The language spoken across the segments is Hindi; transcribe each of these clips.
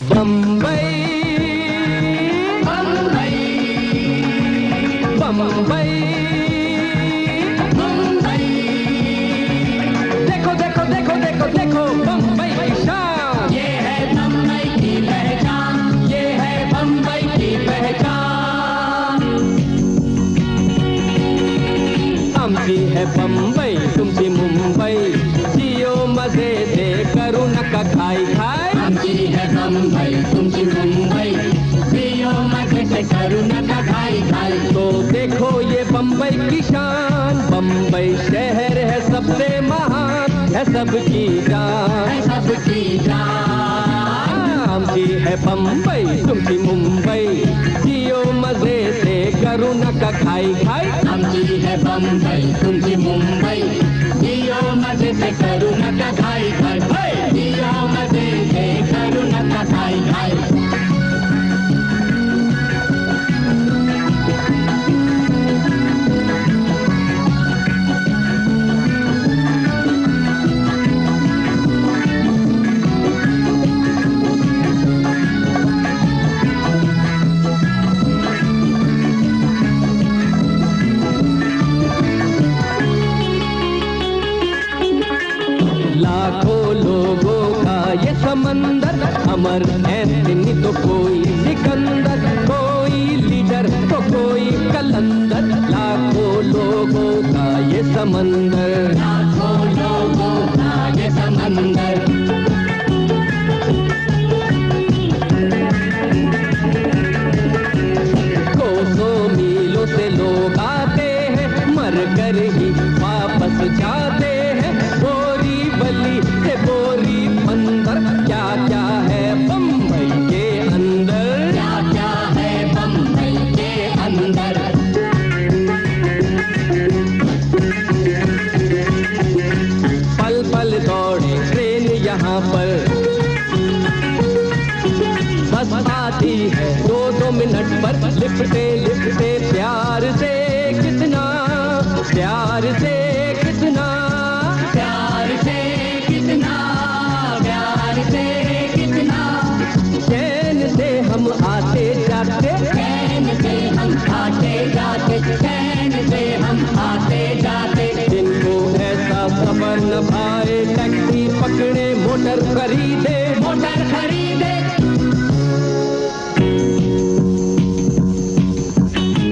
बम्बई बम्बई बम्बई बम्बई, देखो देखो देखो देखो देखो बम्बई की शान, ये है बम्बई की पहचान, ये है बम्बई की पहचान। आमची है बम्बई तुमची मुंबई, जियो मजे से करू नका खाई खाई। आमची है बम्बई तुमची मुंबई, जियो मजे से करू नका खाई खाई। तो देखो ये बम्बई की शान, बम्बई शहर है सबसे महान, है सबकी जान, है सबकी जान। आमची है बम्बई तुमची मुंबई, जियो मजे से करू नका खाई खाई। आमची है बम्बई तुमची मुंबई, जियो मजे से करू नका खाई खाई। जियो मजे से करू नका खाई खाई। लाखों लोगों का ये समंदर, अमर है नहीं तो कोई सिकंदर, कोई लीडर तो कोई कलंदर। लाखों लोगों का ये समंदर, लाखों लोगों का ये समंदर। कोसों मीलों से लोग आते हैं, मर कर ही वापस जाते हैं। बोरी बली से बोरी बंदर, क्या क्या है बम्बई के अंदर, क्या क्या है बम्बई के अंदर। पल पल दौड़े ट्रेन यहाँ पर, बस आती है दो दो मिनट पर। लिपटे लिपटे प्यार से कितना, प्यार से कितना, प्यार से कितना, प्यार से कितना। चैन से हम आते जाते, चैन से हम आते जाते, चैन से हम आते जाते। जिनको ऐसा सफर न भाए, टैक्सी पकड़े मोटर खरीदे, मोटर खरीदे।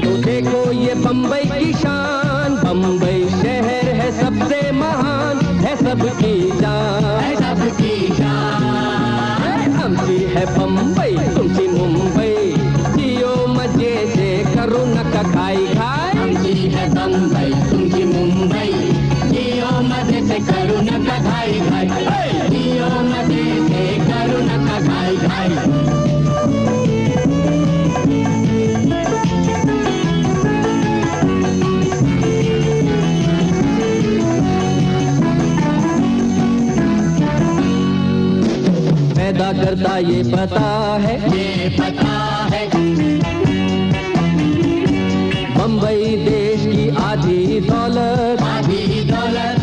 तो देखो ये बम्बई की शान, बम्बई शहर है सबसे महान, है सबकी जान, है सबकी जान। आमची है बम्बई तुमची मुंबई, जियो मजे से करू नका खाई खाई। आमची है बम्बई तुमची मुंबई, जियो मजे से करू नका खाई खाई। जियो मजे से करू नका खाई खाई। पैदा करता ये पता है, ये पता है बम्बई देश की आधी दौलत, आधी दौलत।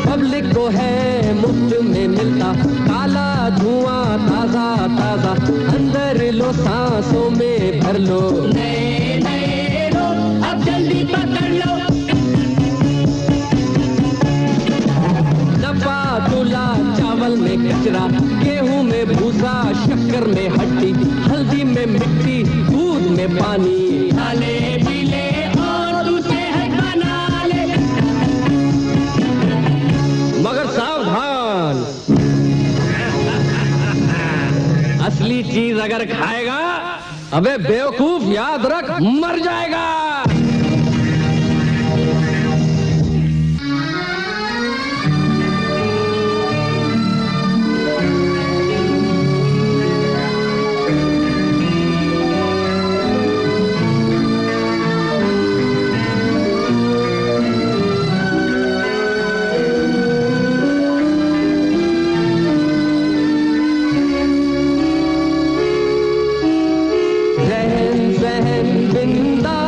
पब्लिक को है मुफ्त में मिलता काला धुआं ताजा ताजा। अंदर लो सांसों में भर लो, नए नए रोड अब जल्दी पकड़ लो। दबा तुला चावल में कचरा, गेहूं में भूसा, शक्कर में हड्डी, हल्दी में मिट्टी, दूध में पानी। खाले पीले और तू सेहत बना ले। मगर सावधान, असली चीज अगर खाएगा, अबे बेवकूफ याद रख मर जाएगा। जहन जहन बिंदा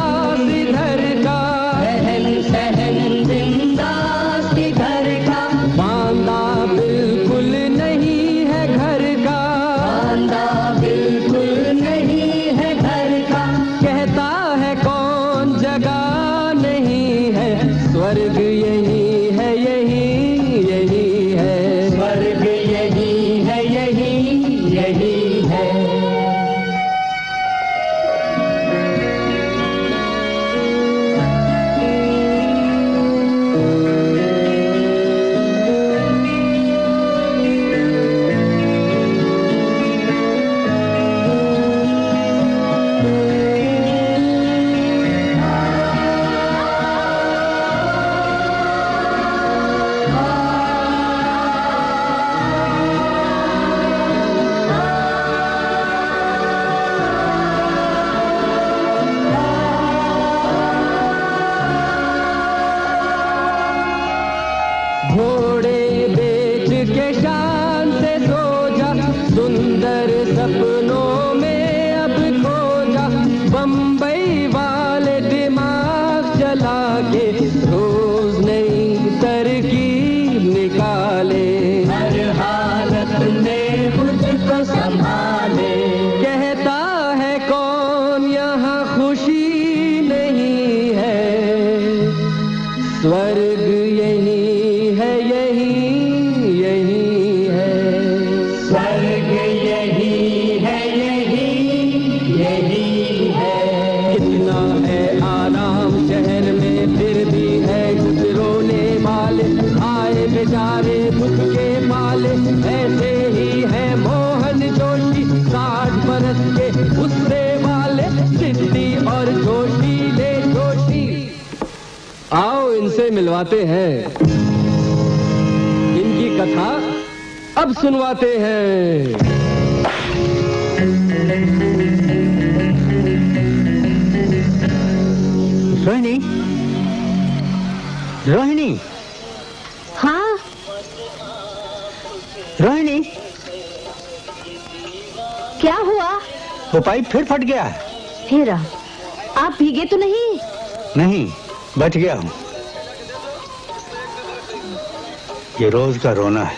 सपनों में अब खो जा, बम्बई वाले दिमाग चला के रोज नई तरकीब निकाले, हर हालत में मुझको संभाले। कहता है कौन यहाँ खुशी नहीं है, स्वर्ग यही है, यही है, स्वर्ग यही है, यही है। कितना है आराम शहर में, फिर भी है कुछ रोने वाले, आए बेचारे दुख के माले। ऐसे ही है मोहन जोशी, 60 बरस के गुस्से वाले, सिद्धि और जोशीले जोशी। आओ इनसे मिलवाते हैं, इनकी कथा अब सुनवाते हैं। रोहिणी, रोहिणी, हाँ रोहिणी, क्या हुआ? वो पाइप फिर फट गया है। फिर आप भीगे तो नहीं? नहीं, बच गया हूँ। ये रोज का रोना है,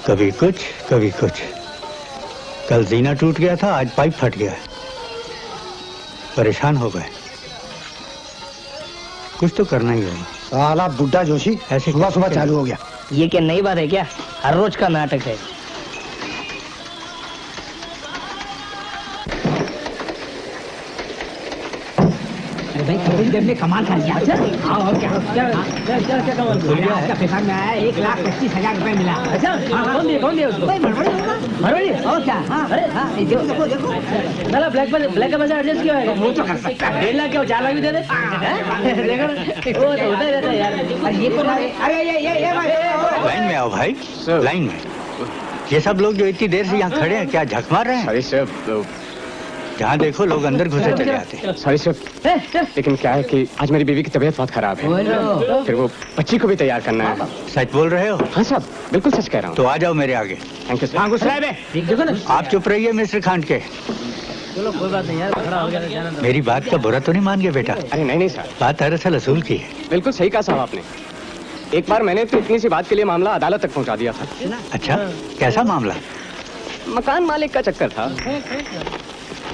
कभी कुछ कभी कुछ। कल जीना टूट गया था, आज पाइप फट गया है। परेशान हो गए, कुछ तो करना ही होगा। साला बुड्ढा जोशी ऐसे सुबह सुबह चालू हो गया। ये क्या नई बात है क्या? हर रोज का नाटक है। अरे भाई थोड़ी देर में कमाल कर दिया। हाँ और क्या कमाल आपका पेपर में आया 1,25,000 रुपए मिला। अच्छा कौन दिया उसको? भरवाड़ी और क्या? हाँ अरे देखो चला ब्लैक का बाजार एडजस्ट किया है। वो तो कर सकता है। 1.5 लाख क्या 4 लाख भी दे दे। देखो वो तो होता ही रहता है यार। ये तो अरे ये लाइन में आओ भाई, लाइन में। ये सब लोग जो इतनी देर से यहाँ खड़े हैं, क्या झक मार रहे हैं? सॉरी सर, जहाँ देखो लोग अंदर घुसे चले आते हैं। सॉरी सर, लेकिन क्या है कि आज मेरी बीवी की तबीयत बहुत खराब है, फिर वो बच्ची को भी तैयार करना है। सच बोल रहे हो? हाँ साहब, बिल्कुल सच कह रहा हूँ। तो आ जाओ मेरे आगे। Thank you sir. आप चुप रहिए मिस्टर खांड के। चलो कोई बात नहीं यार, खड़ा हो गया। मेरी बात का बुरा तो नहीं मान गए बेटा? अरे नहीं सर, बात दरअसल असूल की है। बिल्कुल सही कहा साहब आपने। एक बार मैंने तो इतनी सी बात के लिए मामला अदालत तक पहुँचा दिया था। अच्छा, कैसा मामला? मकान मालिक का चक्कर था।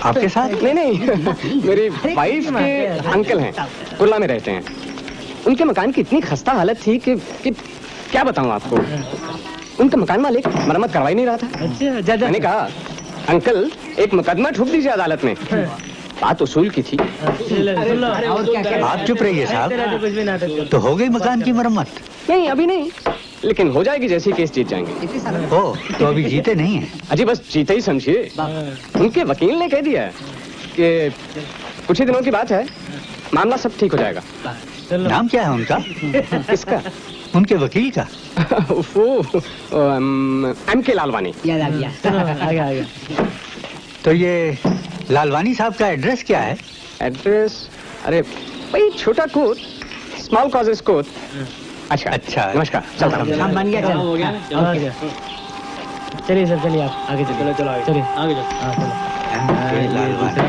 आपके साथ? नहीं मेरी वाइफ के अंकल हैं, कुर्ला में रहते हैं। उनके मकान की इतनी खस्ता हालत थी कि क्या बताऊं आपको। उनका मकान मालिक मरम्मत करवा ही नहीं रहा था। मैंने कहा अंकल एक मुकदमा ठोक दीजिए अदालत में। बात उसूल की थी। आप चुप रहिए साहब। तो हो गई मकान की मरम्मत? नहीं अभी नहीं, लेकिन हो जाएगी जैसे केस जीत जाएंगे। ओ, तो अभी जीते नहीं हैं? अजी बस जीते ही समझिए। उनके वकील ने कह दिया कि कुछ ही दिनों की बात है, मामला सब ठीक हो जाएगा। नाम क्या है उनका? किसका? उनके वकील का? वो M.K. लालवानी। याद आ गया। तो ये लालवानी साहब का एड्रेस क्या है? एड्रेस? अरे भाई छोटा कोट, स्मॉल कॉजेस कोट। अच्छा नमस्कार, चलता हूँ। काम बन गया, चल हो गया। चलिए सर, चलिए आप आगे चलिए। चलो चलिए आगे चलो। लालवानी।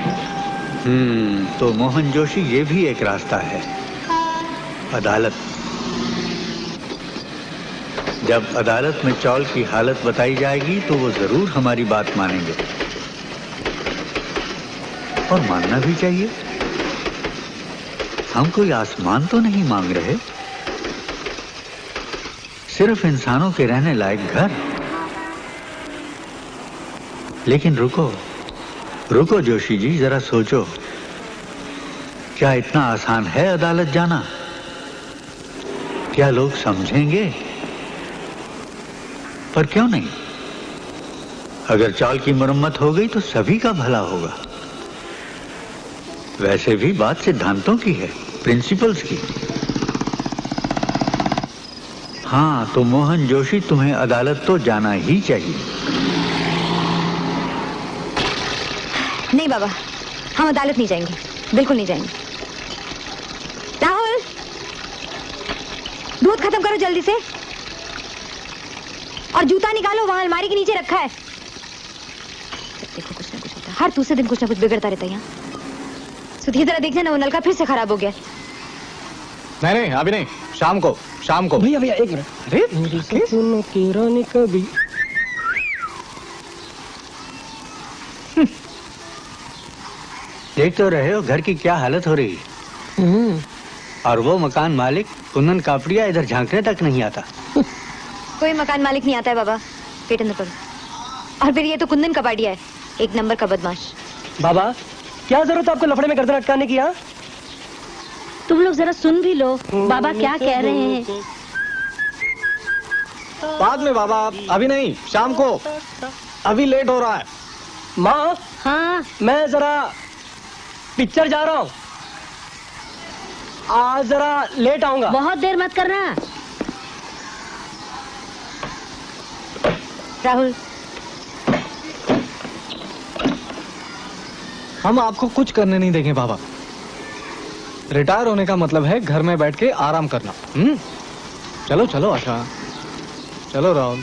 तो मोहन जोशी ये भी एक रास्ता है। अदालत। जब अदालत में चौल की हालत बताई जाएगी तो वो जरूर हमारी बात मानेंगे, और मानना भी चाहिए। हम कोई आसमान तो नहीं मांग रहे, सिर्फ इंसानों के रहने लायक घर। लेकिन रुको जोशी जी, जरा सोचो, क्या इतना आसान है अदालत जाना? क्या लोग समझेंगे? पर क्यों नहीं? अगर चाल की मरम्मत हो गई तो सभी का भला होगा। वैसे भी बात सिद्धांतों की है, प्रिंसिपल्स की। हाँ, तो मोहन जोशी तुम्हें अदालत तो जाना ही चाहिए। नहीं बाबा, हम अदालत नहीं जाएंगे, बिल्कुल नहीं जाएंगे। राहुल, दूध खत्म करो जल्दी से, और जूता निकालो, वहां अलमारी के नीचे रखा है। हर दूसरे दिन कुछ ना कुछ बिगड़ता रहता है यहाँ। सुधीर जरा देखना ना, वो नलका फिर से खराब हो गया। नहीं अभी नहीं, शाम को भैया भैया एक मिनट। अरे कभी देख तो रहे हो घर की क्या हालत हो रही है। और वो मकान मालिक कुंदन कापड़िया इधर झांकने तक नहीं आता। कोई मकान मालिक नहीं आता है बाबा, पेट अंदर करो। और फिर ये तो कुंदन कपाड़िया है, एक नंबर का बदमाश। बाबा क्या जरूरत आपको लफड़े में गर्दन अटकाने की? यहाँ तुम लोग जरा सुन भी लो बाबा क्या कह रहे हैं। बाद में बाबा, अभी नहीं, शाम को। अभी लेट हो रहा है। माँ हाँ मैं जरा पिक्चर जा रहा हूँ, आज जरा लेट आऊंगा। बहुत देर मत करना। राहुल हम आपको कुछ करने नहीं देंगे बाबा। रिटायर होने का मतलब है घर में बैठ के आराम करना। चलो चलो आशा, चलो राहुल।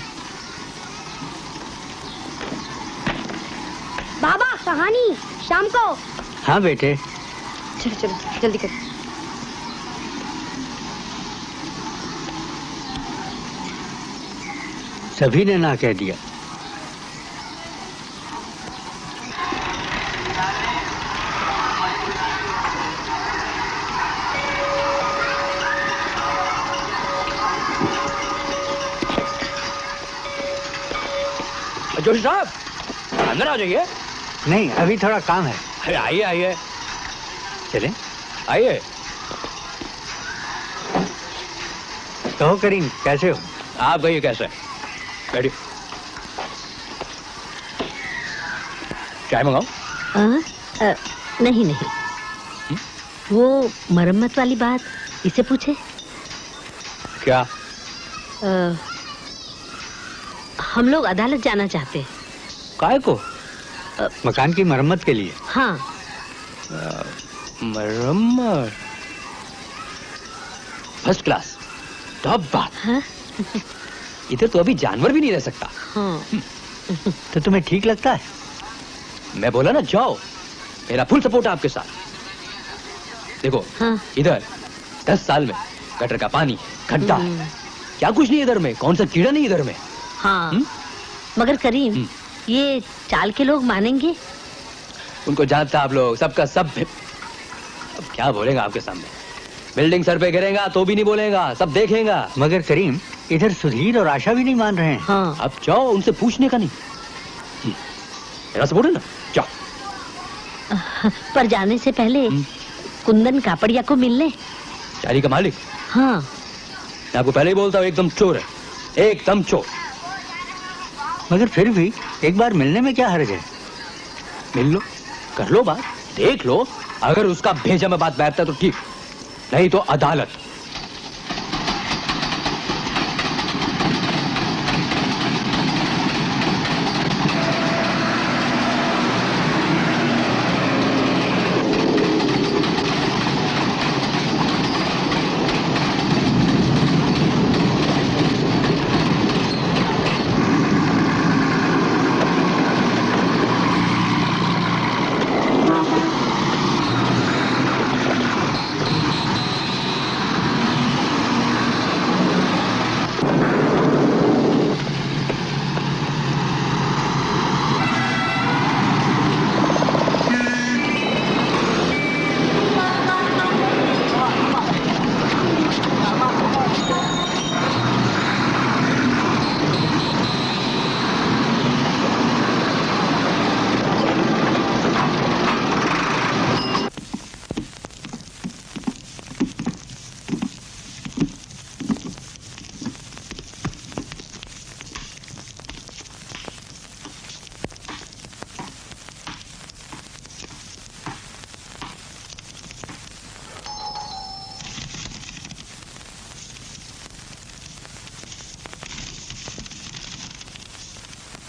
बाबा कहानी शाम को। हाँ बेटे, चलो चलो जल्दी करो। सभी ने ना कह दिया। जोशी साहब अंदर आ जाइए। नहीं, अभी थोड़ा काम है। अरे आइए आइए चले। आइए। कहो करीम, कैसे हो? आप कहिए कैसे? बैठिए। चाय मंगाओ? नहीं नहीं, वो मरम्मत वाली बात इसे पूछे। क्या? हम लोग अदालत जाना चाहते हैं। काय को? मकान की मरम्मत के लिए। हाँ मरम्मत फर्स्ट क्लास, टॉप बात। हाँ इधर तो अभी जानवर भी नहीं रह सकता। हाँ तो तुम्हें ठीक लगता है? मैं बोला ना जाओ, मेरा फुल सपोर्ट है आपके साथ। देखो हाँ। इधर 10 साल में गटर का पानी, खड्डा है, क्या कुछ नहीं इधर में, कौन सा कीड़ा नहीं इधर में। हाँ मगर करीम ये चाल के लोग मानेंगे? उनको जानता आप लोग, सबका सब। अब क्या बोलेगा आपके सामने? बिल्डिंग सर पे गिरेगा तो भी नहीं बोलेगा, सब देखेगा। मगर करीम, इधर सुधीर और आशा भी नहीं मान रहे हैं। हाँ अब जाओ, उनसे पूछने का नहीं। मेरा सपोर्ट है ना, जाओ। पर जाने से पहले कुंदन कापड़िया को मिल ले। चारी का मालिक? हाँ मैं आपको पहले ही बोलता हूँ, एकदम चोर है, एकदम चोर। मगर फिर भी एक बार मिलने में क्या हर्ज है? मिल लो, कर लो बात, देख लो। अगर उसका भेजा में बात बैठता है तो ठीक, नहीं तो अदालत।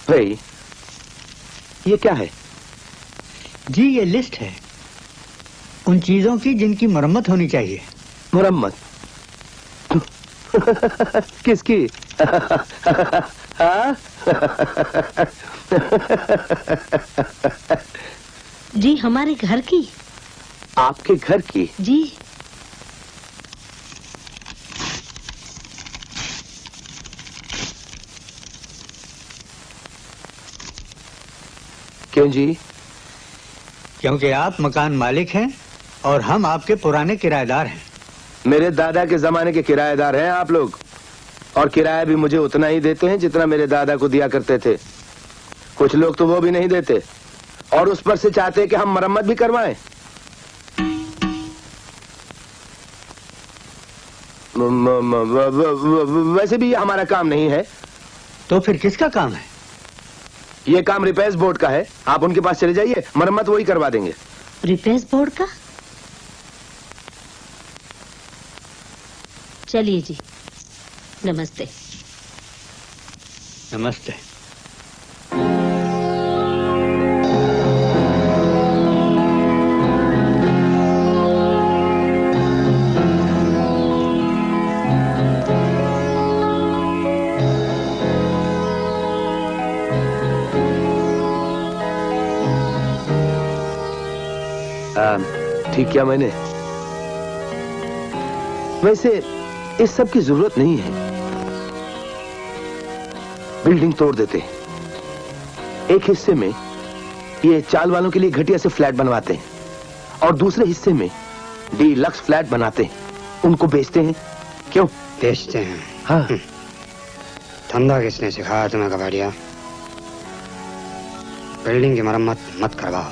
भाई ये क्या है? जी ये लिस्ट है उन चीजों की जिनकी मरम्मत होनी चाहिए। मरम्मत? किसकी? हाँ? जी हमारे घर की। आपके घर की? जी। क्यों जी? क्योंकि आप मकान मालिक हैं और हम आपके पुराने किराएदार हैं। मेरे दादा के जमाने के किराएदार हैं आप लोग, और किराया भी मुझे उतना ही देते हैं जितना मेरे दादा को दिया करते थे। कुछ लोग तो वो भी नहीं देते और उस पर से चाहते हैं कि हम मरम्मत भी करवाएं। वैसे भी ये हमारा काम नहीं है। तो फिर किसका काम है? ये काम रिपेयर्स बोर्ड का है। आप उनके पास चले जाइए, मरम्मत वही करवा देंगे। रिपेयर्स बोर्ड का? चलिए जी, नमस्ते। नमस्ते। ठीक किया मैंने। वैसे इस सब की जरूरत नहीं है। बिल्डिंग तोड़ देते हैं, एक हिस्से में ये चाल वालों के लिए घटिया से फ्लैट बनवाते हैं और दूसरे हिस्से में डीलक्स फ्लैट बनाते हैं, उनको बेचते हैं। क्यों बेचते हैं? हाँ। धंधा किसने सिखाया तुम्हें कबाड़िया? बिल्डिंग की मरम्मत मत करवाओ,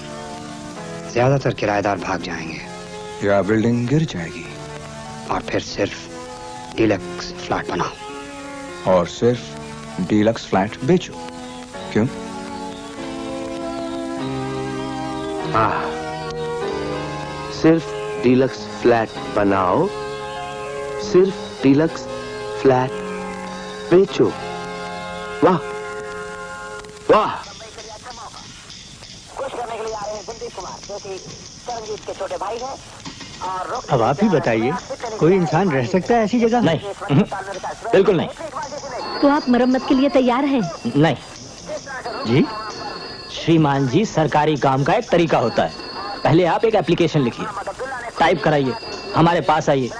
ज्यादातर किराएदार भाग जाएंगे या बिल्डिंग गिर जाएगी। और फिर सिर्फ डीलक्स फ्लैट बनाओ। और सिर्फ डीलक्स फ्लैट बेचो। क्यों? हाँ, सिर्फ डीलक्स फ्लैट बनाओ, सिर्फ डीलक्स फ्लैट बेचो। वाह वाह। अब आप ही बताइए, कोई इंसान रह सकता है ऐसी जगह? नहीं, बिल्कुल नहीं। तो आप मरम्मत के लिए तैयार हैं? नहीं जी? श्रीमान जी, सरकारी काम का एक तरीका होता है। पहले आप एक एप्लीकेशन लिखिए, टाइप कराइए, हमारे पास आइए,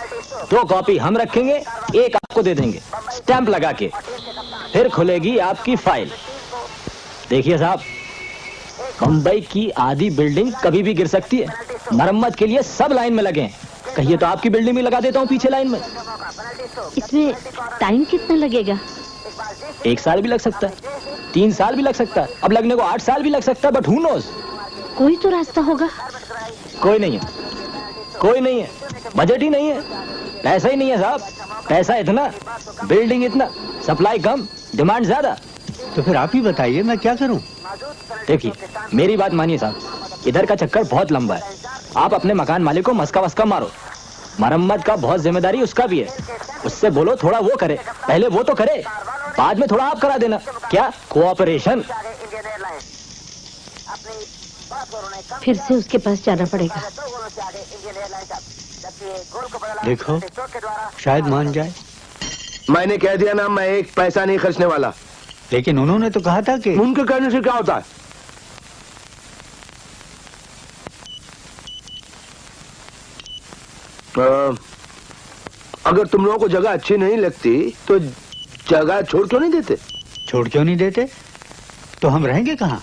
2 कॉपी हम रखेंगे, 1 आपको दे देंगे, स्टैंप लगा के। फिर खुलेगी आपकी फाइल। देखिए साहब, मुंबई की आधी बिल्डिंग कभी भी गिर सकती है। मरम्मत के लिए सब लाइन में लगे हैं। कहिए तो आपकी बिल्डिंग में लगा देता हूँ पीछे लाइन में। इसमें टाइम कितना लगेगा? 1 साल भी लग सकता है, 3 साल भी लग सकता है, अब लगने को 8 साल भी लग सकता है, बट हू नोज। कोई तो रास्ता होगा। कोई नहीं है, कोई नहीं है, बजट ही नहीं है, पैसा ही नहीं है साहब। पैसा इतना, बिल्डिंग इतना, सप्लाई कम, डिमांड ज्यादा। तो फिर आप ही बताइए, मैं क्या करूं? देखिए, मेरी बात मानिए साहब, इधर का चक्कर बहुत लंबा है। आप अपने मकान मालिक को मस्का वस्का मारो, मरम्मत का बहुत जिम्मेदारी उसका भी है। उससे बोलो थोड़ा वो करे, पहले वो तो करे, बाद में थोड़ा आप करा देना। क्या कोऑपरेशन? फिर से उसके पास जाना पड़ेगा। देखो, शायद मान जाए। मैंने कह दिया ना, मैं 1 पैसा नहीं खर्चने वाला। लेकिन उन्होंने तो कहा था कि उनके कहने से क्या होता है? अगर तुम लोगों को जगह अच्छी नहीं लगती तो जगह छोड़ क्यों नहीं देते? छोड़ क्यों नहीं देते? तो हम रहेंगे कहाँ?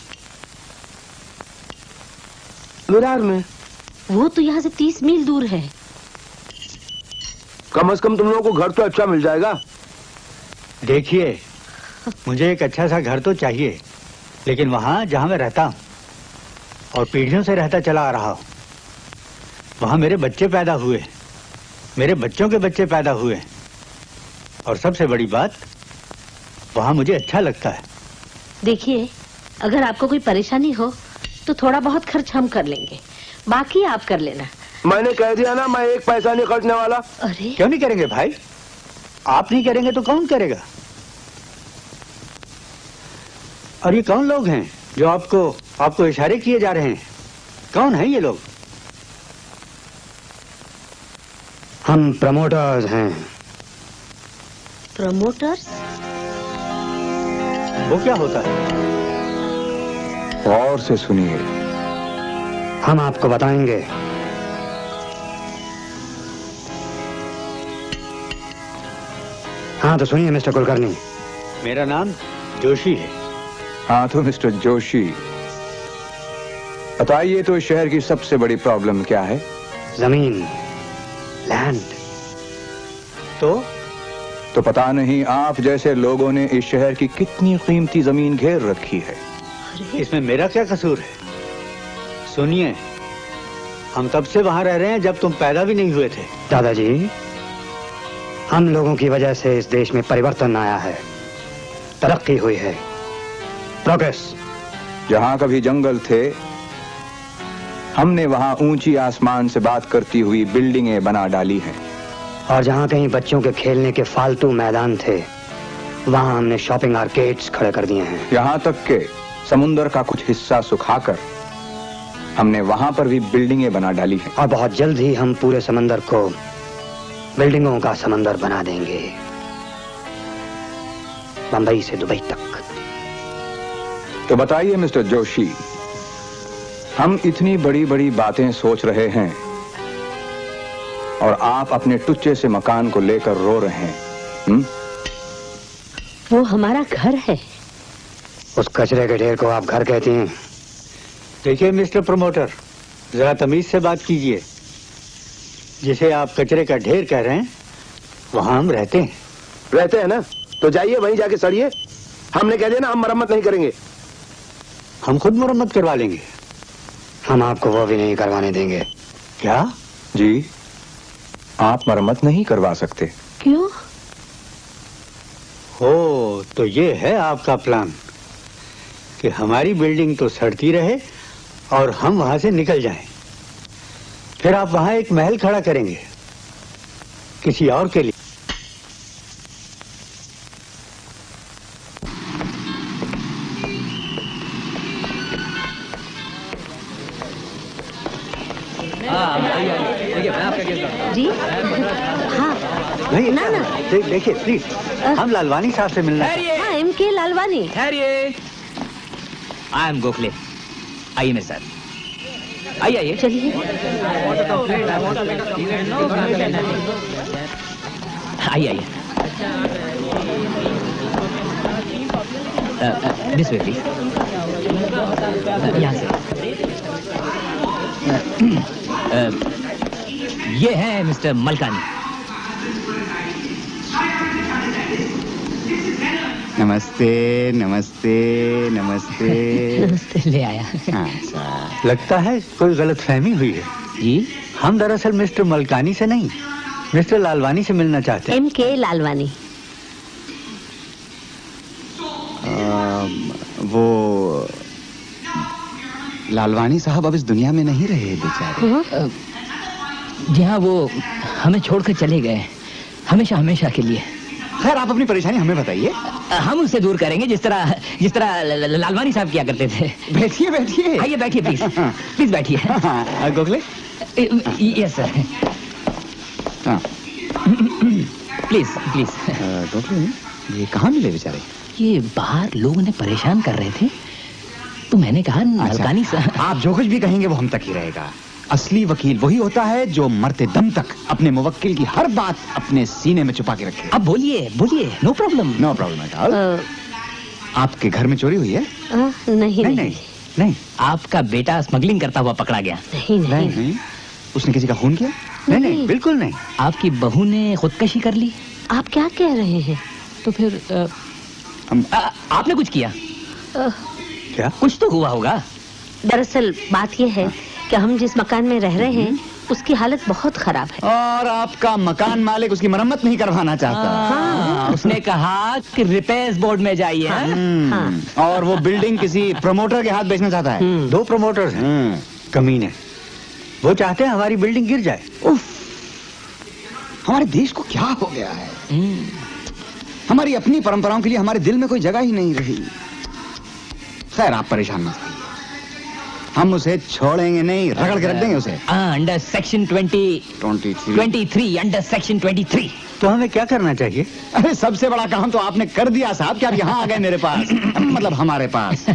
विरार में। वो तो यहाँ से 30 मील दूर है। कम से कम तुम लोगों को घर तो अच्छा मिल जाएगा। देखिए, मुझे एक अच्छा सा घर तो चाहिए, लेकिन वहाँ जहाँ मैं रहता हूँ और पीढ़ियों से रहता चला आ रहा हूँ, वहाँ मेरे बच्चे पैदा हुए, मेरे बच्चों के बच्चे पैदा हुए, और सबसे बड़ी बात, वहाँ मुझे अच्छा लगता है। देखिए, अगर आपको कोई परेशानी हो तो थोड़ा बहुत खर्च हम कर लेंगे, बाकी आप कर लेना। मैंने कह दिया ना, मैं 1 पैसा नहीं खर्चने वाला। अरे क्यों नहीं करेंगे भाई? आप नहीं करेंगे तो कौन करेगा? और ये कौन लोग हैं जो आपको इशारे किए जा रहे हैं? कौन हैं ये लोग? हम प्रमोटर्स हैं। प्रमोटर्स? वो क्या होता है? और से सुनिए, हम आपको बताएंगे। हाँ तो सुनिए मिस्टर कुलकर्णी। मेरा नाम जोशी है। हाँ तो मिस्टर जोशी, बताइए तो इस शहर की सबसे बड़ी प्रॉब्लम क्या है? जमीन, लैंड। तो पता नहीं आप जैसे लोगों ने इस शहर की कितनी कीमती जमीन घेर रखी है। इसमें मेरा क्या कसूर है? सुनिए, हम तब से वहां रह रहे हैं जब तुम पैदा भी नहीं हुए थे। दादाजी, हम लोगों की वजह से इस देश में परिवर्तन आया है, तरक्की हुई है, प्रोग्रेस। जहां कभी जंगल थे, हमने वहां ऊंची आसमान से बात करती हुई बिल्डिंगें बना डाली हैं। और जहां कहीं बच्चों के खेलने के फालतू मैदान थे, वहां हमने शॉपिंग आर्केड्स खड़े कर दिए हैं। यहाँ तक के समुंदर का कुछ हिस्सा सुखाकर हमने वहां पर भी बिल्डिंगें बना डाली हैं। और बहुत जल्द ही हम पूरे समंदर को बिल्डिंगों का समंदर बना देंगे, बंबई से दुबई तक। तो बताइए मिस्टर जोशी, हम इतनी बड़ी बड़ी बातें सोच रहे हैं और आप अपने टुच्चे से मकान को लेकर रो रहे हैं। वो हमारा घर है। उस कचरे के ढेर को आप घर कहती हैं? देखिए मिस्टर प्रमोटर, जरा तमीज से बात कीजिए। जिसे आप कचरे का ढेर कह रहे हैं, वहां हम रहते हैं। रहते हैं ना, तो जाइए वहीं जाके सड़िए। हमने कह दिया ना, हम मरम्मत नहीं करेंगे। हम खुद मरम्मत करवा लेंगे। हम आपको वो भी नहीं करवाने देंगे। क्या? जी, आप मरम्मत नहीं करवा सकते। क्यों? हो, तो ये है आपका प्लान कि हमारी बिल्डिंग तो सड़ती रहे और हम वहां से निकल जाएं। फिर आप वहां एक महल खड़ा करेंगे किसी और के लिए। जी हाँ, नहीं ना, ना। देखिए प्लीज, हम लालवानी साहब से मिलना है। हाँ, MK Lalwani. I am Gokhale. आइए मेरे साथ। आइए चलिए। आइए दिस वे प्लीज। यहाँ से। ये है मिस्टर मलकानी। नमस्ते नमस्ते नमस्ते। नमस्ते, ले आया। अच्छा, लगता है कोई गलतफहमी हुई है जी। हम दरअसल मिस्टर मलकानी से नहीं, मिस्टर लालवानी से मिलना चाहते हैं। MK लालवानी। वो लालवानी साहब अब इस दुनिया में नहीं रहे बेचारे। जी हाँ, वो हमें छोड़कर चले गए, हमेशा हमेशा के लिए। खैर, आप अपनी परेशानी हमें बताइए। हम उससे दूर करेंगे जिस तरह लालवानी साहब किया करते थे। बैठिए बैठिए। आइए बैठिए प्लीज। प्लीज बैठिए। Gokhale. Yes sir. Please please. Gokhale, ये कहाँ मिले बेचारे? ये बाहर लोग उन्हें परेशान कर रहे थे, तो मैंने कहा मलकानी साहब। आप जो कुछ भी कहेंगे वो हम तक ही रहेगा। असली वकील वही होता है जो मरते दम तक अपने मुवक्किल की हर बात अपने सीने में छुपा के रखे। अब बोलिए बोलिए, no problem. No problem at all. आपके घर में चोरी हुई है? नहीं नहीं नहीं। आपका बेटा स्मगलिंग करता हुआ पकड़ा गया। नहीं। उसने किसी का खून किया? नहीं, बिल्कुल नहीं। आपकी बहू ने खुदकशी कर ली। आप क्या कह रहे हैं? तो फिर आपने कुछ किया? क्या? कुछ तो हुआ होगा। दरअसल बात यह है कि हम जिस मकान में रह रहे हैं उसकी हालत बहुत खराब है। और आपका मकान मालिक उसकी मरम्मत नहीं करवाना चाहता। उसने कहा कि रिपेयर्स बोर्ड में जाइए। और वो बिल्डिंग किसी प्रमोटर के हाथ बेचना चाहता है। 2 प्रमोटर्स हैं कमीने, वो चाहते हैं हमारी बिल्डिंग गिर जाए। उफ, हमारे देश को क्या हो गया है? हमारी अपनी परंपराओं के लिए हमारे दिल में कोई जगह ही नहीं रही। खैर, आप परेशान मत होइए, हम उसे छोड़ेंगे नहीं, रगड़ के रख देंगे उसे। Under section 23 under section 23। तो हमें क्या करना चाहिए? अरे सबसे बड़ा काम तो आपने कर दिया साहब कि आप यहाँ आ गए मेरे पास। मतलब हमारे पास।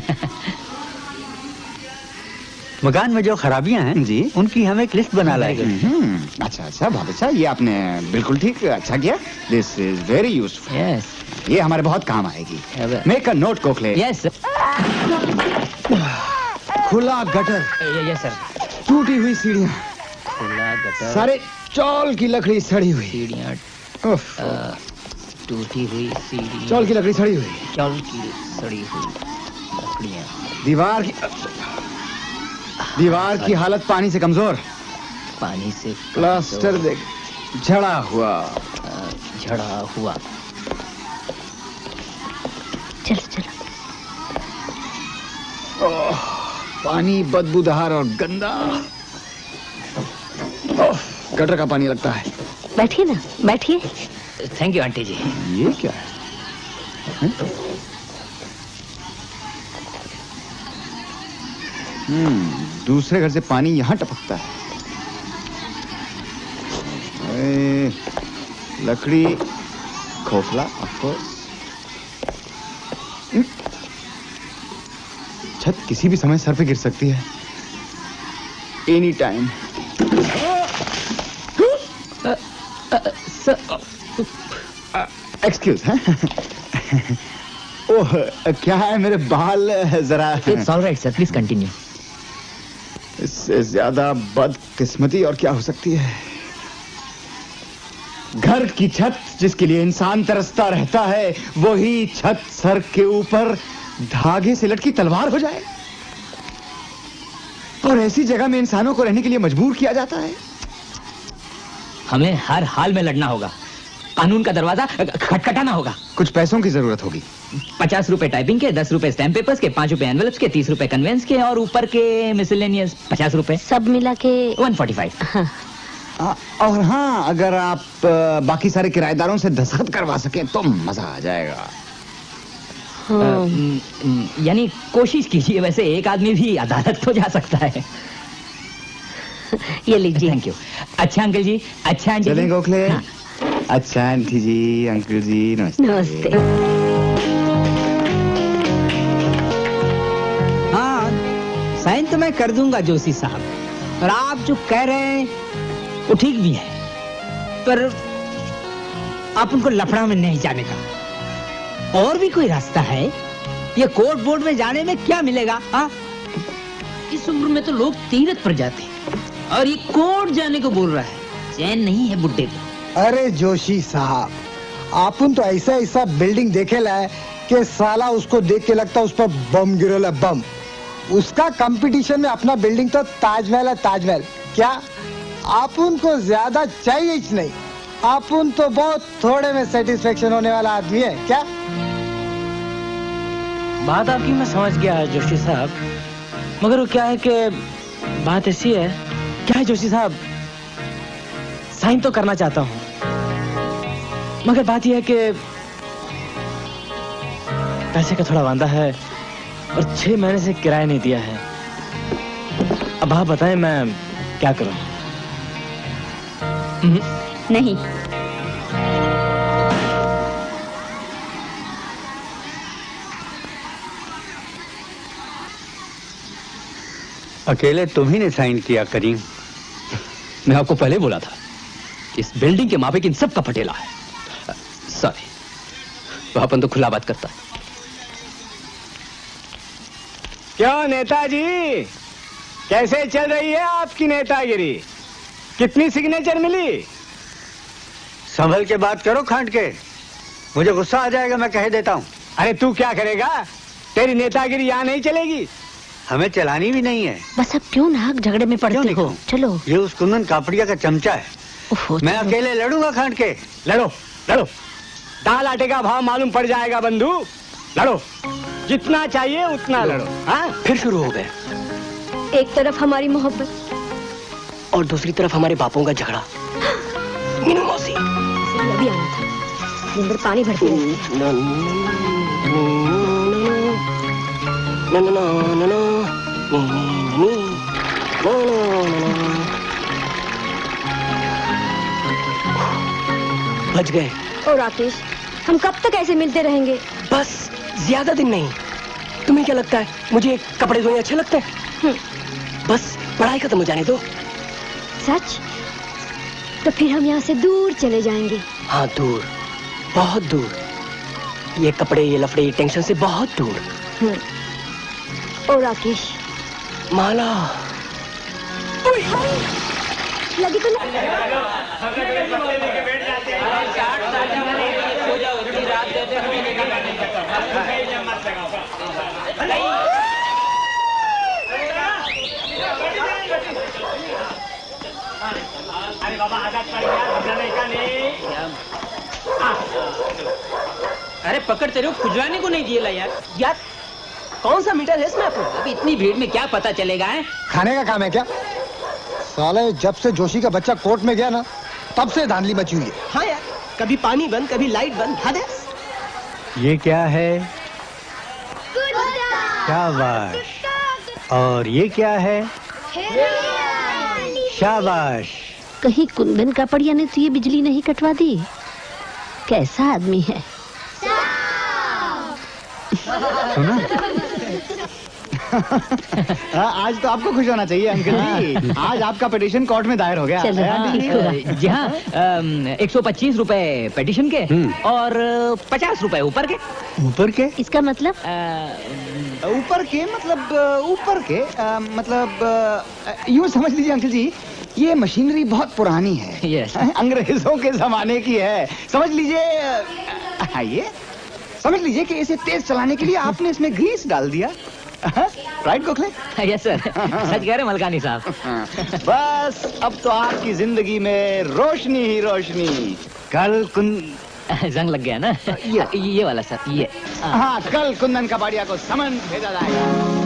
मकान में जो खराबियां हैं जी उनकी हमें एक लिस्ट बना लाएंगे। अच्छा अच्छा बहुत अच्छा, ये आपने बिल्कुल ठीक अच्छा किया। This is very useful. Yes ये हमारे बहुत काम आएगी। Make a note Gokhale. Yes खुला गटर, यस सर। टूटी हुई सीढ़ियाँ, खुला गटर, सारे चौल की लकड़ी सड़ी हुई, सीढ़ियाँ टूटी हुई, सीढ़ी चौल की लकड़ी सड़ी हुई, चौल की सड़ी हुई लकड़ियाँ, दीवार की हालत पानी से कमजोर, पानी से प्लास्टर देख झड़ा हुआ, झड़ा हुआ। चलो चलो। ओह, पानी बदबूदार और गंदा। ओह, गटर का पानी लगता है। बैठिए ना, बैठिए। थैंक यू आंटी जी। ये क्या है? दूसरे घर से पानी यहाँ टपकता है। लकड़ी खोखला, ऑफ कोर्स। छत किसी भी समय सर पे गिर सकती है, एनी टाइम। एक्सक्यूज है। ओह, क्या है मेरे बाल जरा। It's alright sir, please continue. इससे ज्यादा बदकिस्मती और क्या हो सकती है? घर की छत जिसके लिए इंसान तरसता रहता है, वही छत सर के ऊपर धागे से लटकी तलवार हो जाए और ऐसी जगह में इंसानों को रहने के लिए मजबूर किया जाता है। हमें हर हाल में लड़ना होगा, कानून का दरवाजा खटखटाना होगा। कुछ पैसों की जरूरत होगी। 50 रुपए टाइपिंग के, 10 रुपए स्टैम्प पेपर्स के, 5 रुपए एनवेलप्स के, 30 रुपए कन्वेंस के और ऊपर के मिसलेनियस 50 रुपए, सब मिला के 145। हाँ। और हाँ, अगर आप बाकी सारे किराएदारों से दस्तखत करवा सके तो मजा आ जाएगा। यानी कोशिश कीजिए, वैसे एक आदमी भी अदालत तो जा सकता है। ये लीजिए। Thank you. अच्छा अंकल जी, अच्छा आंटी जी। चलें गोखले? हाँ। अच्छा आंटी जी, अंकल जी, नमस्ते। नमस्ते। हाँ, साइन तो मैं कर दूंगा जोशी साहब, और आप जो कह रहे हैं वो ठीक भी है, पर आप उनको लफड़ा में नहीं जाने का। और भी कोई रास्ता है? ये कोर्ट बोर्ड में जाने में क्या मिलेगा? हाँ, इस उम्र में तो लोग तीरथ पर जाते हैं, और ये कोर्ट जाने को बोल रहा है। चैन नहीं है बुड्ढे को। अरे जोशी साहब, आपन तो ऐसा ऐसा बिल्डिंग देखेला है कि साला उसको देख के लगता उस पर बम गिरेला, बम। उसका कंपटीशन में अपना बिल्डिंग तो ताजमहल है, ताजमहल। क्या आपन को ज्यादा चाहिए ही नहीं? आपन तो बहुत थोड़े में सेटिस्फेक्शन होने वाला आदमी है। क्या बात आपकी मैं समझ गया जोशी साहब, मगर वो क्या है कि बात ऐसी है। क्या है जोशी साहब, साइन तो करना चाहता हूँ, मगर बात यह है कि पैसे का थोड़ा वांदा है और 6 महीने से किराया नहीं दिया है। अब आप बताएं मैं क्या करूं? नहीं। अकेले तुम ही ने साइन किया करीम। मैं आपको पहले बोला था, इस बिल्डिंग के माफिक इन सब का पटेला है। सॉरी, वहां तो खुला बात करता है। क्यों नेताजी, कैसे चल रही है आपकी नेतागिरी? कितनी सिग्नेचर मिली? संभल के बात करो खांड के, मुझे गुस्सा आ जाएगा, मैं कह देता हूँ। अरे तू क्या करेगा? तेरी नेतागिरी यहाँ नहीं चलेगी। हमें चलानी भी नहीं है। बस अब क्यों नाक झगड़े में पड़ते हो? चलो। ये उस कुंदन कापड़िया का चमचा है। मैं अकेले लड़ूंगा खांड के। लड़ो लड़ो, दाल आटे का भाव मालूम पड़ जाएगा बंधु। लड़ो, जितना चाहिए उतना लड़ो। हाँ, फिर शुरू हो गए। एक तरफ हमारी मोहब्बत और दूसरी तरफ हमारे बापों का झगड़ा। मीनू मौसी, अभी आना था, अंदर पानी भरती रहती है। बच गए। और राकेश, हम कब तक ऐसे मिलते रहेंगे? बस ज्यादा दिन नहीं। तुम्हें क्या लगता है मुझे कपड़े धोने अच्छे लगते हैं? बस पढ़ाई खत्म हो जाने दो। सच? तो फिर हम यहाँ से दूर चले जाएंगे। हाँ दूर, बहुत दूर। ये कपड़े, ये लफड़े, ये टेंशन से बहुत दूर। ओ राकेश। माला। लगी तो अरे बाबा आजाद पड़ गया। अरे पकड़ तेरे को खुजवाने को नहीं दिया यार। यार कौन सा मीटर है इसमें आपको? अब इतनी भीड़ में क्या पता चलेगा है? खाने का काम है क्या? साले जब से जोशी का बच्चा कोर्ट में गया ना, तब से धांधली मची हुई है। हाँ यार, कभी पानी बंद, कभी लाइट बंद। हद है। ये क्या है? शाबाश। और ये क्या है? शाबाश। कहीं कुंदन कापड़िया ने तो ये बिजली नहीं कटवा दी? कैसा आदमी है? सुना? आज तो आपको खुश होना चाहिए अंकल जी। आज आपका पिटीशन कोर्ट में दायर हो गया। जी हाँ, 125 रुपए पिटीशन के और 50 रुपए ऊपर के। ऊपर के? इसका मतलब? ऊपर के मतलब यूँ समझ लीजिए अंकल जी, ये मशीनरी बहुत पुरानी है। यस। अंग्रेजों के जमाने की है। समझ लीजिए कि इसे तेज चलाने के लिए आपने इसमें ग्रीस डाल दिया। राइट गोखले? यस सर, सच कह रहे मलकानी साहब। बस अब तो आपकी जिंदगी में रोशनी ही रोशनी। कल जंग लग गया ना? ये वाला सर, ये। हाँ, कल कुंदन कपाड़िया को समन भेजा जाएगा।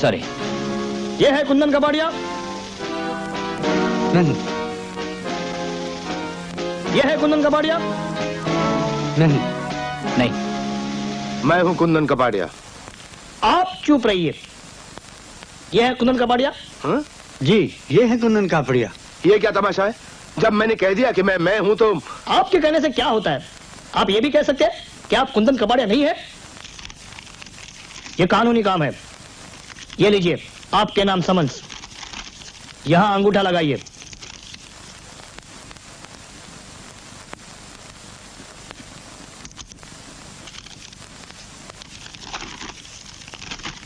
सॉरी। ये है कुंदन कपाड़िया? नहीं। ये है कुंदन कपाड़िया? नहीं। नहीं। मैं हूं कुंदन कपाड़िया। आप चुप रहिए। ये है कुंदन कपाड़िया? हाँ? जी, ये है कुंदन कापड़िया। ये क्या तमाशा है? जब मैंने कह दिया कि मैं हूं तो। आपके कहने से क्या होता है? आप ये भी कह सकते हैं कि आप कुंदन कपाड़िया नहीं है। ये कानूनी काम है। ये लीजिए आपके नाम समन्स। यहां अंगूठा लगाइए।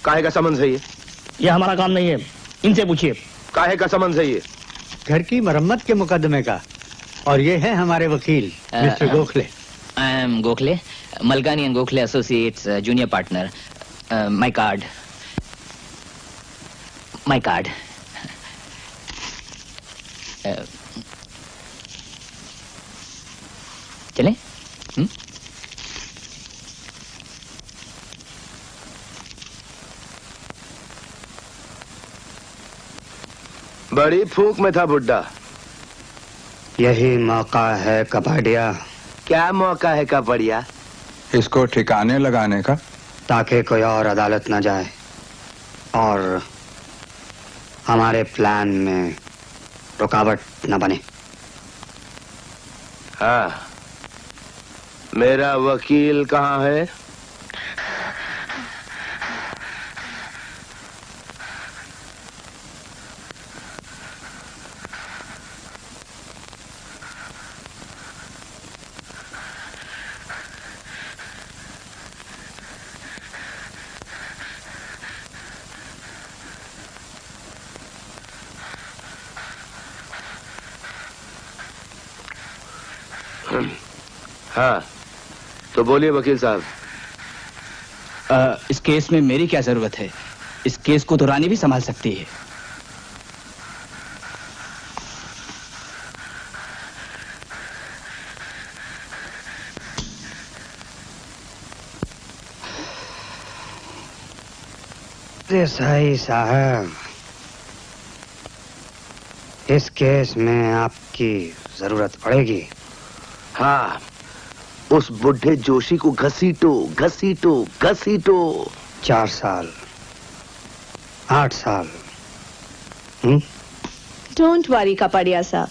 काहे का समन्स है ये? ये हमारा काम नहीं है, इनसे पूछिए। काहे का समन्स है ये? घर की मरम्मत के मुकदमे का। और ये है हमारे वकील mister Gokhale. I am Gokhale, Malkani and Gokhale associates junior partner. My card. चलें? बड़ी फूंक में था बुड्ढा। यही मौका है कपाड़िया। क्या मौका है कपाड़िया? इसको ठिकाने लगाने का, ताकि कोई और अदालत न जाए और हमारे प्लान में रुकावट न बने। हाँ, मेरा वकील कहाँ है? हाँ, तो बोलिए वकील साहब। इस केस में मेरी क्या जरूरत है? इस केस को तो रानी भी संभाल सकती है। देसाई साहब, इस केस में आपकी जरूरत पड़ेगी। हाँ, उस बुढ़े जोशी को घसीटो घसीटो घसीटो। 4 साल, 8 साल, डोंट वरी कपाड़िया साहब,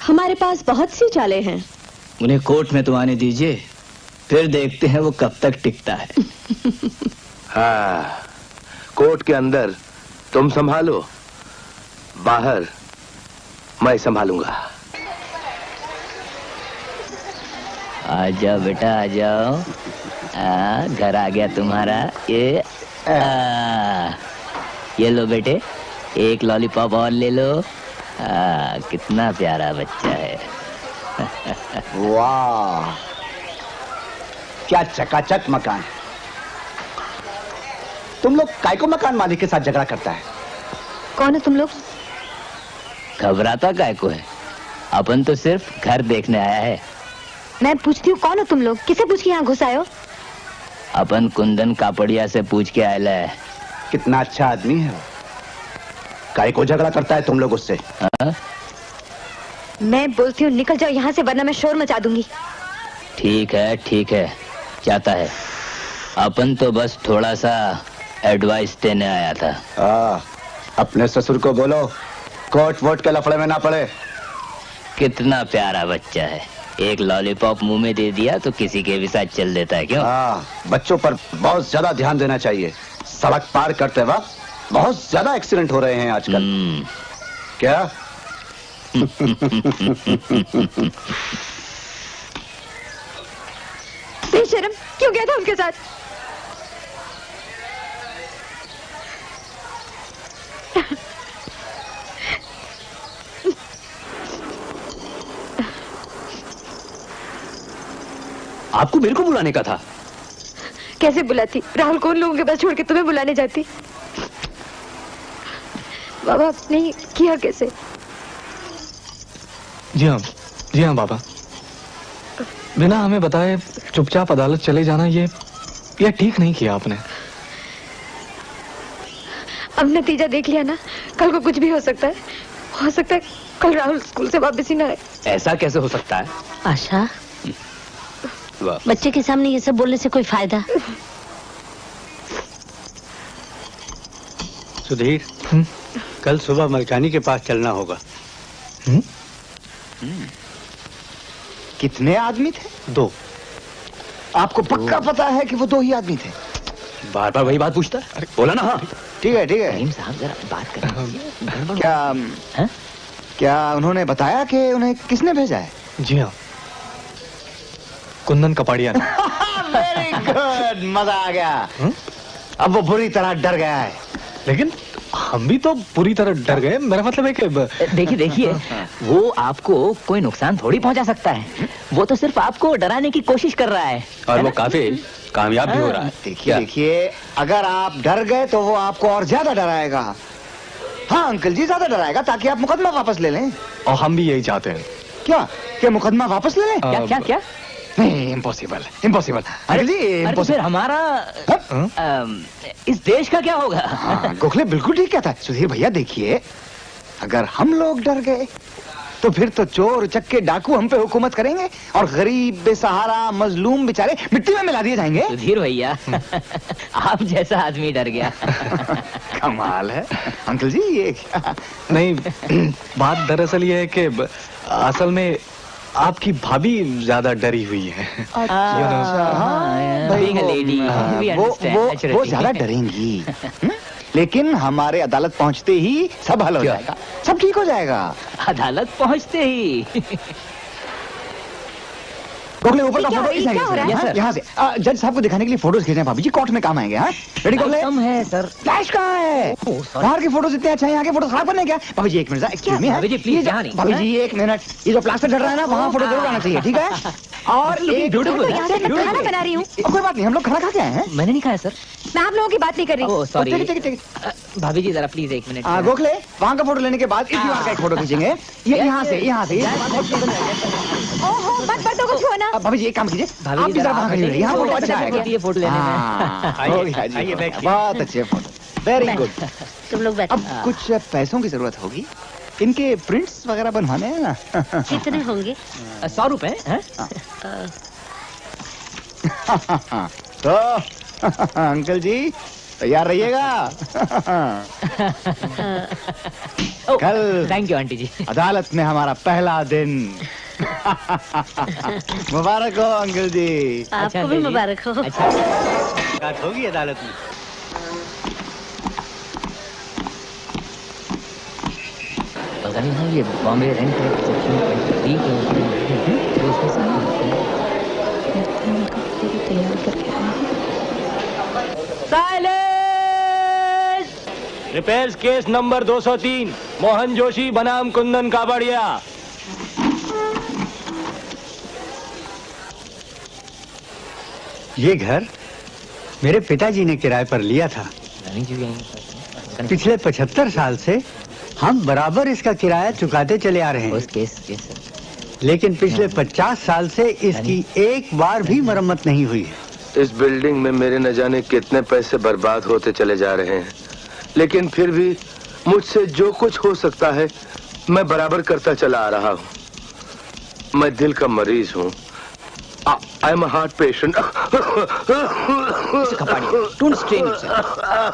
हमारे पास बहुत सी चालें हैं। उन्हें कोर्ट में तो आने दीजिए, फिर देखते हैं वो कब तक टिकता है। हाँ, कोर्ट के अंदर तुम संभालो, बाहर मैं संभालूंगा। आ जाओ बेटा, आ जाओ। घर आ गया तुम्हारा। ये लो बेटे, एक लॉलीपॉप और ले लो। कितना प्यारा बच्चा है। वाह, क्या चकाचक मकान। तुम लोग काय को मकान मालिक के साथ झगड़ा करता है? कौन है तुम लोग? घबराता काय को है, अपन तो सिर्फ घर देखने आया है। मैं पूछती हूँ कौन हो तुम लोग? किसे पूछ के यहाँ घुस आए हो? अपन कुंदन कापड़िया से पूछ के आया है। कितना अच्छा आदमी है। काय को झगड़ा करता है तुम लोग उससे? मैं बोलती हूँ निकल जाओ यहाँ से, वरना मैं शोर मचा दूंगी। ठीक है, जाता है। अपन तो बस थोड़ा सा एडवाइस देने आया था। अपने ससुर को बोलो कोर्ट वोट के लफड़े में ना पड़े। कितना प्यारा बच्चा है, एक लॉलीपॉप मुंह में दे दिया तो किसी के भी साथ चल देता है। क्यों? बच्चों पर बहुत ज्यादा ध्यान देना चाहिए। सड़क पार करते वक्त बहुत ज्यादा एक्सीडेंट हो रहे हैं आजकल। क्या? बेशर्म, क्यों गया था उनके साथ? आपको मेरे को बुलाने का था। कैसे बुलाती? राहुल को उन लोगों के पास छोड़ के तुम्हें बुलाने जाती? बाबा नहीं किया कैसे? जी हाँ बाबा, बिना हमें बताए चुपचाप अदालत चले जाना, ये ठीक नहीं किया आपने। अब नतीजा देख लिया ना, कल को कुछ भी हो सकता है। हो सकता है कल राहुल स्कूल से वापस ही ना आए। ऐसा कैसे हो सकता है? आशा, बच्चे के सामने ये सब बोलने से कोई फायदा? सुधीर, कल सुबह मलकानी के पास चलना होगा। कितने आदमी थे? 2। आपको पक्का पता है कि वो 2 ही आदमी थे? बार बार वही बात पूछता है। बोला ना। हाँ ठीक है। साहब जरा बात करें। क्या उन्होंने बताया कि उन्हें किसने भेजा है? जी हाँ, कुंदन कपाड़िया ने। वेरी गुड, मजा आ गया। अब वो बुरी तरह डर गया है। लेकिन हम भी तो पूरी तरह डर गए। मेरा मतलब है कि देखिए वो आपको कोई नुकसान थोड़ी पहुंचा सकता है। वो तो सिर्फ आपको डराने की कोशिश कर रहा है। और वो काफी कामयाब भी हो रहा है। देखिए, अगर आप डर गए तो वो आपको और ज्यादा डराएगा। हाँ अंकल जी, ज्यादा डराएगा ताकि आप मुकदमा वापस ले लें। और हम भी यही चाहते हैं। क्या मुकदमा वापस ले लें? क्या? नहीं, इम्पॉसिबल। अंकल जी, तो फिर हमारा इस देश का क्या होगा? गोखले बिल्कुल ठीक कहता है। सुधीर भैया देखिए, अगर हम लोग डर गए तो फिर तो चोर चक्के डाकू हम पे हुकूमत करेंगे और गरीब बेसहारा मजलूम बेचारे मिट्टी में मिला दिए जाएंगे। सुधीर भैया, आप जैसा आदमी डर गया। कमाल है अंकल जी। ये नहीं, बात दरअसल ये है कि असल में आपकी भाभी ज्यादा डरी हुई है। वो ज्यादा डरेंगी। लेकिन हमारे अदालत पहुंचते ही सब हल हो जाएगा, सब ठीक हो जाएगा। अदालत पहुंचते ही? गोखले ऊपर का फोटो यहाँ से जज साहब को दिखाने के लिए फोटोज खींचने भाभी जी, कोर्ट में काम आएंगे। हाँ रेडी गोखले? कम है सर। फ्लैश कहाँ है? बाहर की फोटोज इतने अच्छा है, यहाँ के फोटो खराब करने क्या? भाभी जी 1 मिनट, एक्सक्यूज मी। भाभी जी प्लीज, भाभी जी 1 मिनट, ये जो प्लास्टर चढ़ रहा है ना, वहाँ फोटो जरूर आना चाहिए, ठीक है? और खाना बना रही हूँ। कोई बात नहीं, हम लोग खाना खा के आए हैं। मैंने नहीं खाया सर। मैं आप लोगों की बात नहीं कर रही। सॉरी भाभी जी, जरा प्लीज 1 मिनट। गोखले, वहाँ का फोटो लेने के बाद इस दीवार का एक फोटो खींचेंगे। ये यहाँ से। ओहो, मत बर्तों को छुओ ना। भाभी जी एक काम कीजिए, आप भी जरा वहाँ खड़ी रहिए, यहाँ फोटो अच्छा आएगा। ये फोटो लेने में। बहुत अच्छे फोटो, वेरी गुड। तुम लोग बैठो। अब कुछ पैसों की जरूरत होगी, इनके प्रिंट्स वगैरह बनवाने हैं ना। कितने होंगे? 100 रुपए। तो अंकल जी तैयार रहिएगा। कल थैंक यू आंटी जी। अदालत में हमारा पहला दिन। मुबारक हो अंकल जी। आपको भी मुबारक हो। अच्छा बात होगी अदालत में। पता नहीं है ये बॉम्बे रेंट सेक्शन 23 तो उसमें repairs case number 203 Mohan Joshi बनाम कुंदन काबाड़िया। ये घर मेरे पिताजी ने किराए पर लिया था। पिछले 75 साल से हम बराबर इसका किराया चुकाते चले आ रहे हैं। लेकिन पिछले 50 साल से इसकी एक बार भी मरम्मत नहीं हुई है। इस बिल्डिंग में मेरे न जाने कितने पैसे बर्बाद होते चले जा रहे हैं, लेकिन फिर भी मुझसे जो कुछ हो सकता है मैं बराबर करता चला आ रहा हूँ। मैं दिल का मरीज हूँ। I am a heart patient. Don't strain yourself.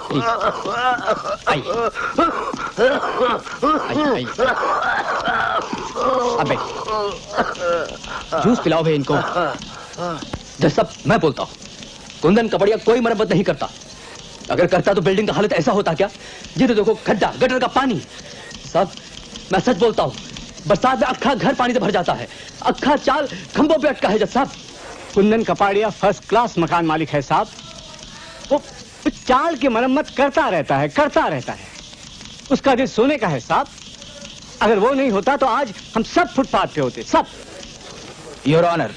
Please. आइए। अबे जूस पिलाओ भाई इनको। जब सब मैं बोलता हूँ कुंदन कपड़िया कोई मरम्मत नहीं करता। अगर करता तो बिल्डिंग का हालत ऐसा होता क्या? जिधर देखो खड्डा, गटर का पानी। सब मैं सच बोलता हूँ, बरसात में अक्खा घर पानी से भर जाता है, अक्खा चाल खंभों पे अटका है। जज साहब कुंदन कपाड़िया फर्स्ट क्लास मकान मालिक है साहब। वो चाल की मरम्मत करता रहता है। उसका दिल सोने का है साहब। अगर वो नहीं होता तो आज हम सब फुटपाथ पे होते, सब। योर ऑनर,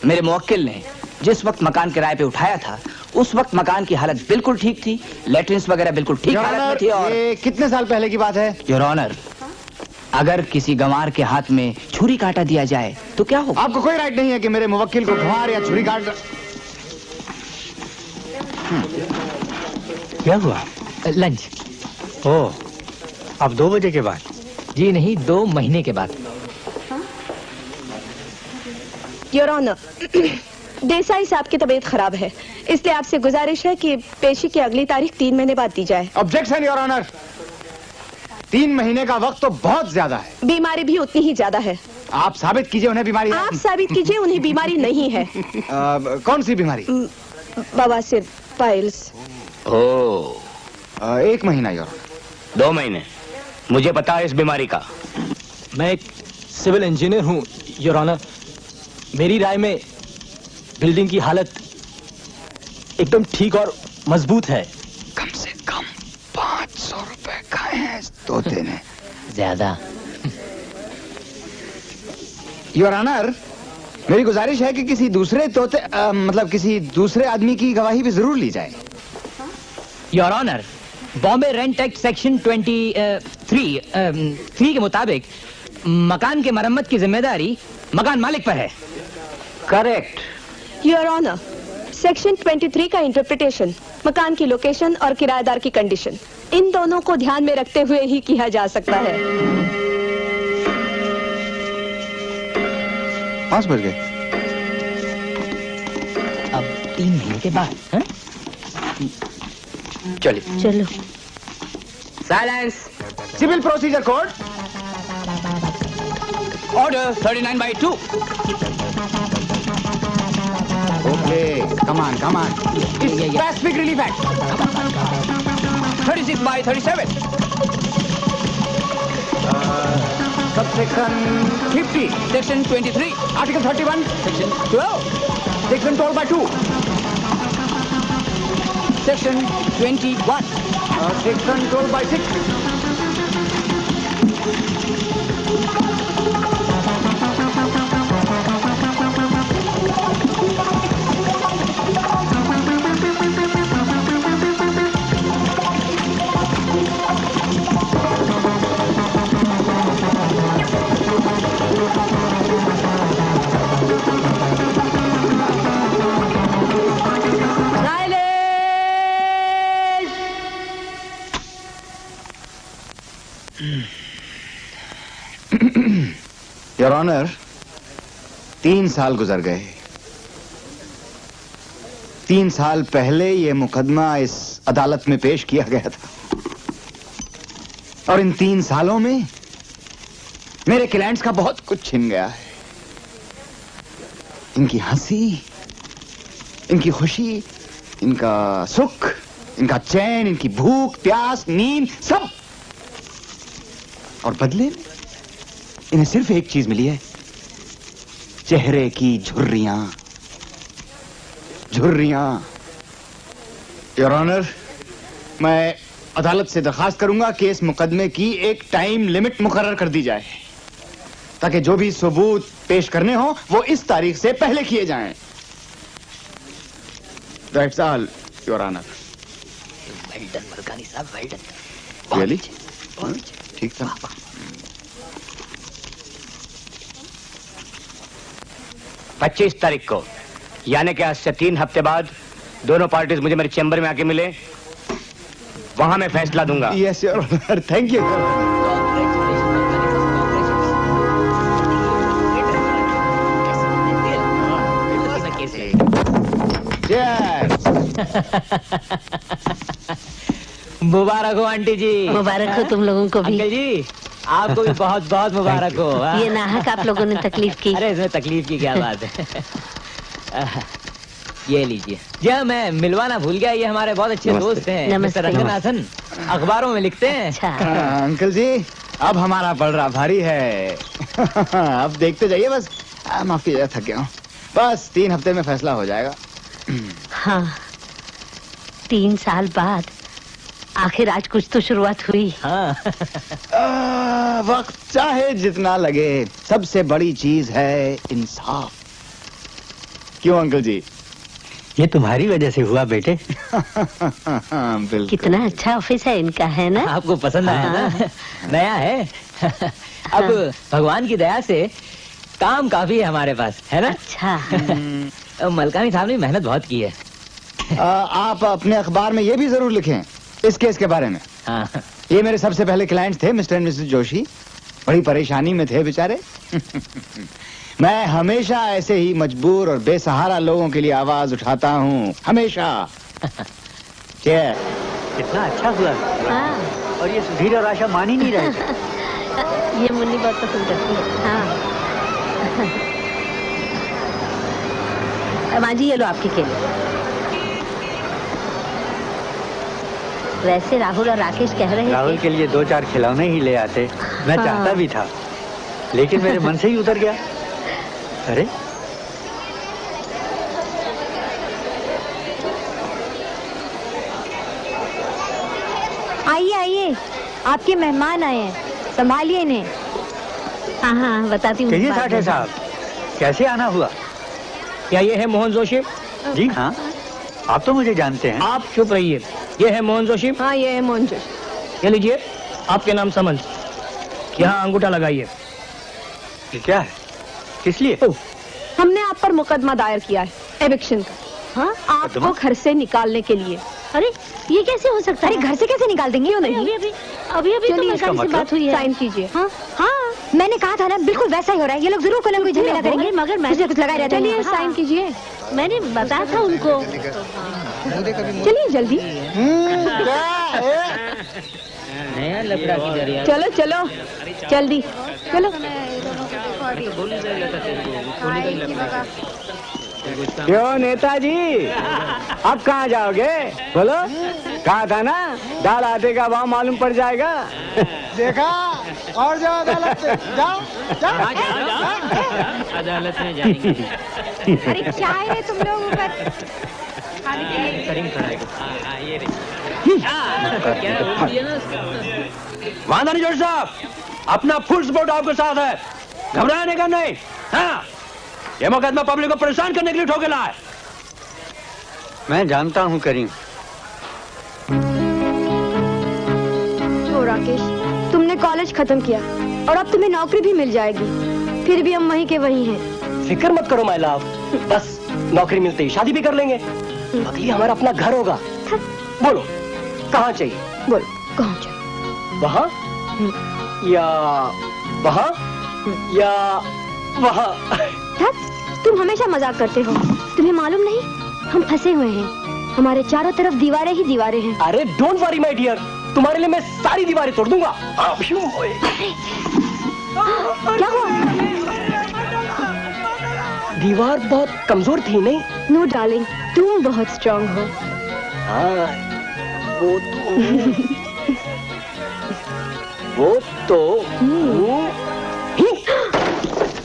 मेरे मुवक्किल ने जिस वक्त मकान किराए पे उठाया था उस वक्त मकान की हालत बिल्कुल ठीक थी, लेटरिन्स वगैरह बिल्कुल ठीक हालत में थी। और ये कितने साल पहले की बात है? योर ऑनर, अगर किसी गंवार के हाथ में छुरी काटा दिया जाए तो क्या होगा? आपको कोई राइट नहीं है कि मेरे मुवक्किल को गंवार या छुरी काट। क्या हुआ? लंच। ओह, अब 2 बजे के बाद? जी नहीं, 2 महीने के बाद। योर ऑनर, देसाई साहब की तबीयत खराब है, इसलिए आपसे गुजारिश है कि पेशी की अगली तारीख 3 महीने बाद दी जाए। Objection your honour. 3 महीने का वक्त तो बहुत ज्यादा है। बीमारी भी उतनी ही ज्यादा है। आप साबित कीजिए उन्हें बीमारी है। आप साबित कीजिए उन्हें बीमारी नहीं है। कौन सी बीमारी? बवासीर, पाइल्स। ओह, 1 महीना योर ऑनर। 2 महीने? मुझे पता है इस बीमारी का। मैं एक सिविल इंजीनियर हूँ योर ऑनर। मेरी राय में बिल्डिंग की हालत एकदम ठीक और मजबूत है। कम से कम 500 रुपए खाए हैं इस तोते ने। ज्यादा। योर ऑनर, मेरी गुजारिश है कि किसी दूसरे तोते मतलब किसी दूसरे आदमी की गवाही भी जरूर ली जाए। Your honour, Bombay rent act section 23 के मुताबिक मकान के मरम्मत की जिम्मेदारी मकान मालिक पर है। करेक्ट। योर ऑनर, सेक्शन 23 का इंटरप्रिटेशन मकान की लोकेशन और किराएदार की कंडीशन, इन दोनों को ध्यान में रखते हुए ही किया जा सकता है। 5 बज गए। अब 3 महीने के बाद। चलिए चलो। Silence. Civil procedure code order 39/2। Okay, come on. Specific relief act 36/37। Subsection 50, section 23, article 31, section 12, section 12/2, section 21, section 12/6। Your honour, 3 साल गुजर गए। 3 साल पहले ये मुकदमा इस अदालत में पेश किया गया था। और इन 3 सालों में मेरे क्लाइंट्स का बहुत कुछ छिन गया है। इनकी हंसी, इनकी खुशी, इनका सुख, इनका चैन, इनकी भूख, प्यास, नींद, सब। और बदले में इन्हें सिर्फ एक चीज मिली है, चेहरे की झुर्रियां। झुर्रियां। योर ऑनर, मैं अदालत से दरखास्त करूंगा कि इस मुकदमे की एक टाइम लिमिट मुकर्रर कर दी जाए, ताकि जो भी सबूत पेश करने हो वो इस तारीख से पहले किए जाएं। That's all your honour. Well done Malkani साहब, वेल डन। रियली? ठीक था। पच्चीस तारीख को, यानी कि आज से 3 हफ्ते बाद दोनों पार्टीज मुझे मेरे चैम्बर में आके मिले, वहां मैं फैसला दूंगा। Yes your honour, thank you. मुबारक हो आंटी जी। मुबारक हो तुम लोगों को भी। अंकल जी, आपको भी बहुत बहुत मुबारक हो। ये नाहक आप लोगों ने तकलीफ की। अरे इसमें तकलीफ की क्या बात है। ये लीजिए। जी हाँ, मैं मिलवाना भूल गया, ये हमारे बहुत अच्छे दोस्त हैं, मिस्टर रंगनाथन, अखबारों में लिखते हैं। अंकल जी, अब हमारा पलड़ा भारी है। अब देखते जाइए बस। माफ कीजिए, थक गया हूँ। बस 3 हफ्ते में फैसला हो जाएगा। हाँ, 3 साल बाद आखिर आज कुछ तो शुरुआत हुई। हाँ। वक्त चाहे जितना लगे, सबसे बड़ी चीज है इंसाफ। क्यों अंकल जी? ये तुम्हारी वजह से हुआ बेटे। बिल्कुल। कितना अच्छा ऑफिस है इनका, है ना? आपको पसंद आया ना? नया है। अब भगवान की दया से काम काफी है हमारे पास, है ना? अच्छा। मलकानी साहब ने मेहनत बहुत की है। आप अपने अखबार में ये भी जरूर लिखें इस केस के बारे में। हाँ। ये मेरे सबसे पहले क्लाइंट्स थे, मिस्टर एंड मिसेस जोशी। बड़ी परेशानी में थे बेचारे। मैं हमेशा ऐसे ही मजबूर और बेसहारा लोगों के लिए आवाज उठाता हूँ, हमेशा। कितना अच्छा हुआ। हाँ। और ये सुधीर और आशा मान ही नहीं रहे थे। ये मुन्नी बहुत पसंद करती है। हाँ। माँ जी, ये लो आपके केले। वैसे राहुल और राकेश कह रहे थे राहुल के लिए 2-4 खिलौने ही ले आते, मैं चाहता भी था, लेकिन मेरे मन से ही उतर गया। अरे आइए आइए, आपके मेहमान आए हैं, संभालिए इन्हें। हाँ हाँ, बताती हूँ। कहिए साठे साहब, कैसे आना हुआ? क्या ये है मोहन जोशी? जी हाँ, आप तो मुझे जानते हैं। आप चुप रहिए। ये है मोहन जोशी? हाँ, ये है मोहन जोशी। ये लीजिए, आपके नाम समन। यहाँ अंगूठा लगाइए। ये क्या है? किस लिए? हमने आप पर मुकदमा दायर किया है, एविक्शन का। हाँ, आपको घर से निकालने के लिए। अरे ये कैसे हो सकता है? अरे घर से कैसे निकाल देंगे? क्यों नहीं? अभी तो मलकानी से बात हुई है। साइन कीजिए। हाँ हाँ, मैंने कहा था ना, बिल्कुल वैसा ही हो रहा है। ये लोग जरूर कोई ना कोई झमेला करेंगे, मगर मैंने कुछ लगाए रहते हैं। चलिए साइन कीजिए। मैंने बताया था उनको। चलिए जल्दी। नया लफड़ा की दरिया। चलो चलो जल्दी चलो। क्यों नेताजी, अब कहाँ जाओगे? बोलो। कहा था ना, दाल आटे का भाव मालूम पड़ जाएगा। देखा? और जाओ अदालत में, जाओ अदालत में जाएंगे। अरे क्या है तुम लोग ऊपर? वादा नहीं जोशी साहब, अपना फुल सपोर्ट आपके साथ है, घबराने का नहीं। हाँ, ये मुकदमा पब्लिक को परेशान करने के लिए ठोकेला है। मैं जानता हूँ करीम। तो राकेश, तुमने कॉलेज खत्म किया और अब तुम्हें नौकरी भी मिल जाएगी, फिर भी हम वहीं के वहीं हैं। फिक्र मत करो माय लव, बस नौकरी मिलते ही शादी भी कर लेंगे। अगली हमारा अपना घर होगा। बोलो कहाँ चाहिए? बोलो कहाँ चाहिए? वहाँ या वहाँ या वहाँ? तुम हमेशा मजाक करते हो, तुम्हें मालूम नहीं हम फंसे हुए हैं। हमारे चारों तरफ दीवारें ही दीवारें हैं। अरे डोंट वरी माय डियर, तुम्हारे लिए मैं सारी दीवारें तोड़ दूंगा। क्या हुआ? दीवार बहुत कमजोर थी नहीं? नो डार्लिंग, तुम बहुत स्ट्रांग हो। हाँ, वो तो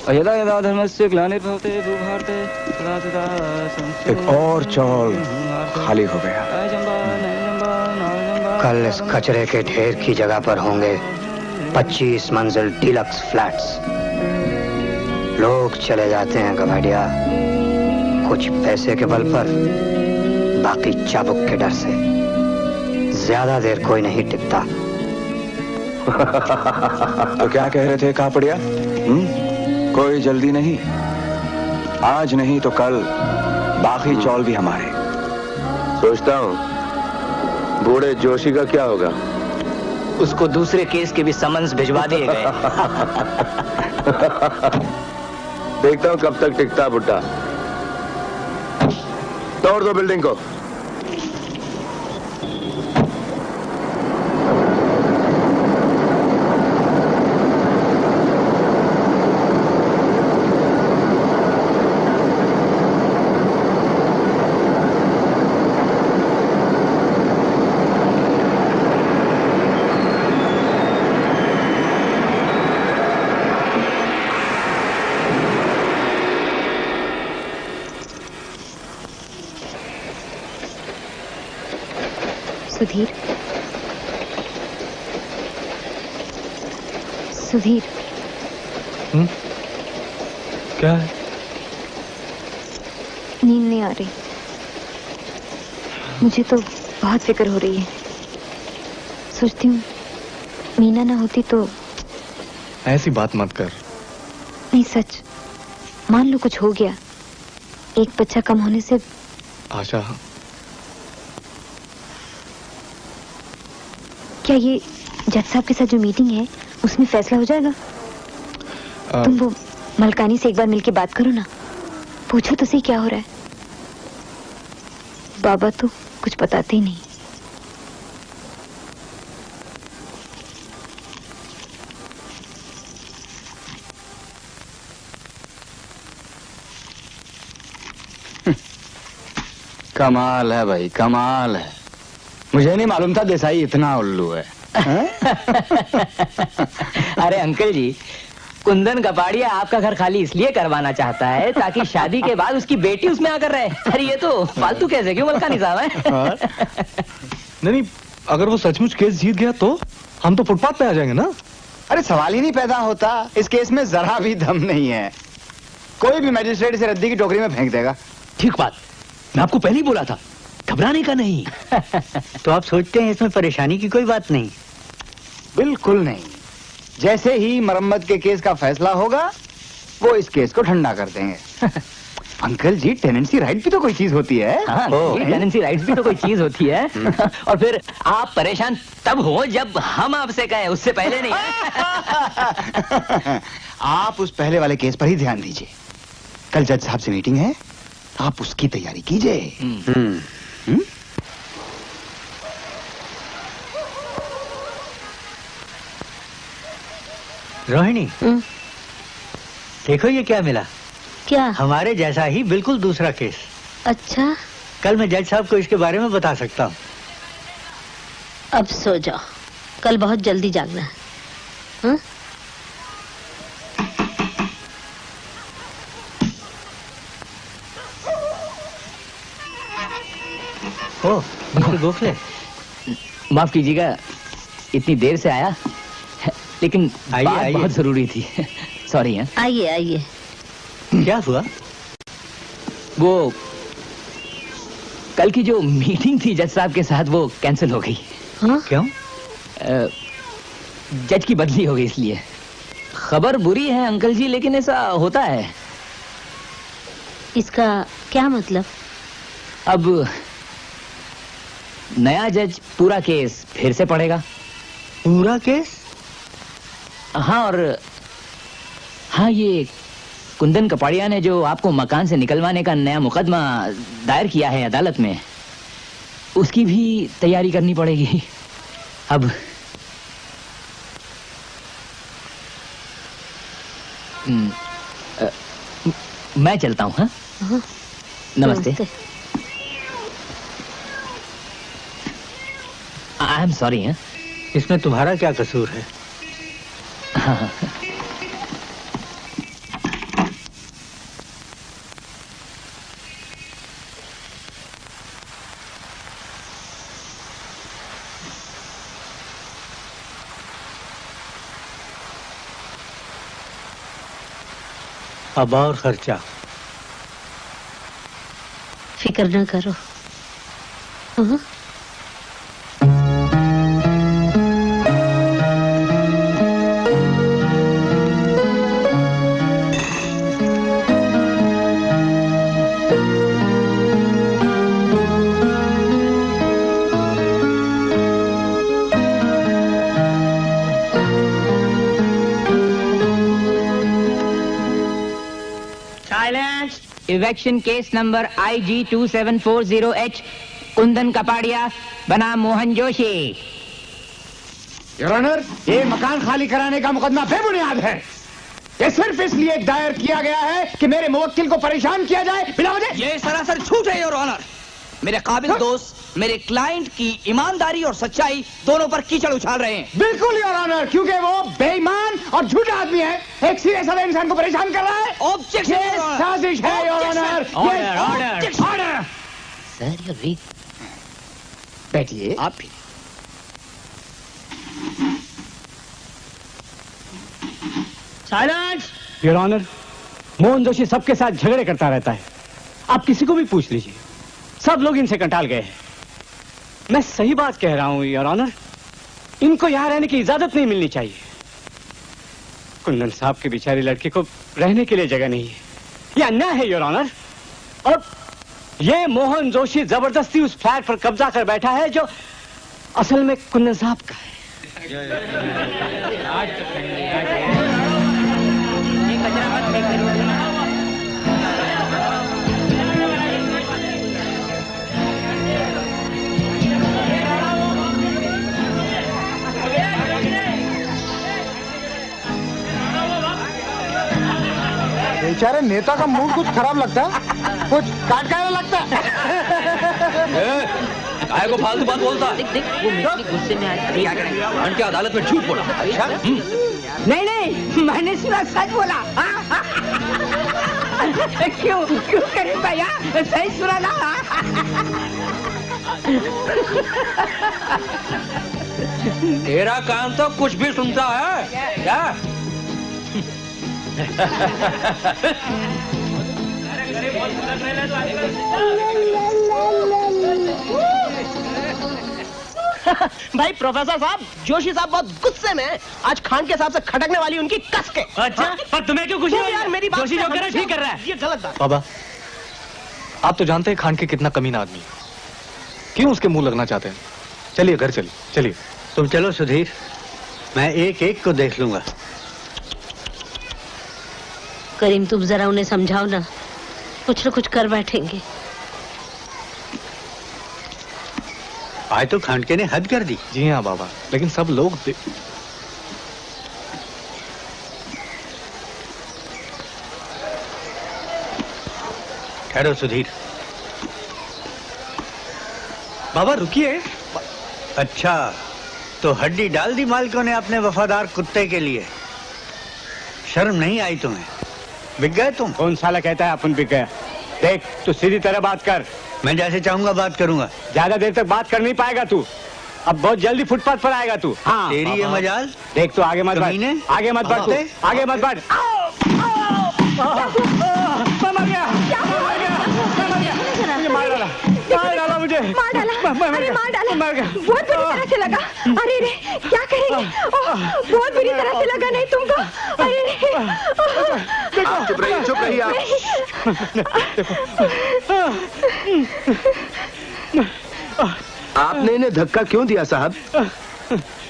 यदा यदा धर्मस्य ग्लानिर्भवते भूभारते एक और चौल खाली हो गया। कल इस कचरे के ढेर की जगह पर होंगे 25 मंजिल डिलक्स फ्लैट्स। लोग चले जाते हैं गवाडिया, कुछ पैसे के बल पर, बाकी चाबुक के डर से। ज्यादा देर कोई नहीं टिकता। तो क्या कह रहे थे कापड़िया? कोई जल्दी नहीं, आज नहीं तो कल बाकी चौल भी हमारे। सोचता हूँ बूढ़े जोशी का क्या होगा। उसको दूसरे केस के भी समन्स भिजवा दिए गए। देखता हूँ कब तक टिकता बुड्ढा। तोड़ दो बिल्डिंग को। सुधीर, सुधीर। क्या है? नींद नहीं आ रही। मुझे तो बहुत फिक्र हो रही है। सोचती हूँ मीना ना होती तो। ऐसी बात मत कर। नहीं सच, मान लो कुछ हो गया, एक बच्चा कम होने से। आशा, क्या ये जज साहब के साथ जो मीटिंग है उसमें फैसला हो जाएगा? तुम वो मलकानी से एक बार मिलके बात करो ना, पूछो तो सही क्या हो रहा है। बाबा तो कुछ बताते ही नहीं। कमाल है भाई, कमाल है। मुझे नहीं मालूम था देसाई इतना उल्लू है। अरे अंकल जी, कुंदन कपाड़िया आपका घर खाली इसलिए करवाना चाहता है ताकि शादी के बाद उसकी बेटी उसमें आकर रहे। अरे ये तो फालतू कैसे, क्यों मलकानी साहब है? नहीं, अगर वो सचमुच केस जीत गया तो हम तो फुटपाथ पे आ जाएंगे ना। अरे सवाल ही नहीं पैदा होता। इस केस में जरा भी दम नहीं है। कोई भी मजिस्ट्रेट इसे रद्दी की टोकरी में फेंक देगा। ठीक बात, मैं आपको पहले ही बोला था, घबराने का नहीं। तो आप सोचते हैं इसमें परेशानी की कोई बात नहीं? बिल्कुल नहीं। जैसे ही मरम्मत के केस का फैसला होगा वो इस केस को ठंडा कर देंगे। अंकल जी, टेनेंसी राइट भी तो कोई चीज होती है। हाँ, टेनेंसी राइट्स भी तो कोई चीज होती है। और फिर आप परेशान तब हो जब हम आपसे कहें, उससे पहले नहीं। आप उस पहले वाले केस पर ही ध्यान दीजिए। कल जज साहब से मीटिंग है, आप उसकी तैयारी कीजिए। रोहिणी, देखो ये क्या मिला। क्या? हमारे जैसा ही बिल्कुल दूसरा केस। अच्छा, कल मैं जज साहब को इसके बारे में बता सकता हूँ। अब सो जाओ, कल बहुत जल्दी जागना है। हाँ? ओ, मिस्टर गोखले, माफ कीजिएगा इतनी देर से आया, लेकिन बात बहुत जरूरी थी। सॉरी है। आइए आइए। क्या हुआ? वो कल की जो मीटिंग थी जज साहब के साथ वो कैंसिल हो गई। हाँ? क्यों? जज की बदली हो गई इसलिए। खबर बुरी है अंकल जी, लेकिन ऐसा होता है। इसका क्या मतलब? अब नया जज पूरा केस फिर से पढ़ेगा। पूरा केस? हाँ, और हाँ, ये कुंदन कपाड़िया ने जो आपको मकान से निकलवाने का नया मुकदमा दायर किया है अदालत में, उसकी भी तैयारी करनी पड़ेगी। अब मैं चलता हूँ। हाँ, नमस्ते। I am sorry. है इसमें तुम्हारा क्या कसूर है? हाँ। अब और खर्चा। फिक्र न करो। हाँ? Eviction case number IG 2740H Kundan Kapadia बनाम मोहन जोशी। योर ऑनर, ये मकान खाली कराने का मुकदमा बेबुनियाद है। ये सिर्फ इसलिए दायर किया गया है कि मेरे मुवक्किल को परेशान किया जाए बिना वजह। ये सरासर झूठ है योर ऑनर। मेरे काबिल दोस्त मेरे क्लाइंट की ईमानदारी और सच्चाई दोनों पर कीचड़ उछाल रहे हैं। बिल्कुल योर ऑनर, क्योंकि वो बेईमान और झूठा आदमी है। एक सीधे साधे इंसान को परेशान कर रहा है। ऑब्जेक्शन। ये साजिश है your honour. Order. Sir you read. बैठिए। आप भी। Silence. Your honour, Mohan Joshi सबके साथ झगड़े करता रहता है। आप किसी को भी पूछ लीजिए, सब लोग इनसे कंटाल गए हैं। मैं सही बात कह रहा हूं योर ऑनर, इनको यहां रहने की इजाजत नहीं मिलनी चाहिए। कुंदन साहब की बेचारी लड़की को रहने के लिए जगह नहीं है। यह अन्याय है योर ऑनर। और ये मोहन जोशी जबरदस्ती उस फ्लैट पर कब्जा कर बैठा है जो असल में कुंदन साहब का है। बेचारे नेता का मूड कुछ खराब लगता है, कुछ काट काला लगता है। काय को फालतू बात बोलता? देख वो मिस्त्री गुस्से में आया। क्या करेंगे? के अदालत में झूठ बोला। अच्छा? नहीं मैंने सुना, सच बोला। क्यों करीम भैया, सही सुना ना? तेरा कान तो कुछ भी सुनता है क्या? भाई प्रोफेसर साहब, जोशी साहब बहुत गुस्से में हैं। आज खान के साहब से खटकने वाली उनकी कस के। अच्छा, पर तुम्हें क्यों खुशी हो? यार मेरी बात जोशी जो कह रहा है ठीक कर रहा है। ये गलत बात। बाबा, आप तो जानते हैं खान के कितना कमीना आदमी है। क्यों उसके मुंह लगना चाहते हैं? चलिए घर चलिए। चलिए तुम चलो सुधीर, मैं एक एक को देख लूंगा। करीम तुम जरा उन्हें समझाओ ना, कुछ न कुछ कर बैठेंगे। आज तो खांडके ने हद कर दी। जी हाँ बाबा, लेकिन सब लोग ठहरो सुधीर। बाबा रुकिए। अच्छा, तो हड्डी डाल दी मालिकों ने अपने वफादार कुत्ते के लिए। शर्म नहीं आई तुम्हें? बिक गए तुम? कौन साला कहता है अपन बिक गया? देख, तू सीधी तरह बात कर। मैं जैसे चाहूंगा बात करूंगा। ज्यादा देर तक बात कर नहीं पाएगा तू। अब बहुत जल्दी फुटपाथ पर आएगा तू। हाँ तेरी ये मजाल। देख तू आगे मत बढ़, आगे मत बढ़, आगे मत बढ़। मार डाला मुझे। मार डाला, अरे मार डाला, बहुत बुरी तरह से लगा। अरे रे, क्या करेंगे? बहुत बुरी तरह से लगा नहीं तुमको? अरे रे। चुप रहिए आप। आपने इन्हें धक्का क्यों दिया साहब?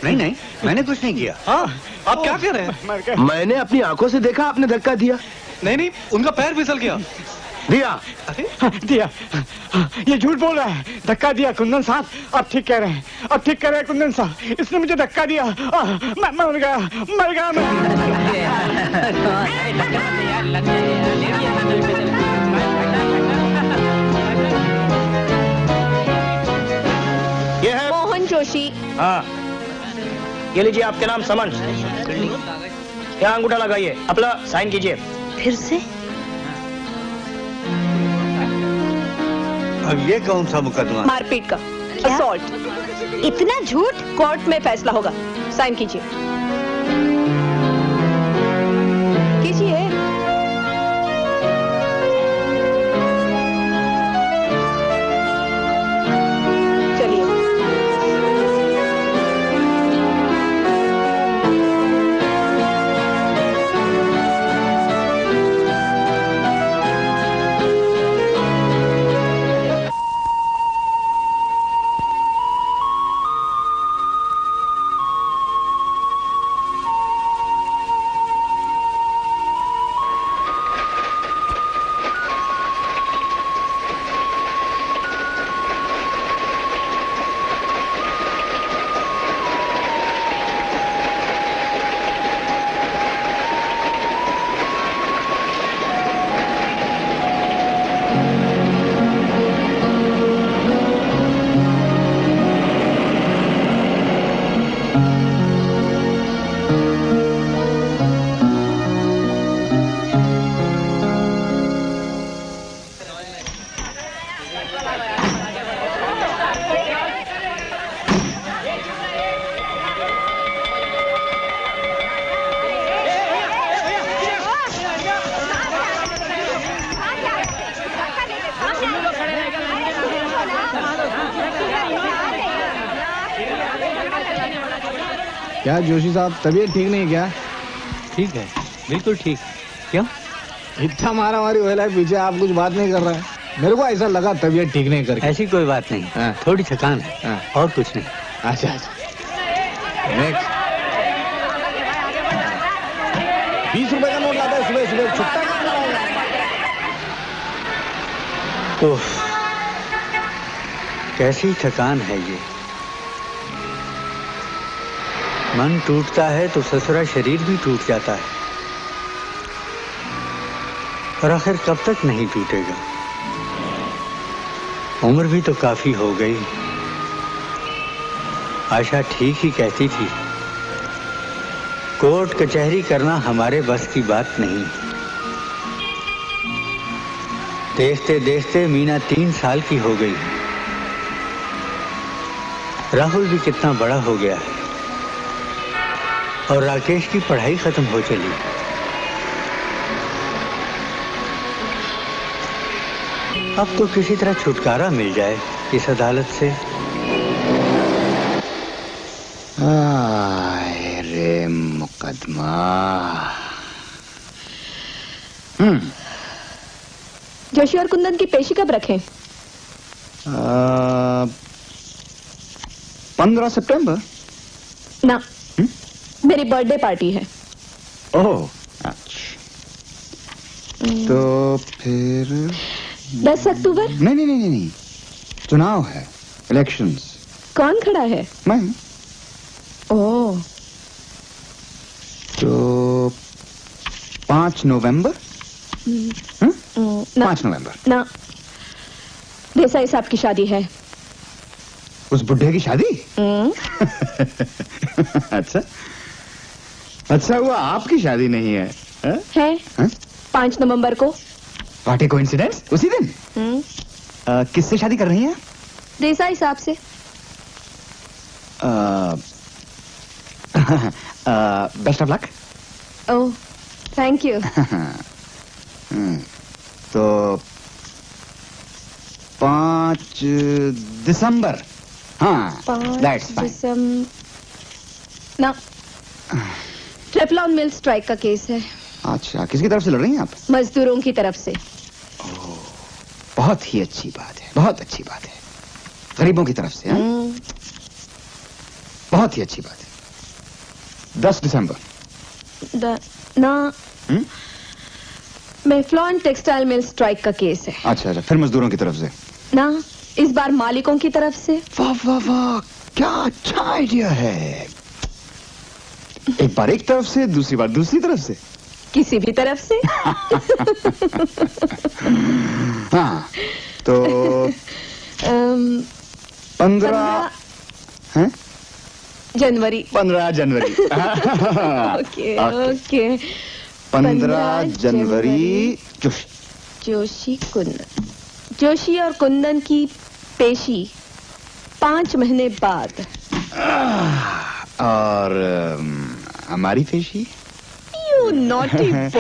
नहीं, मैंने कुछ नहीं किया। हाँ, आप क्या कह रहे हैं? मैंने अपनी आंखों से देखा आपने धक्का दिया। नहीं, उनका पैर फिसल गया। दिया दिया, ये झूठ बोल रहा है। धक्का दिया कुंदन साहब, अब ठीक कह रहे हैं, अब ठीक कह रहे हैं कुंदन साहब, इसने मुझे धक्का दिया। मैं मर गया मैं। ये है मोहन जोशी। हाँ, ये लीजिए आपके नाम समन। यहाँ अंगूठा लगाइए, अपना साइन कीजिए। फिर से अब ये कौन सा मुकदमा? मारपीट का, असॉल्ट। इतना झूठ? कोर्ट में फैसला होगा, साइन कीजिए। कीजिए। चलिए। क्या जोशी साहब, तबीयत ठीक नहीं क्या? ठीक है, बिल्कुल ठीक। क्यों? इतना मारा मारी हो रहा है पीछे, आप कुछ बात नहीं कर रहे हैं। मेरे को ऐसा लगा तबीयत ठीक नहीं करके। ऐसी कोई बात नहीं। हाँ। थोड़ी थकान है। हाँ। और कुछ नहीं। अच्छा अच्छा। नेक्स्ट। 20 रुपए का नोट लाता है सुबह सुबह, छुट्टा कहाँ लगाएगा? ओह, कैसी थकान है ये। मन टूटता है तो ससुरा शरीर भी टूट जाता है, और आखिर कब तक नहीं टूटेगा। उम्र भी तो काफी हो गई। आशा ठीक ही कहती थी, कोर्ट कचहरी करना हमारे बस की बात नहीं। देखते देखते मीना 3 साल की हो गई। राहुल भी कितना बड़ा हो गया है, और राकेश की पढ़ाई खत्म हो चली। अब तो किसी तरह छुटकारा मिल जाए इस अदालत से। अरे मुकदमा। जोशी और कुंदन की पेशी कब रखें? 15 सितंबर। ना, मेरी बर्थडे पार्टी है। ओह अच्छा, तो फिर 10 अक्टूबर? नहीं नहीं नहीं नहीं, चुनाव है, इलेक्शंस। कौन खड़ा है? मैं। ओह, तो 5 नवंबर। 5 नवंबर ना, देसाई साहब की शादी है। उस बुढ़े की शादी? अच्छा अच्छा, वो आपकी शादी नहीं है? है 5 नवंबर को। व्हाट ए कोइंसिडेंस, उसी दिन। किससे शादी कर रही हैं? देसाई साहब से। Best of luck. Oh, thank you. तो 5 दिसंबर। हाँ, दैट्स फाइन। ना, ट्रिपलॉन मिल स्ट्राइक का केस है। अच्छा, किसकी तरफ से लड़ रही हैं आप? मजदूरों की तरफ से। बहुत ही अच्छी बात है, बहुत अच्छी बात है। गरीबों की तरफ से। बहुत ही अच्छी बात है। 10 दिसंबर। ना, मेफ्लॉन टेक्सटाइल मिल स्ट्राइक का केस है। अच्छा अच्छा, फिर मजदूरों की तरफ से ना, इस बार मालिकों की तरफ से। वाह वाह वाह, क्या अच्छा आइडिया है। एक बार एक तरफ से, दूसरी बार दूसरी तरफ से, किसी भी तरफ से। हाँ तो 15 जनवरी। 15 जनवरी। Okay okay. 15 जनवरी। जोशी कुंदन, जोशी और कुंदन की पेशी 5 महीने बाद। और हमारी पेशी? You naughty boy.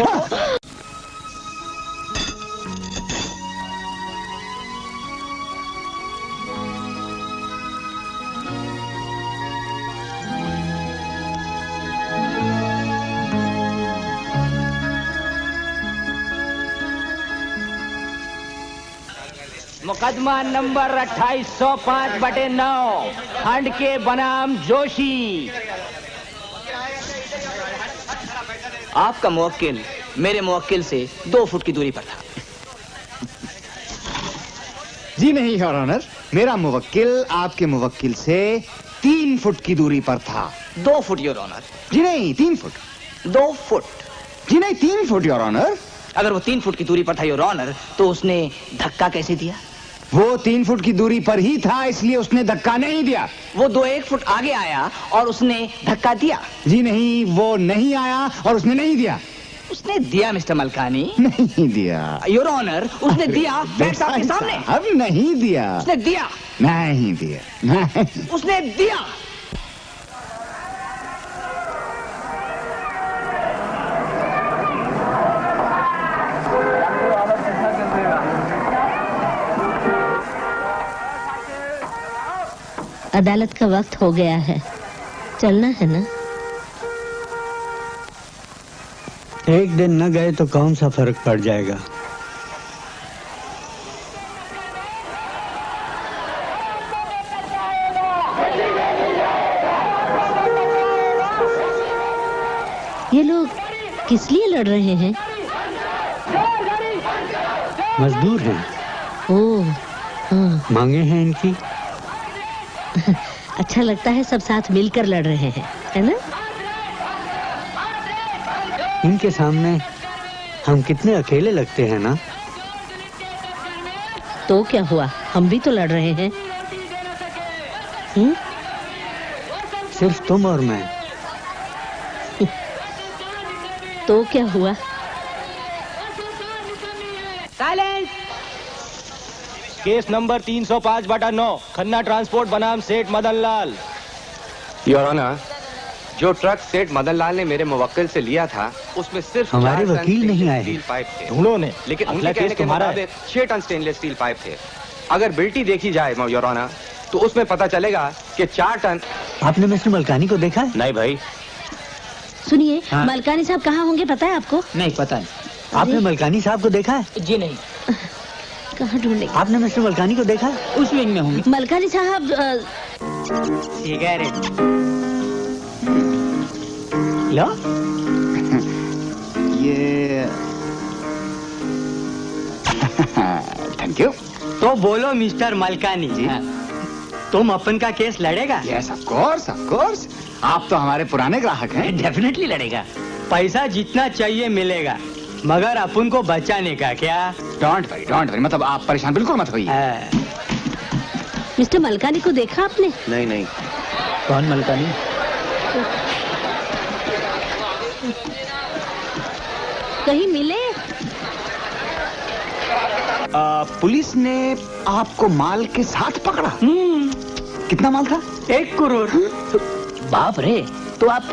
मुकदमा नंबर 2805/9 खंड के बनाम जोशी। आपका मुवक्किल मेरे मुवक्किल से 2 फुट की दूरी पर था। जी नहीं योर ऑनर, मेरा मुवक्किल आपके मुवक्किल से 3 फुट की दूरी पर था। 2 फुट योर ऑनर। जी नहीं, 3 फुट। 2 फुट। जी नहीं, 3 फुट योर ऑनर। अगर वो 3 फुट की दूरी पर था योर ऑनर, तो उसने धक्का कैसे दिया? वो 3 फुट की दूरी पर ही था, इसलिए उसने धक्का नहीं दिया। वो 1 फुट आगे आया और उसने धक्का दिया। जी नहीं, वो नहीं आया और उसने नहीं दिया। उसने दिया मिस्टर मलकानी। नहीं दिया योर ऑनर, उसने दिया बैठ साहब के सामने। अब नहीं दिया। उसने दिया। नहीं दिया। नहीं। उसने दिया। अदालत का वक्त हो गया है, चलना है ना? एक दिन न गए तो कौन सा फर्क पड़ जाएगा। ये लोग किस लिए लड़ रहे हैं? मजदूर हैं। ओह, हाँ। मांगे हैं इनकी। अच्छा लगता है सब साथ मिलकर लड़ रहे हैं, है ना? इनके सामने हम कितने अकेले लगते हैं ना। तो क्या हुआ, हम भी तो लड़ रहे हैं। सिर्फ तुम और मैं। तो क्या हुआ? Silence. Case number 305/9 Khanna transport बनाम सेठ मदन लाल। योर ऑनर, जो ट्रक सेठ मदन लाल ने मेरे मुवक्किल से लिया था, उसमें सिर्फ हमारे वकील नहीं आए स्टील पाइप थे। उन्होंने, लेकिन अगला उनके कहने केस के तुम्हारा है। मुताबिक 6 टन स्टेनलेस स्टील पाइप थे। अगर बिल्टी देखी जाए योर ऑनर, तो उसमें पता चलेगा कि 4 टन। आपने मिस्टर मलकानी को देखा है? नहीं भाई। सुनिए, मलकानी साहब कहाँ होंगे पता है आपको? नहीं पता है। आपने मलकानी साहब को देखा है? जी नहीं। कहाँ ढूंढेंगे? आपने मिस्टर मलकानी को देखा है? उस विंग में होंगे। मलकानी साहब सिगरेट लो। ये थैंक यू। तो बोलो मिस्टर मलकानी जी, तुम अपन का केस लड़ेगा? Yes of course of course. आप तो हमारे पुराने ग्राहक हैं। डेफिनेटली लड़ेगा। पैसा जितना चाहिए मिलेगा, मगर अपन को बचाने का क्या? डोंट वरी, मतलब आप परेशान बिल्कुल मत होइए। मिस्टर मलकानी को देखा आपने? नहीं नहीं। कौन मलकानी? कहीं मिले? पुलिस ने आपको माल के साथ पकड़ा? कितना माल था? 1 करोड़। बाप रे, तो आप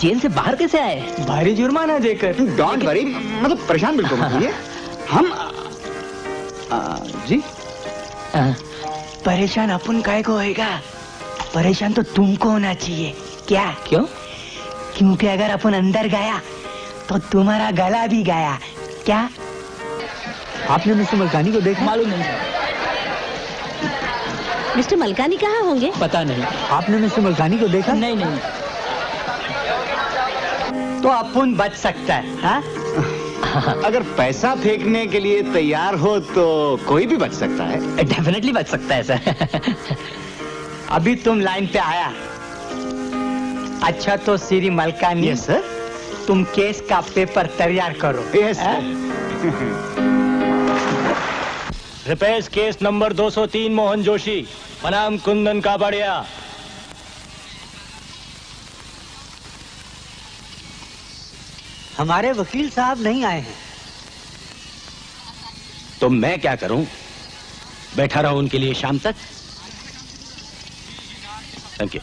जेल से बाहर कैसे आए? भारी जुर्माना देकर। डोंट वरी, मतलब परेशान बिल्कुल मत होइए। हम जी परेशान अपन काय को होएगा, परेशान तो तुमको होना चाहिए। क्या? क्यों? क्योंकि अगर अपन अंदर गया तो तुम्हारा गला भी गया। क्या? आपने मिस्टर मलकानी को देखा? मालूम नहीं। मिस्टर मलकानी कहाँ होंगे? पता नहीं। आपने मिस्टर मलकानी को देखा? नहीं नहीं। तो अपन बच सकता है। हाँ? अगर पैसा फेंकने के लिए तैयार हो तो कोई भी बच सकता है। डेफिनेटली बच सकता है सर। अभी तुम लाइन पे आया। अच्छा तो श्री मलकानी। Yes sir. तुम केस का पेपर तैयार करो। Yes sir. रिपेस केस नंबर 203 मोहन जोशी बनाम कुंदन कापड़िया। हमारे वकील साहब नहीं आए हैं। तो मैं क्या करूं? बैठा रहूं उनके लिए शाम तक? Thank you.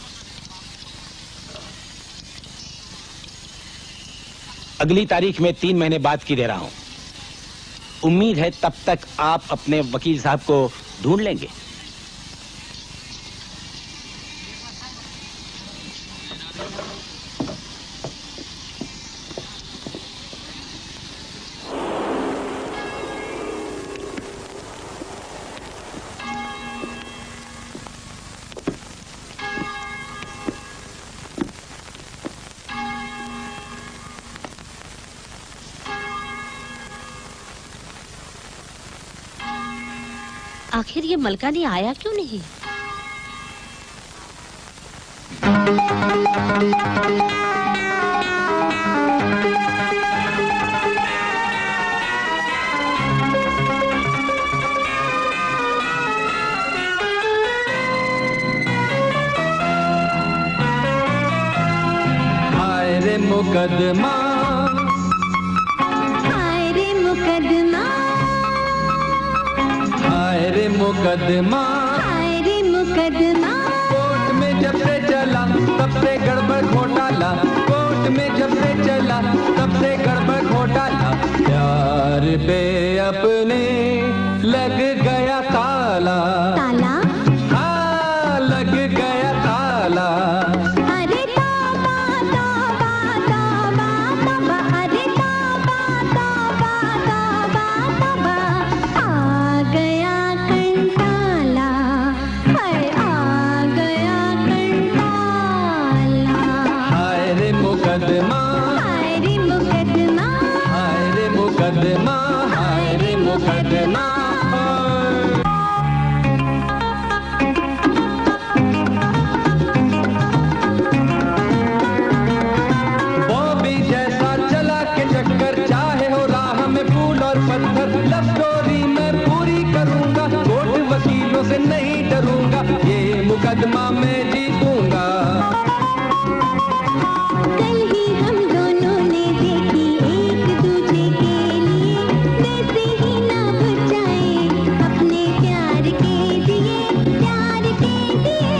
अगली तारीख में 3 महीने बाद की दे रहा हूं। उम्मीद है तब तक आप अपने वकील साहब को ढूंढ लेंगे। आखिर ये मलकानी आया क्यों नहीं? हाय रे मुकदमा, हाय रे मुकदमा, हाय रे मुकदमा, हाय रे मुकदमा। कोर्ट में जब से चला तब से गड़बड़ घोटाला, कोर्ट में जब से चला तब से गड़बड़ घोटाला। प्यार पे अपने लग गया ताला। ताला? हाँ लग गया ताला। अरे तौबा तौबा तौबा तौबा, अरे तौबा तौबा तौबा तौबा। आ गया कंटाला, हाय आ गया कंटाला। हाय रे मुकदमा, हाय रे मुकदमा, हाय रे मुकदमा, हाय रे मुकदमा। बॉबी जैसा चला के चक्कर, चाहे हो राह में फूल और पत्थर, लव स्टोरी मैं पूरी करूंगा, कोर्ट वकीलों से नहीं डरूंगा, ये मुकदमा मैं जीतूंगा। कल ही हम दोनों ने देखी एक दूजे के लिए, वैसे ही ना बचाए अपने प्यार के दिए, प्यार के दिए।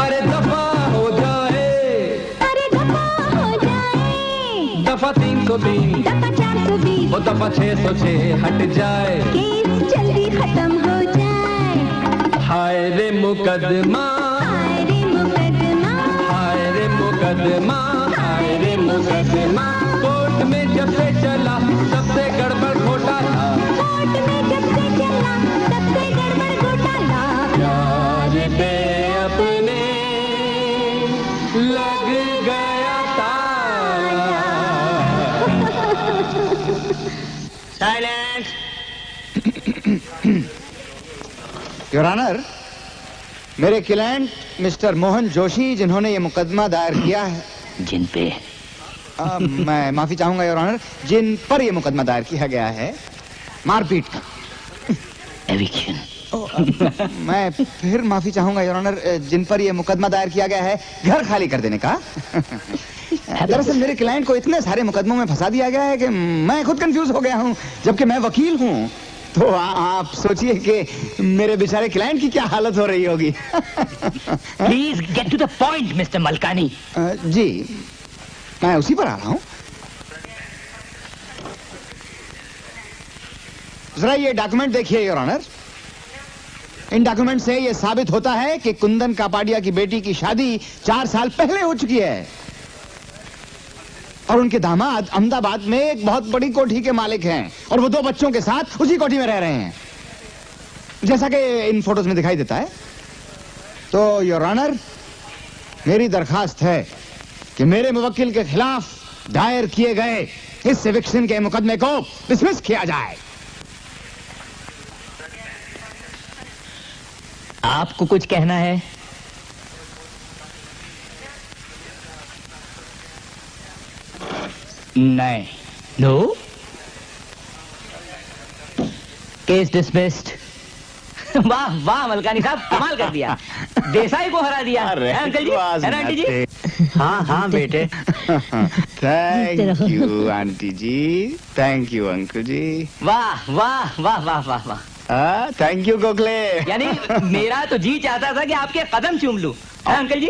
अरे दफा हो जाए, अरे दफा हो जाए, दफा 303, दफा 420, वो दफा 606 हट जाए, केस जल्दी खत्म हो जाए। हाय रे मुकदमा, हाय रे मुकदमा, हाय रे मुकदमा, हाय रे मुकदमा। कोर्ट में जब से चला तब से गड़बड़ घोटाला, कोर्ट में जब से चला तब से गड़बड़ घोटाला। प्यार पे अपने लग गया ताला। साइलेंस। योर ऑनर, मेरे क्लाइंट मिस्टर मोहन जोशी जिन्होंने ये मुकदमा दायर किया है, जिन पे मैं माफी चाहूंगा योर ऑनर, जिन पर यह मुकदमा दायर किया गया है मारपीट का। एविक्शन। मैं फिर माफी चाहूंगा योर ऑनर, जिन पर यह मुकदमा दायर किया गया है घर खाली कर देने का। दरअसल मेरे क्लाइंट को इतने सारे मुकदमों में फंसा दिया गया है कि मैं खुद कंफ्यूज हो गया हूं, जबकि मैं वकील हूं। तो आप सोचिए कि मेरे बेचारे क्लाइंट की क्या हालत हो रही होगी। Please get to the point mister Malkani. जी मैं उसी पर आ रहा हूं। जरा ये डॉक्यूमेंट देखिए योर ऑनर। इन डॉक्यूमेंट से यह साबित होता है कि कुंदन कापाडिया की बेटी की शादी 4 साल पहले हो चुकी है और उनके दामाद अहमदाबाद में एक बहुत बड़ी कोठी के मालिक हैं और वो 2 बच्चों के साथ उसी कोठी में रह रहे हैं, जैसा कि इन फोटोज में दिखाई देता है। तो योर ऑनर, मेरी दरखास्त है कि मेरे मुवक्किल के खिलाफ दायर किए गए इस एविक्शन के मुकदमे को डिसमिस किया जाए। आपको कुछ कहना है? नहीं। नो। Case dismissed. वाह वाह मलकानी साहब, कमाल कर दिया, देसाई को हरा दिया। अंकल जी, है ना आंटी जी? हाँ हाँ बेटे। Thank you aunty ji, thank you uncle ji. वाह वाह वाह वाह वाह वाह। Thank you Gokhale. यानी मेरा तो जी चाहता था कि आपके कदम चूम लूं। अंकल जी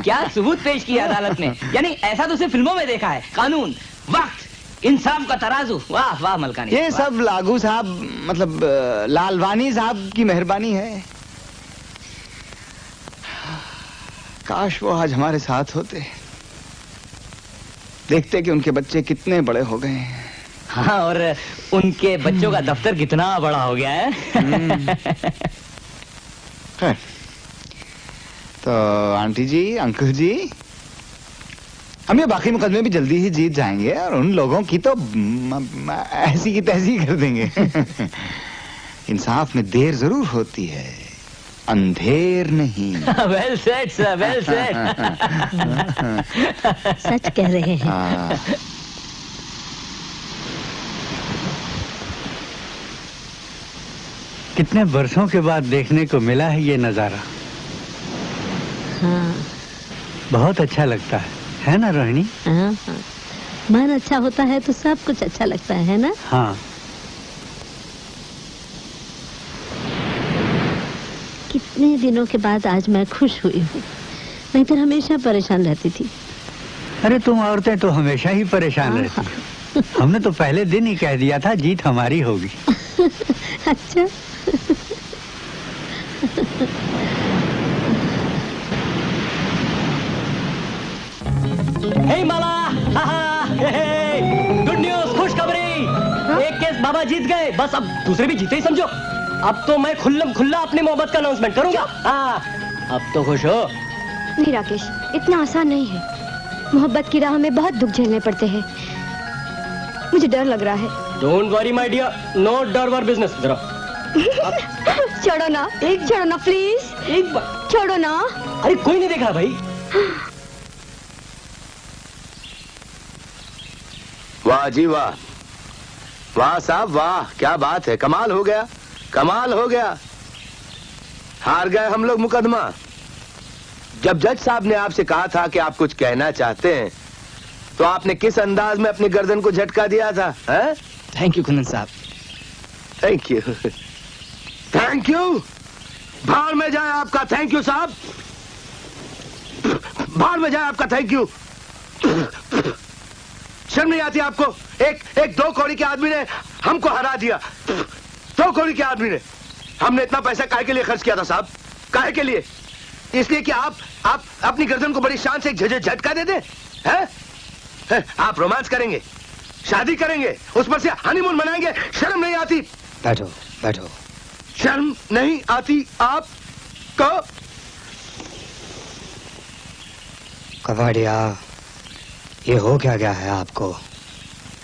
क्या सबूत पेश किया अदालत ने, यानी ऐसा तो सिर्फ फिल्मों में देखा है। कानून, वक्त, इंसाफ का तराजू। वाह वाह मलकानी। ये सब लागू साहब, मतलब लालवानी साहब की मेहरबानी है। काश वो आज हमारे साथ होते, देखते कि उनके बच्चे कितने बड़े हो गए हैं। हाँ, और उनके बच्चों का दफ्तर कितना बड़ा हो गया है। खैर, तो आंटी जी, अंकल जी, हम ये बाकी मुकदमे भी जल्दी ही जीत जाएंगे और उन लोगों की तो ऐसी की तैसी कर देंगे। इंसाफ में देर जरूर होती है, अंधेर नहीं। Well said sir, well said. सच कह रहे हैं। कितने बरसों के बाद देखने को मिला है ये नजारा। हाँ। बहुत अच्छा लगता है ना रोहिणी? हाँ हाँ, मन अच्छा होता है तो सब कुछ अच्छा लगता है ना? हाँ। कितने दिनों के बाद आज मैं खुश हुई हूँ, नहीं तो हमेशा परेशान रहती थी। अरे तुम औरतें तो हमेशा ही परेशान रहती। हमने तो पहले दिन ही कह दिया था जीत हमारी होगी। अच्छा। हे माला, गुड न्यूज, खुशखबरी। एक केस बाबा जीत गए, बस अब दूसरे भी जीते ही समझो। अब तो मैं खुल्लम खुल्ला अपनी मोहब्बत का अनाउंसमेंट करूंगा। हाँ, अब तो खुश हो? नहीं राकेश, इतना आसान नहीं है। मोहब्बत की राह में बहुत दुख झेलने पड़ते हैं। मुझे डर लग रहा है। Don't worry my dear, no डर वर बिजनेस। जरा छोड़ो ना, छोड़ो ना प्लीज, एक बार छोड़ो ना। अरे कोई नहीं देख रहा भाई। वाह जी वाह, वाह साहब वाह, क्या बात है, कमाल हो गया, कमाल हो गया। हार गए हम लोग मुकदमा। जब जज साहब ने आपसे कहा था कि आप कुछ कहना चाहते हैं, तो आपने किस अंदाज में अपनी गर्दन को झटका दिया था? थैंक यू कुंदन साहब। Thank you, thank you. बाहर में जाए आपका थैंक यू साहब, बाहर में जाए आपका थैंक यू। शर्म नहीं आती आपको? एक 2 कौड़ी के आदमी ने हमको हरा दिया। 2 कौड़ी के आदमी ने। हमने इतना पैसा काहे के लिए खर्च किया था साहब? काहे के लिए? इसलिए कि आप अपनी गर्दन को बड़ी शान से एक झटका दे दे हैं? आप रोमांस करेंगे, शादी करेंगे, उस पर से हनीमून मनाएंगे। शर्म नहीं आती? बैठो बैठो। शर्म नहीं आती आपको? कबाड़िया, ये हो क्या गया है आपको?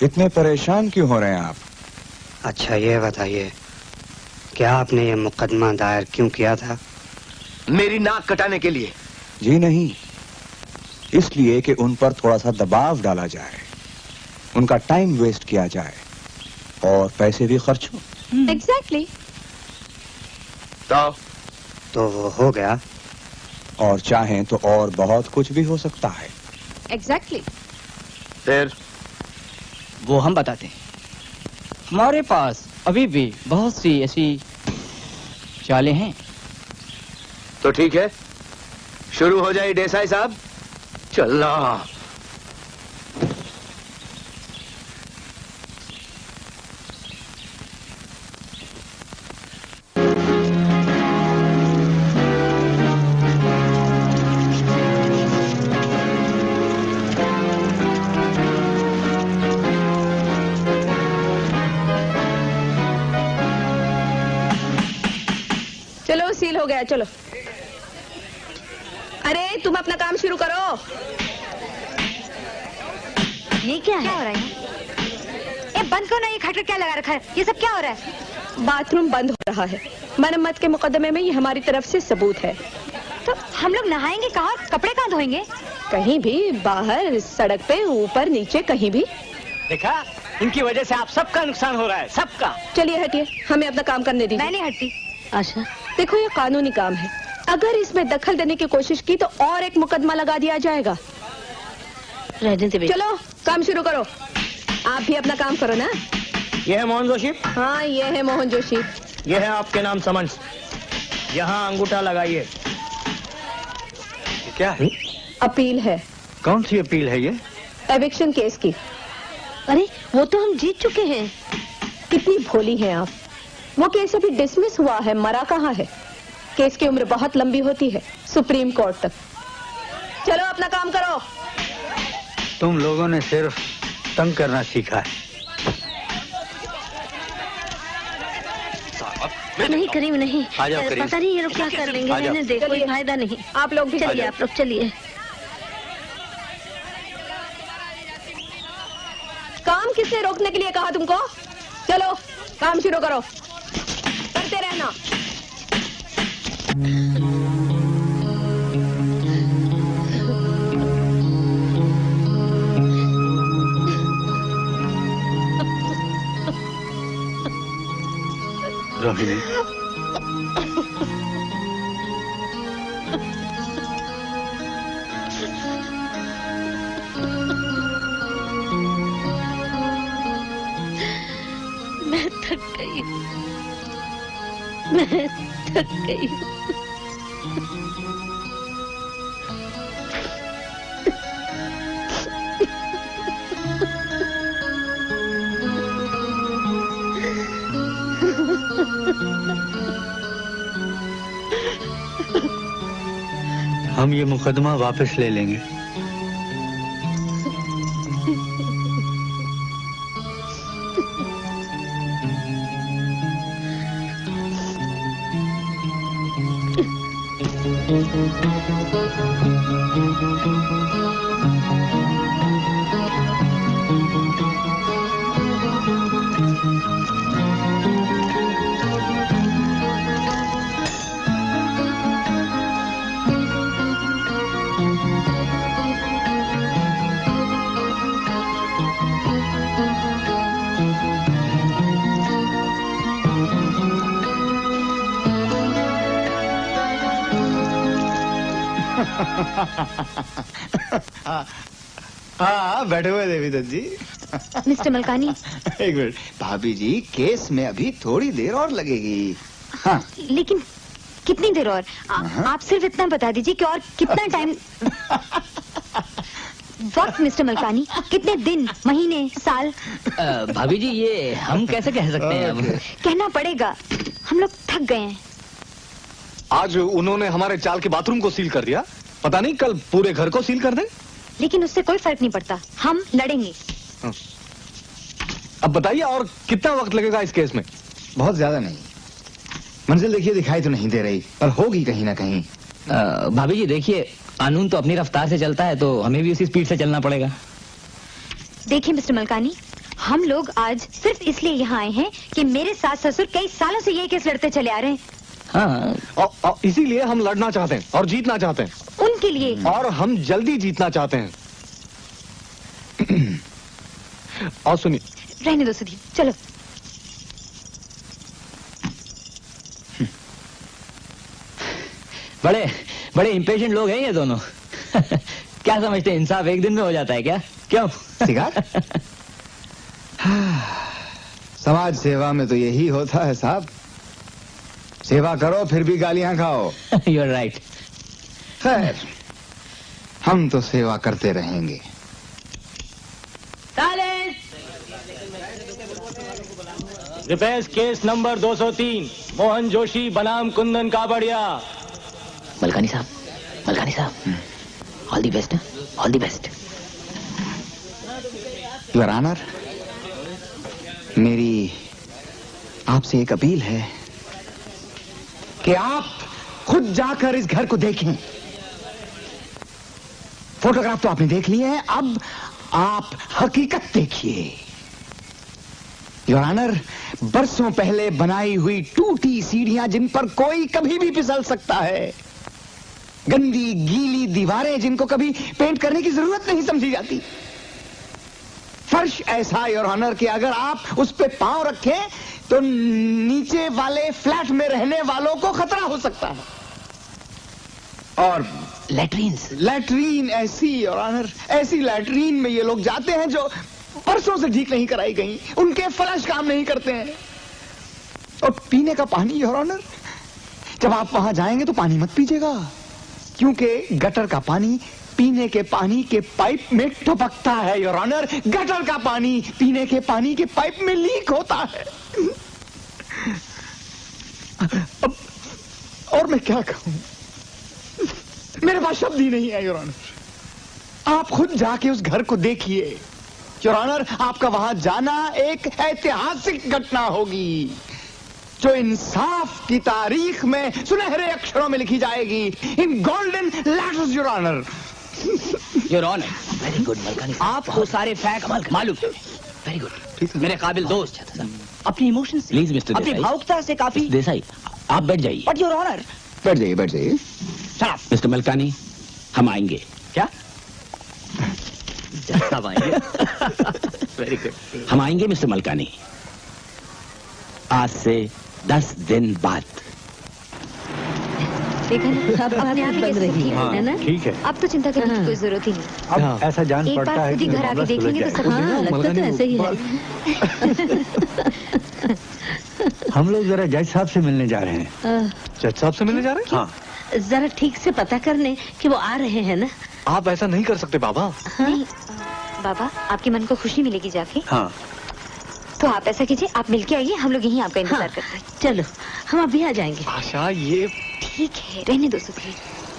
इतने परेशान क्यों हो रहे हैं आप? अच्छा ये बताइए, क्या आपने ये मुकदमा दायर क्यों किया था? मेरी नाक कटाने के लिए? जी नहीं, इसलिए कि उन पर थोड़ा सा दबाव डाला जाए, उनका टाइम वेस्ट किया जाए और पैसे भी खर्च हो। एग्जैक्टली। तो वो हो गया, और चाहें तो और बहुत कुछ भी हो सकता है। एग्जैक्टली। फिर वो हम बताते हैं। हमारे पास अभी भी बहुत सी ऐसी चालें हैं। तो ठीक है, शुरू हो जाए देसाई साहब। चलना। चलो सील हो गया, चलो। अरे तुम अपना काम शुरू करो। ये क्या हो रहा है? ए, बंद करो ना, ये खटखट क्या लगा रखा है? ये सब क्या हो रहा है? बाथरूम बंद हो रहा है। मरम्मत के मुकदमे में ये हमारी तरफ से सबूत है। तो हम लोग नहाएंगे कहाँ? कपड़े कहाँ धोएंगे? कहीं भी, बाहर, सड़क पे, ऊपर नीचे, कहीं भी। देखा, इनकी वजह से आप सबका नुकसान हो रहा है, सबका। चलिए हटिए, हमें अपना काम करने दीजिए। मैं नहीं हटती। आशा, देखो ये कानूनी काम है, अगर इसमें दखल देने की कोशिश की तो और एक मुकदमा लगा दिया जाएगा। चलो काम शुरू करो। आप भी अपना काम करो ना। ये है मोहन जोशी। हाँ, ये है मोहन जोशी। ये है आपके नाम समन्स। यहाँ अंगूठा लगाइए। क्या है? अपील है। कौन सी अपील है ये? एविक्शन केस की। अरे वो तो हम जीत चुके हैं। कितनी भोली हैं आप। वो केस अभी डिसमिस हुआ है, मरा कहाँ है। केस की उम्र बहुत लंबी होती है, सुप्रीम कोर्ट तक। चलो अपना काम करो। तुम लोगों ने सिर्फ तंग करना सीखा है। नहीं करीब नहीं, आ जाओ करीब। पता नहीं ये लोग क्या कर लेंगे। रहने दे, कोई फायदा नहीं। आप लोग भी चलिए, आप लोग चलिए। काम किसने रोकने के लिए कहा तुमको? चलो काम शुरू करो, करते रहना। रोहिणी, मैं थक गई, मैं थक गई। हम ये मुकदमा वापस ले लेंगे। हाँ, बैठे हुए देवी दत्त जी। मिस्टर मलकानी, एक मिनट भाभी जी, केस में अभी थोड़ी देर और लगेगी। हाँ। लेकिन कितनी देर और? आप सिर्फ इतना बता दीजिए कि और कितना टाइम। वक्त मिस्टर मलकानी, कितने दिन, महीने, साल? भाभी जी, ये हम कैसे कह सकते हैं अब? कहना पड़ेगा, हम लोग थक गए हैं। आज उन्होंने हमारे चाल के बाथरूम को सील कर दिया, पता नहीं कल पूरे घर को सील कर दें। लेकिन उससे कोई फर्क नहीं पड़ता, हम लड़ेंगे। अब बताइए और कितना वक्त लगेगा इस केस में? बहुत ज्यादा नहीं। मंजिल देखिए दिखाई तो नहीं दे रही, पर होगी कहीं ना कहीं। भाभी जी देखिए, कानून तो अपनी रफ्तार से चलता है, तो हमें भी उसी स्पीड से चलना पड़ेगा। देखिए मिस्टर मलकानी, हम लोग आज सिर्फ इसलिए यहाँ आए हैं कि मेरे सास ससुर कई सालों से ये केस लड़ते चले आ रहे हैं। हाँ, और इसीलिए हम लड़ना चाहते हैं और जीतना चाहते हैं। उनके लिए। और हम जल्दी जीतना चाहते हैं। और सुनिए। रहने दो सुधीर, चलो। बड़े बड़े इम्पेशेंट लोग हैं ये दोनों। क्या समझते हैं, इंसाफ एक दिन में हो जाता है क्या? क्यों? सिगार? समाज सेवा में तो यही होता है साहब, सेवा करो फिर भी गालियां खाओ। You are right. खैर, हम तो सेवा करते रहेंगे। Repairs case number 203, Mohan Joshi बनाम कुंदन काबड़िया। मलकानी साहब, मलकानी साहब, all the best, all the best. Your honour, मेरी आपसे एक अपील है कि आप खुद जाकर इस घर को देखें। फोटोग्राफ तो आपने देख लिए हैं, अब आप हकीकत देखिए। योर ऑनर, बरसों पहले बनाई हुई टूटी सीढ़ियां जिन पर कोई कभी भी फिसल सकता है, गंदी गीली दीवारें जिनको कभी पेंट करने की जरूरत नहीं समझी जाती, फर्श ऐसा योर ऑनर कि अगर आप उस पे पांव रखें तो नीचे वाले फ्लैट में रहने वालों को खतरा हो सकता है। और लैट्रीन ऐसी योर ऑनर, ऐसी लैट्रीन में ये लोग जाते हैं जो परसों से ठीक नहीं कराई गई, उनके फ्लश काम नहीं करते हैं। और पीने का पानी योर ऑनर, जब आप वहां जाएंगे तो पानी मत पीजिएगा, क्योंकि गटर का पानी पीने के पानी के पाइप में टपकता है योर ऑनर। गटर का पानी पीने के पानी के पाइप में लीक होता है। अब और मैं क्या कहूं, मेरे पास शब्द ही नहीं है योर ऑनर। आप खुद जाके उस घर को देखिए योर ऑनर। आपका वहां जाना एक ऐतिहासिक घटना होगी जो इंसाफ की तारीख में सुनहरे अक्षरों में लिखी जाएगी, in golden letters your honour. Your honour, very good Malkani, आपको सारे फैक्ट मालूम है। वेरी गुड, मेरे काबिल दोस्त अपनी इमोशन से, प्लीज मिस्टर अपनी भावुकता से काफी। देसाई, आप बैठ जाइए। बट योर ऑनर, बैठ जाइए, बैठ जाइए। मिस्टर मलकानी, हम आएंगे। क्या? कब आएंगे? वेरी गुड, हम आएंगे मिस्टर मलकानी, आज से 10 दिन बाद। देखा ना, अब अपने आप ही कैसे ठीक है ना? ठीक है। अब तो चिंता करने की कोई जरूरत ही नहीं। अब ऐसा जान एक पड़ता बार है खुद ही कि घर आके देख लेंगे तो सब लगता तो ऐसे ही है। हम लोग जरा जज साहब से मिलने जा रहे हैं। जज साहब से मिलने जा रहे हैं? हाँ। जरा ठीक से पता कर लें कि वो आ रहे हैं ना। आप ऐसा नहीं कर सकते बाबा। नहीं बाबा, आपके मन को खुशी मिलेगी जाके। हाँ। तो आप ऐसा कीजिए, आप मिलके आइए, हम लोग यहीं आपका इंतजार करते हैं। चलो, हम अभी आ जाएंगे। आशा, ये ठीक है, रहने दो सुधीर,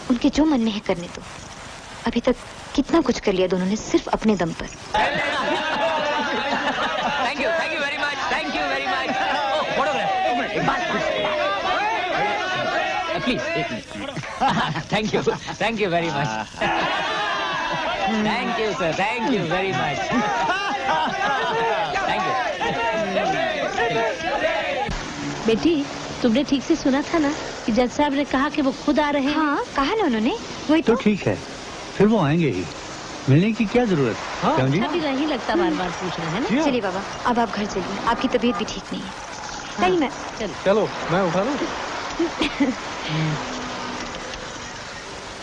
उनके जो मन में है करने दो। अभी तक कितना कुछ कर लिया दोनों ने सिर्फ अपने दम पर। Thank you very much, thank you very much. Photograph, एक बात प्लीज, एक minute. Thank you very much. Thank you sir, thank you very much. Thank you. बेटी, तुमने ठीक से सुना था ना कि जज साहब ने कहा कि वो खुद आ रहे हैं? हाँ, कहा ना उन्होंने, वही तो ठीक है, फिर वो आएंगे ही, मिलने की क्या जरूरत? क्यों जी? अभी नहीं लगता बार बार पूछना है ना। चलिए बाबा, अब आप घर चलिए, आपकी तबीयत भी ठीक नहीं है। नहीं मैं चलो, मैं उठा लूं।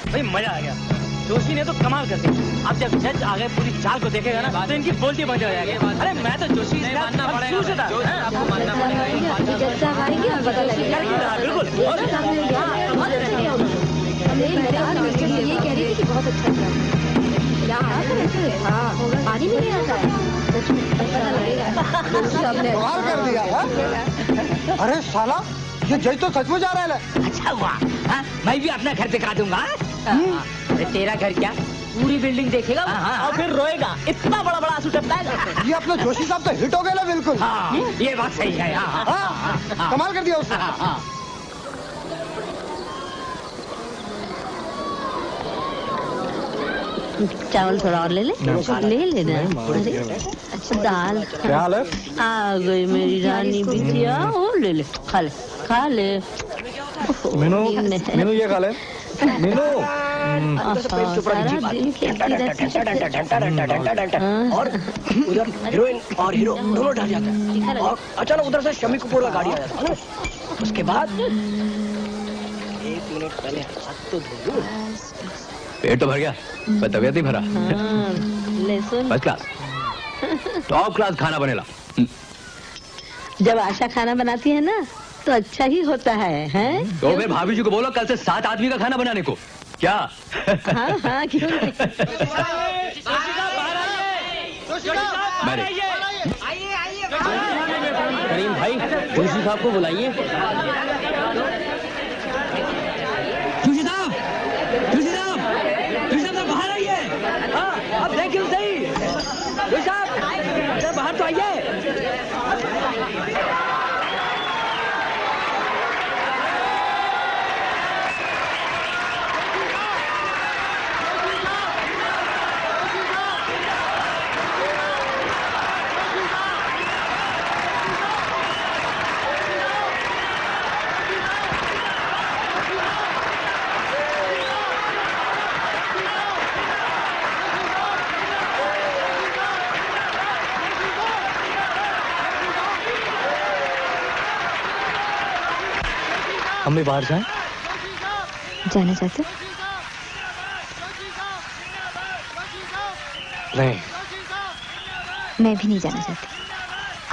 भाई मजा आ गया, जोशी ने तो कमाल कर दिया। अब जब जज आ गए पूरी चाल को देखेगा ना तो इनकी बोलती बंद हो जाएगी। अरे मैं तो जोशी मानना पड़ेगा, जज साहब आएंगे और पता लगेगा। बिल्कुल। ये कह रही थी कि बहुत अच्छा था। पानी भी नहीं आता है, सच में पता लगेगा। कमाल कर दिया। हाँ? अरे साला, ये जज तो सचमुच आ रहा है। अच्छा हुआ, हाँ? मैं भी अपना घर दिखा दूंगा। अरे तेरा घर क्या, पूरी बिल्डिंग देखेगा और फिर रोएगा, इतना बड़ा बड़ा आंसू टपकाएगा। ये अपना जोशी साहब तो हिट हो गए ना बिल्कुल। हाँ, ये बात सही है। कमाल कर दिया उसने। चावल थोड़ा और ले ले लेना। अरे अच्छा, दाल क्या हाल है? आ गई मेरी रानी बिटिया। ओ ले ले, खा ले। मीनू, मीनू ये खा ले। मीनू। सारा दिन खेलती रहती। और उधर हीरोइन और हीरो दोनों डर जाते हैं और अचानक उधर से शम्मी कपूर का गाड़ी आ जाता है ना। उसके बाद 1 मिनट पहले हाथ तो धो लूं। पेट तो भर गया पर तबीयत नहीं भरा। ले सुन, फर्स्ट क्लास, टॉप क्लास खाना बनेला। जब आशा खाना बनाती है ना तो अच्छा ही होता है, हैं? तो फिर भाभी जी को बोलो कल से 7 आदमी का खाना बनाने को। क्या? हाँ, क्यों नहीं? करीम भाई, जोशी साहब को बुलाइए। जोशी साहब बाहर आइए। हाँ, अब देखिए सही। जोशी साहब बाहर तो आइए। हम भी बाहर जाएं? जाना चाहते हो? नहीं। मैं भी नहीं जाना चाहती।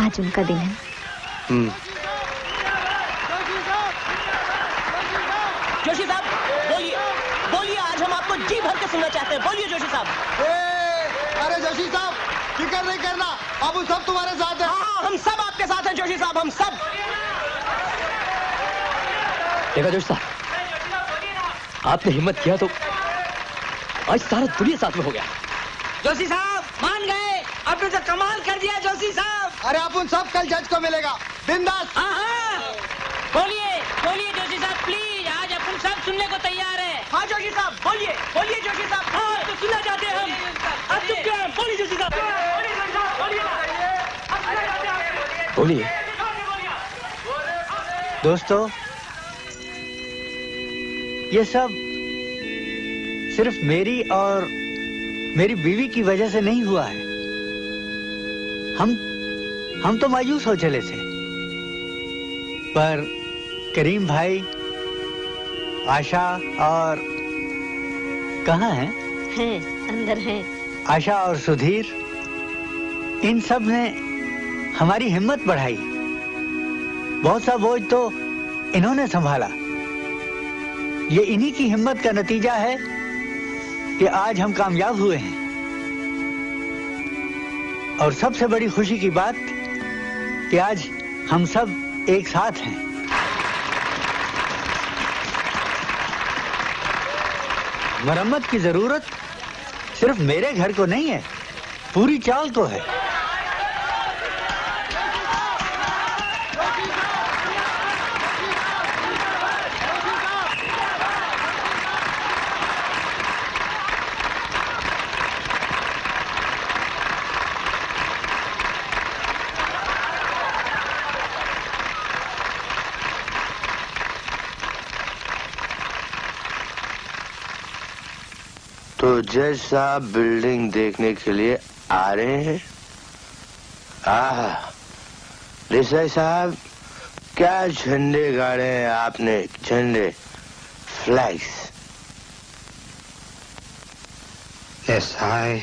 आज उनका दिन है। जोशी साहब बोलिए, बोलिए, आज हम आपको जी भर के सुनना चाहते हैं। बोलिए जोशी साहब। अरे जोशी साहब, फिक्र नहीं करना, अब सब तुम्हारे साथ है। हाँ, हम सब आपके साथ हैं जोशी साहब, हम सब। देखा जोशी साहब, आपने हिम्मत किया तो आज सारा दुनिया साथ में हो गया। जोशी साहब मान गए, आपने तो कमाल कर दिया जोशी साहब। अरे अपन सब कल जज को मिलेगा, बिंदास। हाँ, बोलिए, बोलिए जोशी साहब प्लीज, आज अपन सब सुनने को तैयार है। हाँ जोशी साहब बोलिए, बोलिए जोशी साहब। हाँ तो सुनना चाहते हैं हम। अब चुप क्यों हैं? बोलिए जोशी साहब, बोलिए। दोस्तों, ये सब सिर्फ मेरी और मेरी बीवी की वजह से नहीं हुआ है। हम तो मायूस हो चले थे, पर करीम भाई, आशा और कहाँ हैं? हैं, अंदर हैं। आशा और सुधीर, इन सब ने हमारी हिम्मत बढ़ाई। बहुत सा बोझ तो इन्होंने संभाला। ये इन्हीं की हिम्मत का नतीजा है कि आज हम कामयाब हुए हैं। और सबसे बड़ी खुशी की बात कि आज हम सब एक साथ हैं। मरम्मत की जरूरत सिर्फ मेरे घर को नहीं है, पूरी चाल को है। तो जज साहब बिल्डिंग देखने के लिए आ रहे हैं। देसाई साहब, क्या झंडे गाड़े हैं आपने, झंडे, फ्लैग्स। देसाई,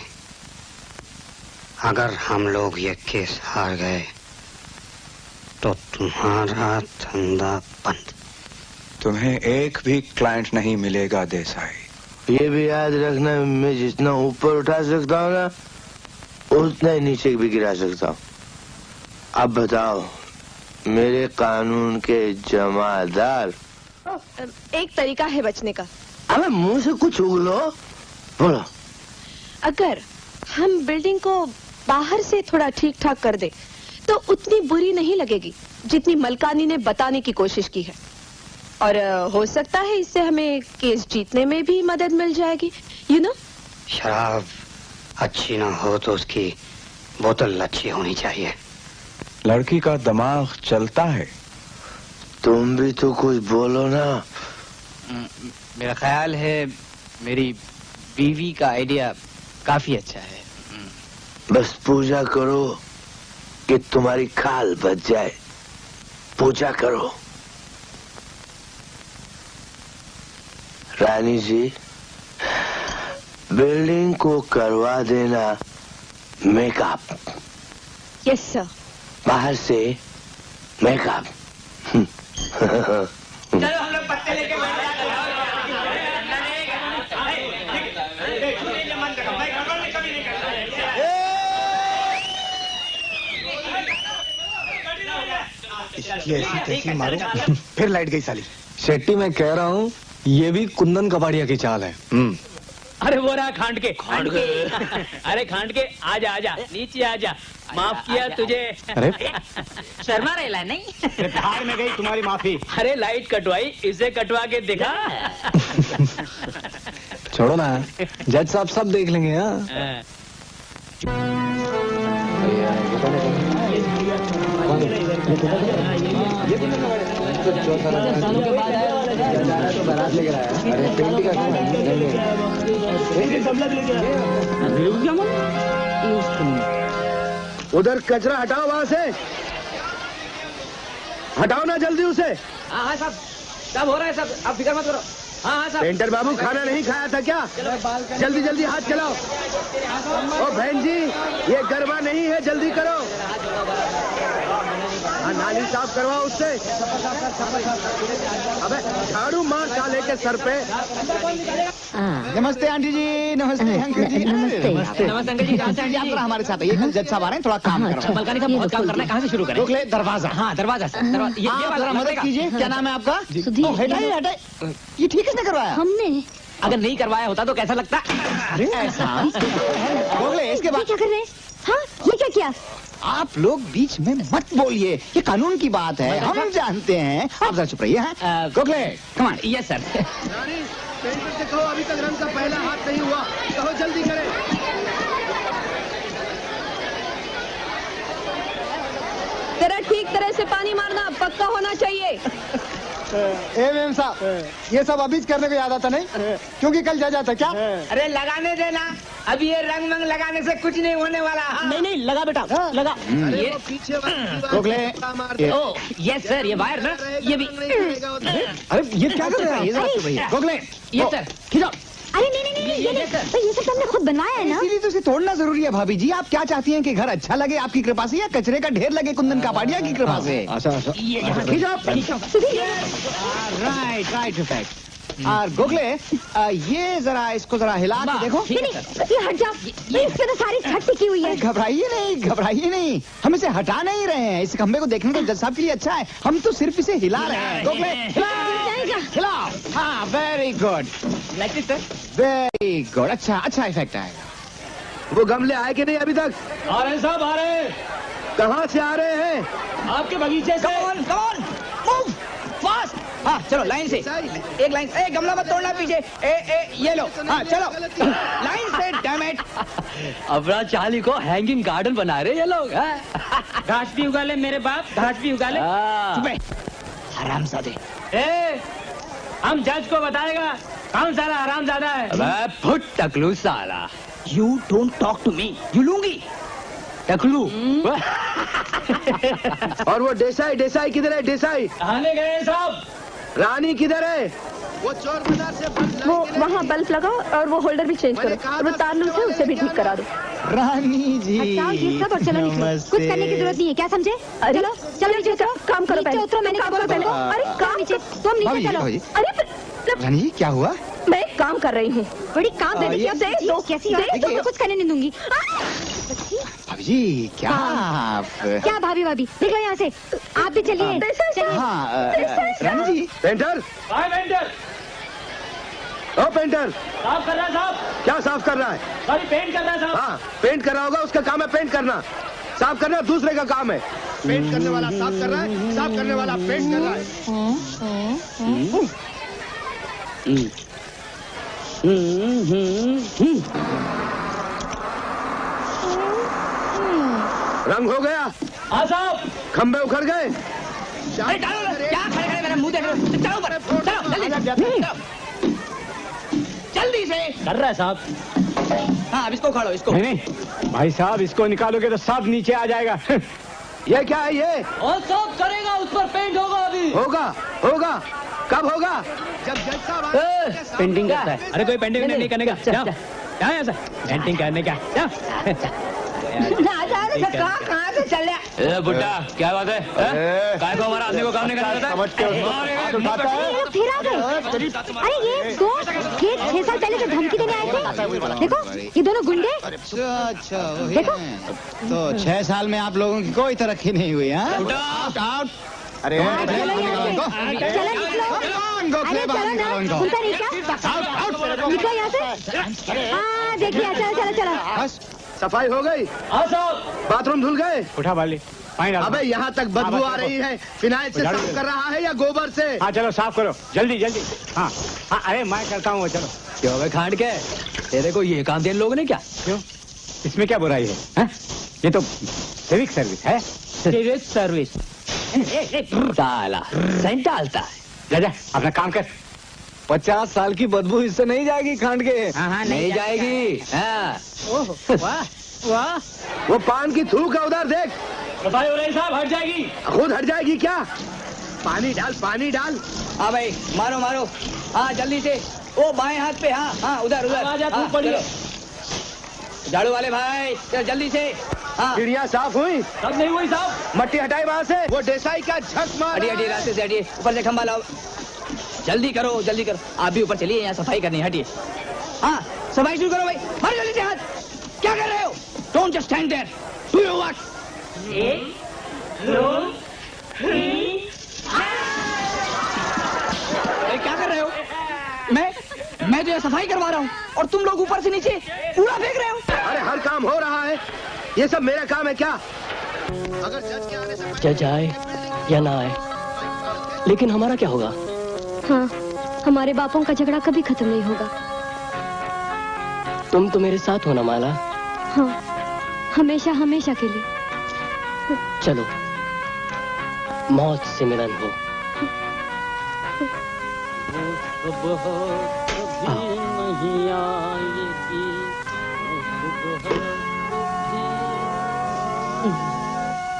अगर हम लोग ये केस हार गए तो तुम्हारा धंधा बंद। तुम्हें एक भी क्लाइंट नहीं मिलेगा देसाई। ये भी याद रखना, मैं जितना ऊपर उठा सकता हूँ ना, उतना ही नीचे भी गिरा सकता हूँ। अब बताओ मेरे कानून के जमादार। एक तरीका है बचने का। अबे मुंह से कुछ उगलो, बोलो। अगर हम बिल्डिंग को बाहर से थोड़ा ठीक ठाक कर दे तो उतनी बुरी नहीं लगेगी जितनी मलकानी ने बताने की कोशिश की है। और हो सकता है इससे हमें केस जीतने में भी मदद मिल जाएगी, यू नो। शराब अच्छी ना हो तो उसकी बोतल अच्छी होनी चाहिए। लड़की का दिमाग चलता है। तुम भी तो कुछ बोलो ना। मेरा ख्याल है मेरी बीवी का आइडिया काफी अच्छा है। बस पूजा करो कि तुम्हारी खाल बच जाए, पूजा करो। रानी जी, बिल्डिंग को करवा देना मेकअप। Yes sir. बाहर से मेकअप। चलो हम लोग पत्ते लेके इसकी ऐसी तैसी मारो, फिर लाइट गई साली। शेट्टी, मैं कह रहा हूँ ये भी कुंदन कबाड़िया की चाल है। अरे वो रहा खांड के अरे खांड के, आजा आजा, नीचे आजा। माफ किया तुझे। अरे शर्मा रहेला नहीं। बिहार में गई तुम्हारी माफी। अरे लाइट कटवाई, इसे कटवा के देखा। छोड़ो ना, जज साहब सब देख लेंगे। हाँ सालों के बाद आया तो बारात लेकर आया। अरे पेंट का उधर कचरा हटाओ, वहां से हटाओ ना जल्दी उसे। हाँ साहब। सब हो रहा है सब, आप फिक्र मत करो। हाँ हाँ सब। पेंटर बाबू खाना नहीं खाया था क्या? जल्दी जल्दी हाथ चलाओ। ओ बहन जी, ये गरबा नहीं है, जल्दी करो। नाली साफ करवाओ उससे। अबे झाड़ू मार साले के सर पे। नमस्ते आंटी जी, नमस्ते अंकल जी। नमस्ते अंकल जी। आप जरा हमारे साथ आइए, जज साहब आ रहे हैं, थोड़ा काम करो। मलकानी साहब बहुत काम करना है, कहाँ से शुरू करें? रोक ले दरवाजा। हाँ दरवाजा से। ये जरा मदद कीजिए। क्या नाम है आपका? हटाइए हटाइए। ये ठीक किसने करवाया? हमने। अगर नहीं करवाया होता तो कैसा लगता? अरे ऐसा रोक ले। इसके बाद क्या कर रहे हैं? हाँ ये क्या किया? आप लोग बीच में मत बोलिए, ये कानून की बात है, हम जानते हैं। आप जरा चुप रहिए। Gokhale come on. Yes sir. Painter से कहो अभी तक रंग का पहला हाथ नहीं हुआ, कहो जल्दी करे। तेरा ठीक तरह से पानी मारना पक्का होना चाहिए। मेम साहब, ये सब अभी करने को याद आता नहीं, क्योंकि कल जज आता क्या? अरे लगाने देना, अभी ये रंग मंग लगाने से कुछ नहीं होने वाला। नहीं नहीं लगा बेटा, लगा। ये पीछे यस सर, ये वायर ना, ये भी। अरे ये क्या कर रहे हैं? Gokhale yes sir. खींचो। अरे नहीं नहीं नहीं, ये सब तो हमने खुद बनवाया है ना। इसीलिए तो इसे तोड़ना जरूरी है। भाभी जी, आप क्या चाहती हैं कि घर अच्छा लगे आपकी कृपा से, या कचरे का ढेर लगे कुंदन कापाड़िया की कृपा से? Right right effect. और गोखले ये जरा इसको जरा हिला के देखो। ये हट जाओ, इस पे तो सारी छत टिकी हुई है। घबराइए नहीं, घबराइए नहीं, हम इसे हटा नहीं रहे हैं। इस खंबे को देखने को जज साहब के लिए अच्छा है, हम तो सिर्फ इसे हिला रहे हैं। गोखले हिलाओ। हाँ very good, like this sir. Very good. अच्छा अच्छा इफेक्ट आएगा। वो गमले आए कि नहीं अभी तक? आ रहे हैं साहब, आ रहे हैं। कहाँ से आ रहे हैं? आपके बगीचे से। Come on move fast. हाँ चलो लाइन से, एक लाइन। ए गमला मत तोड़ना पीछे। ये लो। हाँ चलो लाइन से। Damn it. अपना चाली को हैंगिंग गार्डन बना रहे ये लोग। घास भी उगा ले मेरे बाप, घास भी उगा ले। हरामजादे। हम जज को बताएगा कौन साला हरामजादा है। अबे फुट टकलू साला। You don't talk to me, you lungi टकलू। और वो देसाई, देसाई किधर है? देसाई आने गए साहब। रानी किधर है? वो चोर बाजार से वो वहाँ बल्ब लगाओ और वो होल्डर भी चेंज करो, और वो तार लूज है उसे भी ठीक करा दो। रानी जी हटाओ ये सब और चलो निकलो। कुछ करने की जरूरत नहीं है, क्या समझे? चलो चलो नीचे उतरो। काम करो पहले। उतरो, मैंने काम करो पहले। अरे काम नीचे, तुम नीचे चलो। अरे रानी जी क्या हुआ? मैं काम कर रही हूँ। बड़ी काम दे दो कैसी है? तुमको कुछ करने नहीं दूंगी। भाभी जी क्या आप? क्या भाभी भाभी, निकलो यहाँ से। आप भी चलिए चलिए। हाँ रानी जी। Painter, painter. ओ पेंटर, साफ कर रहा है साहब। क्या साफ कर रहा है? सॉरी पेंट कर रहा है साहब। हाँ पेंट कर रहा होगा, उसका काम है पेंट करना। साफ करना दूसरे का काम है। पेंट करने वाला साफ कर रहा है, साफ करने वाला पेंट कर रहा है। रंग हो गया? हाँ साहब। खंबे उखड़ गए? अरे डालो, क्या खड़े खड़े मेरा मुंह देख रहे हो? चलो ऊपर, चलो जल्दी से। कर रहा है साहब। हाँ अब इसको उखाड़ो, इसको। नहीं भाई साहब, इसको निकालोगे तो सब नीचे आ जाएगा। ये क्या है ये? और सब करेगा, उस पर पेंट होगा अभी। होगा होगा, कब होगा? जब जज साहब पेंटिंग करता है। अरे कोई पेंटिंग नहीं करने का। क्या ऐसा पेंटिंग करने का? कहाँ से चल रहा? ए बुड्ढा क्या बात है? काय को हमारा आदमी को काम नहीं करना था? फिर आ गए। अरे ये दो 6 साल पहले जो धमकी देने आए थे, देखो ये दोनों गुंडे। अच्छा देखो तो 6 साल में आप लोगों की कोई तरक्की नहीं हुई। हाँ अरे चलो निकलो। अरे चलो ना, सुनता नहीं क्या? निकलो यहाँ से। हाँ देखिए, चलो चलो चलो। सफाई हो गई? हाँ साहब। बाथरूम धुल गए? उठा वाली पानी डाल। अबे यहाँ तक बदबू आ रही है, फिनाइल से साफ कर रहा है या गोबर से? हाँ चलो साफ करो जल्दी जल्दी। हाँ हाँ अरे मैं करता हूँ, चलो। क्यों बे खांड के, तेरे को ये काम देने लोगों ने क्या? क्यों, इसमें क्या बुराई है? ये तो सिविक सर्विस है। सिविक सर्विस साला सेंट डालता है। जा जा अपना काम कर। 50 साल की बदबू इससे नहीं जाएगी खांड के। हाँ नहीं जाएगी। वाह वाह, वो पान की थूक है उधर देख। सफाई हो रही साहब, हट जाएगी। खुद हट जाएगी क्या? पानी डाल, पानी डाल। हाँ भाई, मारो मारो। हाँ जल्दी से। ओ बाएं हाथ पे। हाँ हाँ, उधर उधर। हाँ, पड़ी है। झाड़ू वाले भाई जल्दी से। हाँ चिड़िया साफ हुई? सब नहीं हुई साहब। मट्टी हटाए वहाँ से। वो देसाई का झक मार। हटिए हटिए, रास्ते से हटिए। ऊपर से खंभा लाओ। जल्दी करो जल्दी करो। आप भी ऊपर चलिए, यहाँ सफाई करनी है। हटिए। हाँ सफाई शुरू करो भाई। मारो जल्दी से हाथ। क्या कर रहे हो? Don't just stand there, do your work. 1 2 3। क्या कर रहे हो? मैं तो सफाई करवा रहा हूँ और तुम लोग ऊपर से नीचे कूड़ा फेंक रहे हो। अरे हर काम हो रहा है, ये सब मेरा काम है क्या? अगर जज के आने से जज आए या ना आए, लेकिन हमारा क्या होगा? हाँ, हमारे बापों का झगड़ा कभी खत्म नहीं होगा। तुम तो मेरे साथ हो ना माला। हाँ, हमेशा हमेशा के लिए। चलो मौत से मिलन हो।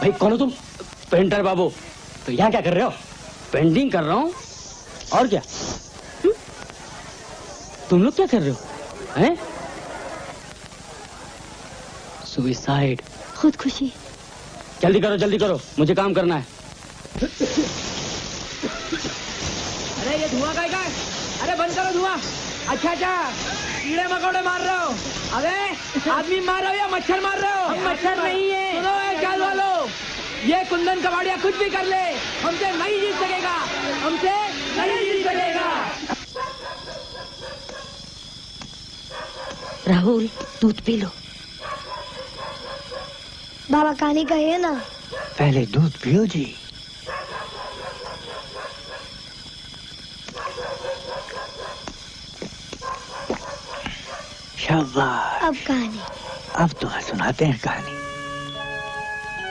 भाई कौन हो तुम? पेंटर बाबू। तो यहाँ क्या कर रहे हो? पेंटिंग कर रहा हूँ। और क्या? तुम लोग क्या कर रहे हो? हैं? सुसाइड। खुदकुशी। जल्दी करो, मुझे काम करना है। अरे ये धुआं का है? अरे बंद करो धुआं। अच्छा कीड़े मकोड़े मार रहे हो? अबे आदमी मार रहे हो या मच्छर मार रहे हो? हम मच्छर नहीं है। सुनो जाल वालों, ये कुंदन कबाड़िया कुछ भी कर ले, हमसे नहीं जीत सकेगा, हमसे नहीं जीत सकेगा। राहुल, दूध पी लो। बाबा कहानी कहिए ना। पहले दूध पियो जी। शाबाश। अब कहानी। अब तुम्हें सुनाते हैं कहानी।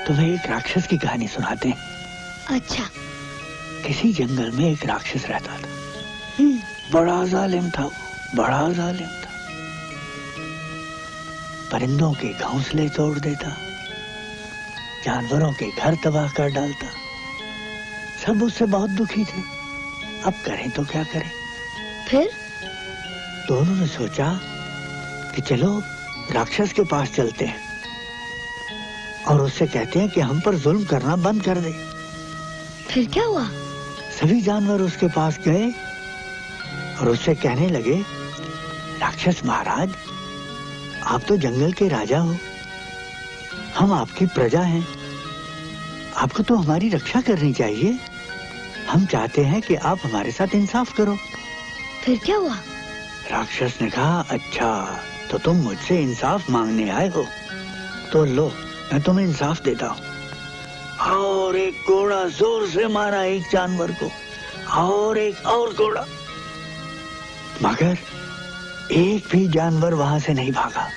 तुम्हें एक राक्षस की कहानी सुनाते हैं। अच्छा। किसी जंगल में एक राक्षस रहता था। बड़ा जालिम था वो, बड़ा जालिम था। परिंदों के घोंसले तोड़ देता, जानवरों के घर तबाह कर डालता। सब उससे बहुत दुखी थे। अब करें तो क्या करें? फिर दोनों ने सोचा कि चलो राक्षस के पास चलते हैं और उससे कहते हैं कि हम पर जुल्म करना बंद कर दे। फिर क्या हुआ? सभी जानवर उसके पास गए और उससे कहने लगे, राक्षस महाराज, आप तो जंगल के राजा हो, हम आपकी प्रजा हैं, आपको तो हमारी रक्षा करनी चाहिए। हम चाहते हैं कि आप हमारे साथ इंसाफ करो। फिर क्या हुआ? राक्षस ने कहा, अच्छा तो तुम मुझसे इंसाफ मांगने आए हो, तो लो मैं तुम्हें इंसाफ देता हूँ। और एक घोड़ा जोर से मारा एक जानवर को, और एक और घोड़ा, मगर एक भी जानवर वहां से नहीं भागा।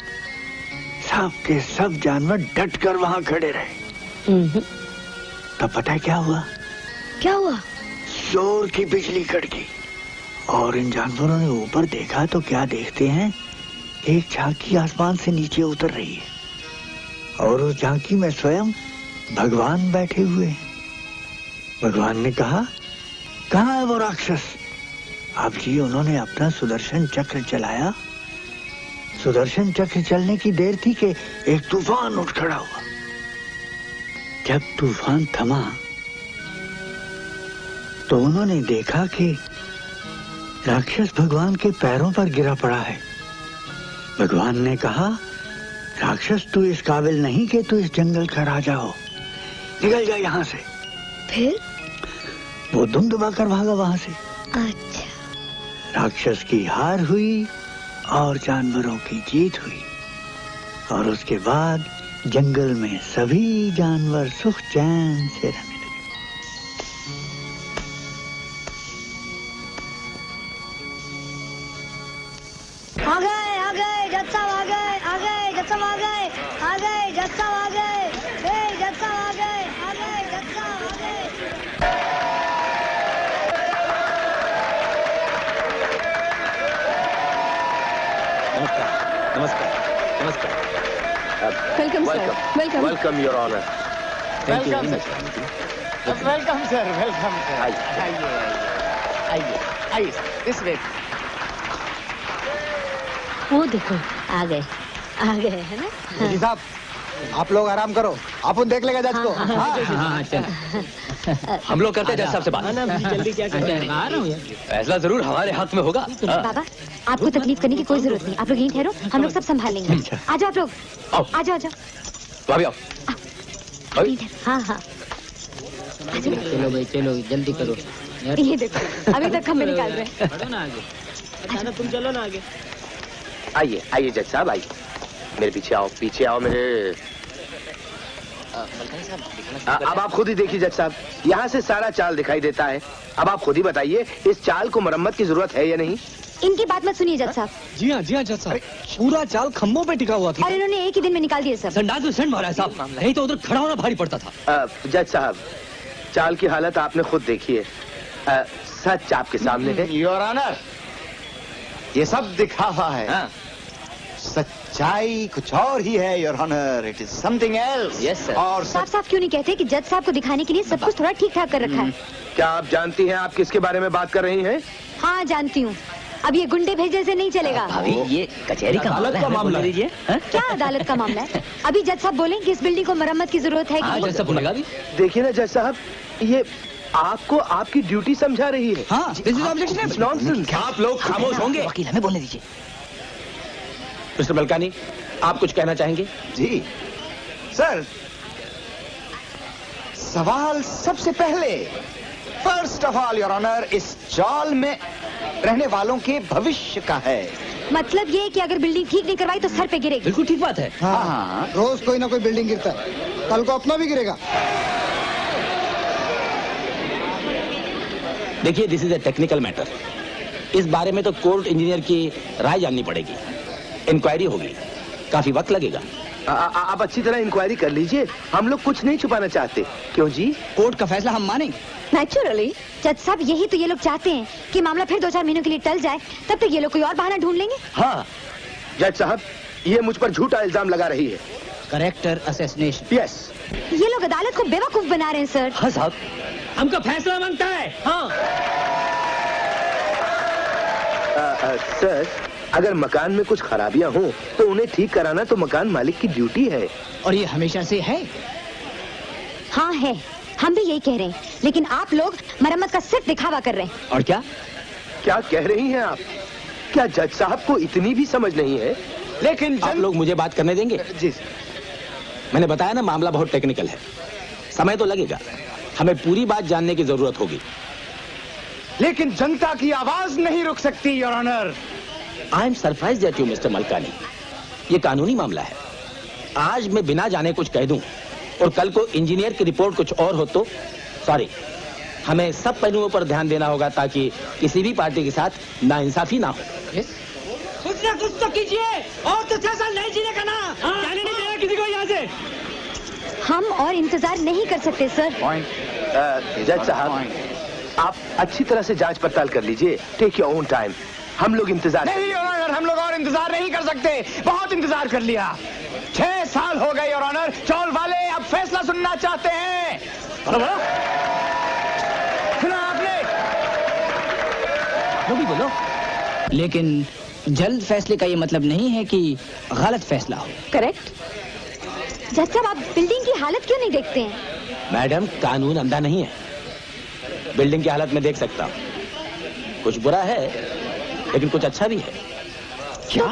सब के सब जानवर डट कर वहां खड़े रहे। तब पता है क्या हुआ? क्या हुआ? जोर की बिजली कड़की और इन जानवरों ने ऊपर देखा तो क्या देखते हैं, एक झांकी आसमान से नीचे उतर रही है और उस झांकी में स्वयं भगवान बैठे हुए हैं। भगवान ने कहा, कहाँ है वो राक्षस? अब जी उन्होंने अपना सुदर्शन चक्र चलाया। सुदर्शन चक्र चलने की देर थी कि एक तूफान उठ खड़ा हुआ। जब तूफान थमा तो उन्होंने देखा कि राक्षस भगवान के पैरों पर गिरा पड़ा है। भगवान ने कहा, राक्षस तू इस काबिल नहीं कि तू इस जंगल का राजा हो, निकल जा यहाँ से। फिर वो दुम दबाकर भागा वहां से। अच्छा। राक्षस की हार हुई और जानवरों की जीत हुई और उसके बाद जंगल में सभी जानवर सुख चैन से रहने लगे। आ गए जज साहब आ गए जज साहब आ गए जज साहब आ गए जज साहब आ गए जज साहब आ गए। नमस्कार। Welcome sir. Welcome. Welcome your honour. Welcome welcome sir, welcome sir. आइए आइए आइए दिस वे। वो देखो आ गए है ना। जी साहब, आप लोग आराम करो, अपन देख लेगा जज को। हाँ, चल। हम लोग करते हैं जज साहब से बात। जल्दी क्या कर रहे हैं? फैसला जरूर हमारे हाथ में होगा। बाबा, आपको तकलीफ करने की कोई जरूरत नहीं, आप लोग यहीं ठहरो, हम लोग सब संभाल लेंगे। आ जाओ आप लोग, आ जाओ आ जाओ। भाभी आओ। हाँ हाँ, चलो भाई चलो, जल्दी करो। ये देखो अभी तक हमें निकाल रहे हैं। बढ़ो ना आगे, अच्छा तुम चलो ना आगे। आइए आइए जज साहब, आइए मेरे पीछे आओ, पीछे आओ मेरे। अब आप खुद ही देखिए जज साहब, यहाँ से सारा चाल दिखाई देता है। अब आप खुद ही बताइए, इस चाल को मरम्मत की जरूरत है या नहीं? इनकी बात मत सुनिए जज साहब। जी हाँ जज साहब, पूरा चाल खम्भों पे टिका हुआ था और इन्होंने एक ही दिन में निकाल दिए सब। संडास में संड मारा है साहब, नहीं तो उधर खड़ा होना भारी पड़ता था। जज साहब, चाल की हालत आपने खुद देखी है, सच आपके सामने है। योर ऑनर, ये सब दिखावा है, सच्चाई कुछ और ही है your honour, it is something else. Yes sir. और साफ साफ क्यों नहीं कहते कि जज साहब को दिखाने के लिए सब कुछ थोड़ा ठीक ठाक कर रखा है। क्या आप जानती हैं आप किसके बारे में बात कर रही हैं? हाँ जानती हूँ, अब ये गुंडे भेजने से नहीं चलेगा। भाभी ये कचहरी का अदालत का मामला लीजिए। क्या अदालत का मामला है? अभी जज साहब बोलें कि इस बिल्डिंग को मरम्मत की जरूरत है कि नहीं? देखिए ना जज साहब, ये आपको आपकी ड्यूटी समझा रही है। हाँ, दिस इज ऑब्जेक्शन। नॉनसेंस। आप लोग खामोश होंगे। वकील हमें बोलने दीजिए। मिस्टर मलकानी, आप कुछ कहना चाहेंगे? जी सर, सवाल सबसे पहले, first of all your honour, इस चाल में रहने वालों के भविष्य का है। मतलब ये कि अगर बिल्डिंग ठीक नहीं करवाई तो सर पे गिरेगी। बिल्कुल ठीक बात है। हाँ, रोज कोई ना कोई बिल्डिंग गिरता है, कल को अपना भी गिरेगा। देखिए, this is a technical matter, इस बारे में तो कोर्ट इंजीनियर की राय जाननी पड़ेगी, इंक्वायरी होगी, काफी वक्त लगेगा। आप अच्छी तरह इंक्वायरी कर लीजिए, हम लोग कुछ नहीं छुपाना चाहते। क्यों जी? कोर्ट का फैसला हम मानेंगे। नेचुरली जज साहब, यही तो ये लोग चाहते हैं कि मामला फिर 2-4 महीनों के लिए टल जाए, तब तक ये लोग कोई और बहाना ढूंढ लेंगे। हाँ जज साहब, ये मुझ पर झूठा इल्जाम लगा रही है। Character assassination. यस। ये लोग अदालत को बेवकूफ बना रहे हैं सर। हाँ साहब, हमको फैसला मांगता है। हाँ सर, अगर मकान में कुछ खराबियां हों तो उन्हें ठीक कराना तो मकान मालिक की ड्यूटी है। और ये हमेशा से है। हाँ है, हम भी यही कह रहे हैं, लेकिन आप लोग मरम्मत का सिर्फ दिखावा कर रहे हैं। और क्या क्या कह रही हैं आप? क्या जज साहब को इतनी भी समझ नहीं है? लेकिन आप लोग मुझे बात करने देंगे? जी। मैंने बताया ना, मामला बहुत टेक्निकल है, समय तो लगेगा, हमें पूरी बात जानने की जरूरत होगी। लेकिन जनता की आवाज नहीं रुक सकती your honour. I am surprised at you mister Malkani, ये कानूनी मामला है। आज मैं बिना जाने कुछ कह दूं और कल को इंजीनियर की रिपोर्ट कुछ और हो तो सॉरी, हमें सब पहलुओं पर ध्यान देना होगा ताकि किसी भी पार्टी के साथ नाइंसाफी ना हो। कुछ ना कुछ तो कीजिए, और तो 6 साल नहीं जीने का ना। जाने नहीं देना किसी को यहाँ से। हम और इंतजार नहीं कर सकते सर। जज साहब, आप अच्छी तरह से जांच पड़ताल कर लीजिए, टेक योर ओन टाइम, हम लोग इंतजार नहीं योर ऑनर, हम लोग और इंतजार नहीं कर सकते, बहुत इंतजार कर लिया। 6 साल हो गए योर ऑनर, चौल वाले अब फैसला सुनना चाहते हैं। सुना आपने? जो भी बोलो, लेकिन जल्द फैसले का ये मतलब नहीं है कि गलत फैसला हो। करेक्ट। जज साहब, आप बिल्डिंग की हालत क्यों नहीं देखते हैं? मैडम, कानून अंधा नहीं है, बिल्डिंग की हालत में देख सकता हूँ, कुछ बुरा है लेकिन कुछ अच्छा भी है। क्या?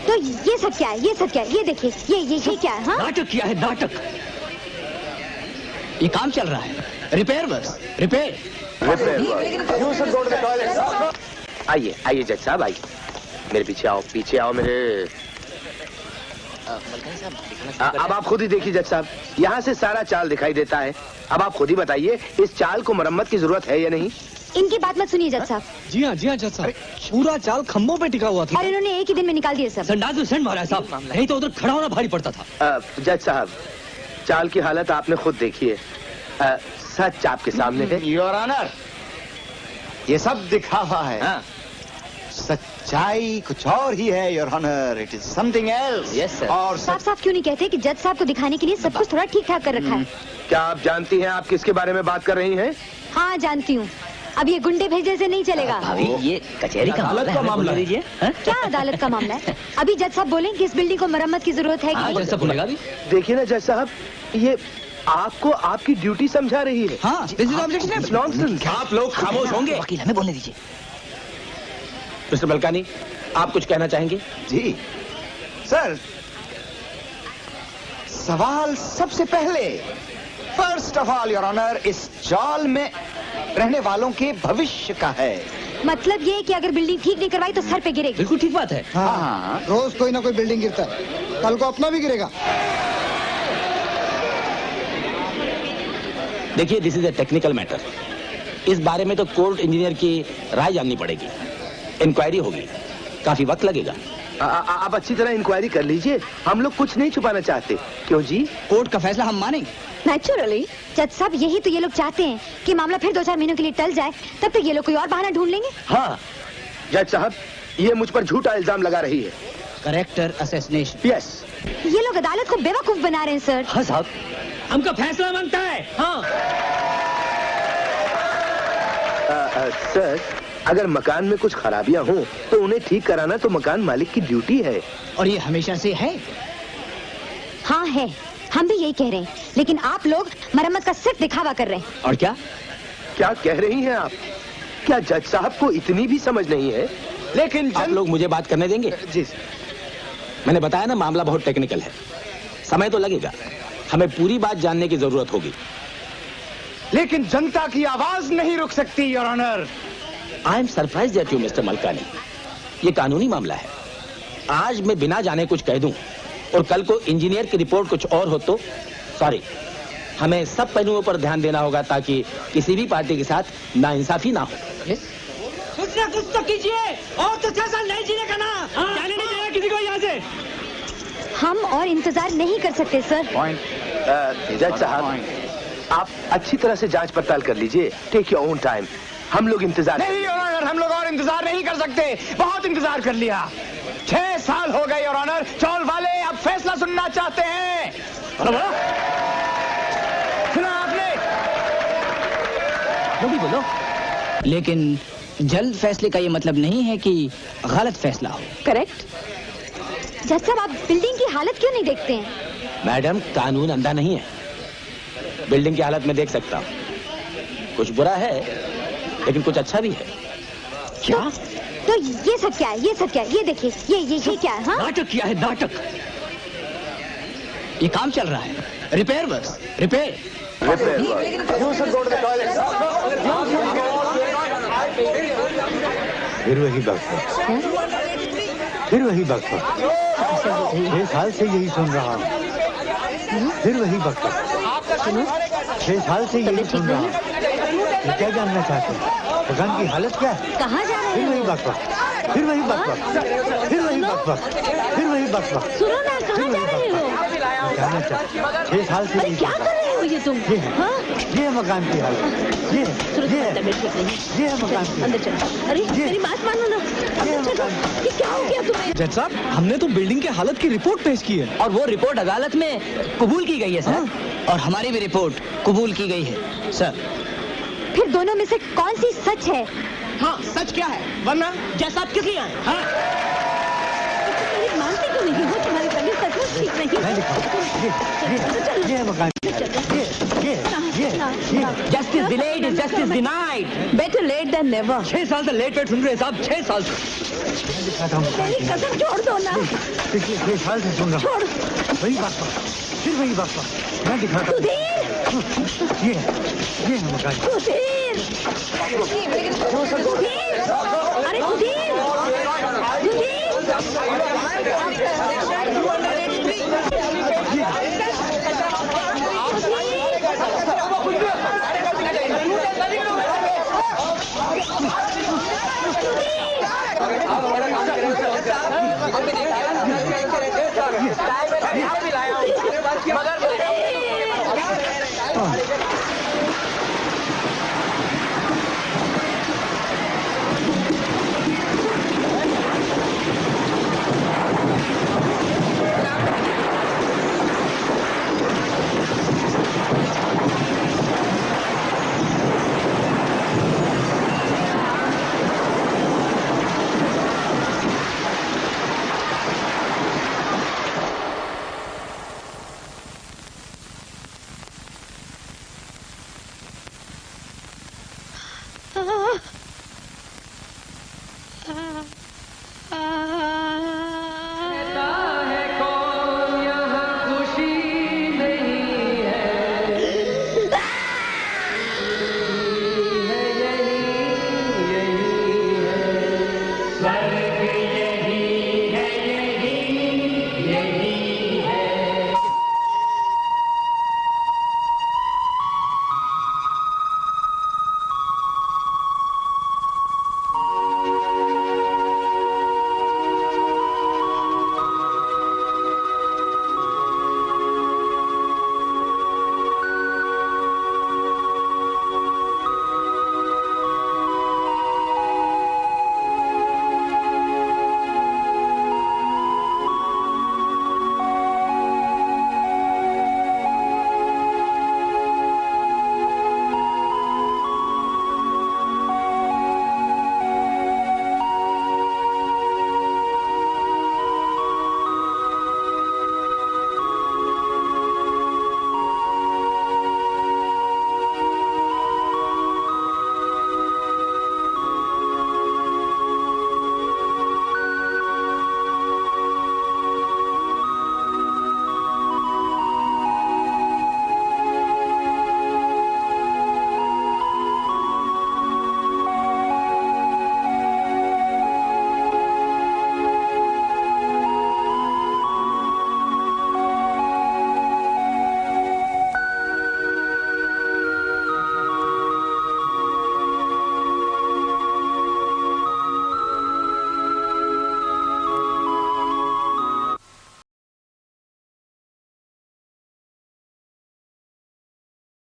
तो ये सब क्या है? ये सब क्या है? ये देखिए, ये क्या है? हाँ? नाटक किया है, नाटक। ये काम चल रहा है, रिपेयर बस, रिपेयर। आइए आइए जज साहब, आइए मेरे पीछे आओ, पीछे आओ मेरे। अब आप खुद ही देखिए जज साहब, यहाँ से सारा चाल दिखाई देता है। अब आप खुद ही बताइए, इस चाल को मरम्मत की जरूरत है या नहीं? इनकी बात मत सुनिए जज साहब। जी हाँ जज साहब, पूरा चाल खम्भों पे टिका हुआ था और इन्होंने एक ही दिन में निकाल दिए सब। संडास में संड मारा है साहब, नहीं तो उधर खड़ा होना भारी पड़ता था। जज साहब, चाल की हालत आपने खुद देखी है, सच आपके सामने है। योर ऑनर, ये सब दिखावा है, सच्चाई कुछ और ही है your honour, it is something else. Yes sir. और साफ साफ क्यों नहीं कहते कि जज साहब को दिखाने के लिए सब कुछ थोड़ा ठीक ठाक कर रखा है? क्या आप जानती हैं आप किसके बारे में बात कर रही हैं? हाँ जानती हूँ। अब ये गुंडे भेजे से नहीं चलेगा। भाभी ये कचहरी का अदालत का मामला है। दीजिए। क्या अदालत का मामला है? अभी जज साहब बोलें कि इस बिल्डिंग को मरम्मत की जरूरत है कि जज साहब बोलेगा भी। देखिए ना जज साहब, ये आपको आपकी ड्यूटी समझा रही है। हाँ, दिस इज ऑब्जेक्शन। नॉनसेंस। आप लोग खामोश होंगे। वकील हमें बोलने दीजिए। मिस्टर मलकानी, आप कुछ कहना चाहेंगे? जी सर, सवाल सबसे पहले, first of all your honour, इस जाल में रहने वालों के भविष्य का है। मतलब ये कि अगर बिल्डिंग ठीक नहीं करवाई तो सर पे गिरेगी। बिल्कुल ठीक बात है। हाँ, रोज कोई ना कोई बिल्डिंग गिरता है, कल को अपना भी गिरेगा। देखिए, this is a technical matter. इस बारे में तो कोर्ट इंजीनियर की राय जाननी पड़ेगी, इंक्वायरी होगी, काफी वक्त लगेगा। आप अच्छी तरह इंक्वायरी कर लीजिए, हम लोग कुछ नहीं छुपाना चाहते। क्यों जी? कोर्ट का फैसला हम मानेंगे। नेचुरली जज साहब, यही तो ये लोग चाहते हैं कि मामला फिर 2-4 महीनों के लिए टल जाए, तब तक ये लोग कोई और बहाना ढूंढ लेंगे। हाँ जज साहब, ये मुझ पर झूठा इल्जाम लगा रही है। Character assassination. यस। ये लोग अदालत को बेवकूफ बना रहे हैं सर। हाँ साहब, हमको फैसला मांगता है। हाँ सर, अगर मकान में कुछ खराबियां हों तो उन्हें ठीक कराना तो मकान मालिक की ड्यूटी है। और ये हमेशा से है। हाँ है, हम भी यही कह रहे हैं, लेकिन आप लोग मरम्मत का सिर्फ दिखावा कर रहे हैं। और क्या क्या कह रही हैं आप? क्या जज साहब को इतनी भी समझ नहीं है? लेकिन आप लोग मुझे बात करने देंगे? जी। मैंने बताया ना, मामला बहुत टेक्निकल है, समय तो लगेगा, हमें पूरी बात जानने की जरूरत होगी। लेकिन जनता की आवाज नहीं रुक सकती your honour. I am surprise at you mister Malkani. ये कानूनी मामला है। आज मैं बिना जाने कुछ कह दूं और कल को इंजीनियर की रिपोर्ट कुछ और हो तो सॉरी। हमें सब पहलुओं पर ध्यान देना होगा ताकि किसी भी पार्टी के साथ नाइंसाफी ना हो। कुछ ना कुछ तो कीजिए, और तो 6 साल नहीं जीने का ना। जाने नहीं देना किसी को यहाँ से। हम और इंतजार नहीं कर सकते सर। जज साहब, आप अच्छी तरह से जांच पड़ताल कर लीजिए। Take your own time. हम लोग इंतजार नहीं योर ऑनर, हम लोग और इंतजार नहीं कर सकते, बहुत इंतजार कर लिया। 6 साल हो गए योर ऑनर। चौल वाले अब फैसला सुनना चाहते हैं। सुना आपने? जो भी बोलो, लेकिन जल्द फैसले का ये मतलब नहीं है कि गलत फैसला हो। करेक्ट। जज साहब, आप बिल्डिंग की हालत क्यों नहीं देखते हैं? मैडम, कानून अंधा नहीं है। बिल्डिंग की हालत में देख सकता हूँ, कुछ बुरा है लेकिन कुछ अच्छा भी है। क्या? तो ये सब क्या है? ये सब क्या है? ये देखिए, ये क्या है? हाँ? नाटक किया है, नाटक। ये काम चल रहा है, रिपेयर वर्क्स, रिपेयर। फिर वही बकवास, फिर वही बकवास। 6 साल से यही सुन रहा हूँ, फिर वही बकवास। 6 साल से यही सुन रहा हूँ। ये क्या जानना चाहते हैं? मकान की हालत क्या है? कहाँ जा रहे फिर हैं? वही बकवास, फिर वही बकवास, फिर वही बकवास, फिर वही बकवास। सुनो ना, कहाँ जा रहे हो? जानना चाहते हैं? 6 साल से अरे यही क्या सुन कर रहे हो ये तुम? हाँ? ये है मकान की हालत। ये है मकान की। अंदर चलो। अरे मेरी बात मानो ना, अंदर चलो। ये क्या हो गया तुम्हें? जज साहब, हमने तो बिल्डिंग के हालत की रिपोर्ट पेश की है। और वो रिपोर्ट अदालत में कबूल की गई है सर। और हमारी भी रिपोर्ट कबूल की गई है सर। फिर दोनों में से कौन सी सच है? हाँ, सच क्या है? वरना जैसा आप किस लिए आए? हाँ? मेरी मानती क्यों नहीं हो? तुम्हारी तबीयत सचमुच ठीक नहीं है। ये है मकान की हालत। ये justice delayed is justice denied. Better late than never. 6 साल से लेट वेट सुन रहे हैं साहब, 6 साल से। मेरी कसम छोड़ दो ना। पिछले 6 साल से सुन रहा हूँ, वही बकवास, फिर वही बकवास। मैं दिखाता हूँ। ये है मकान। सुधीर! सुधीर! अरे सुधीर! सुधीर!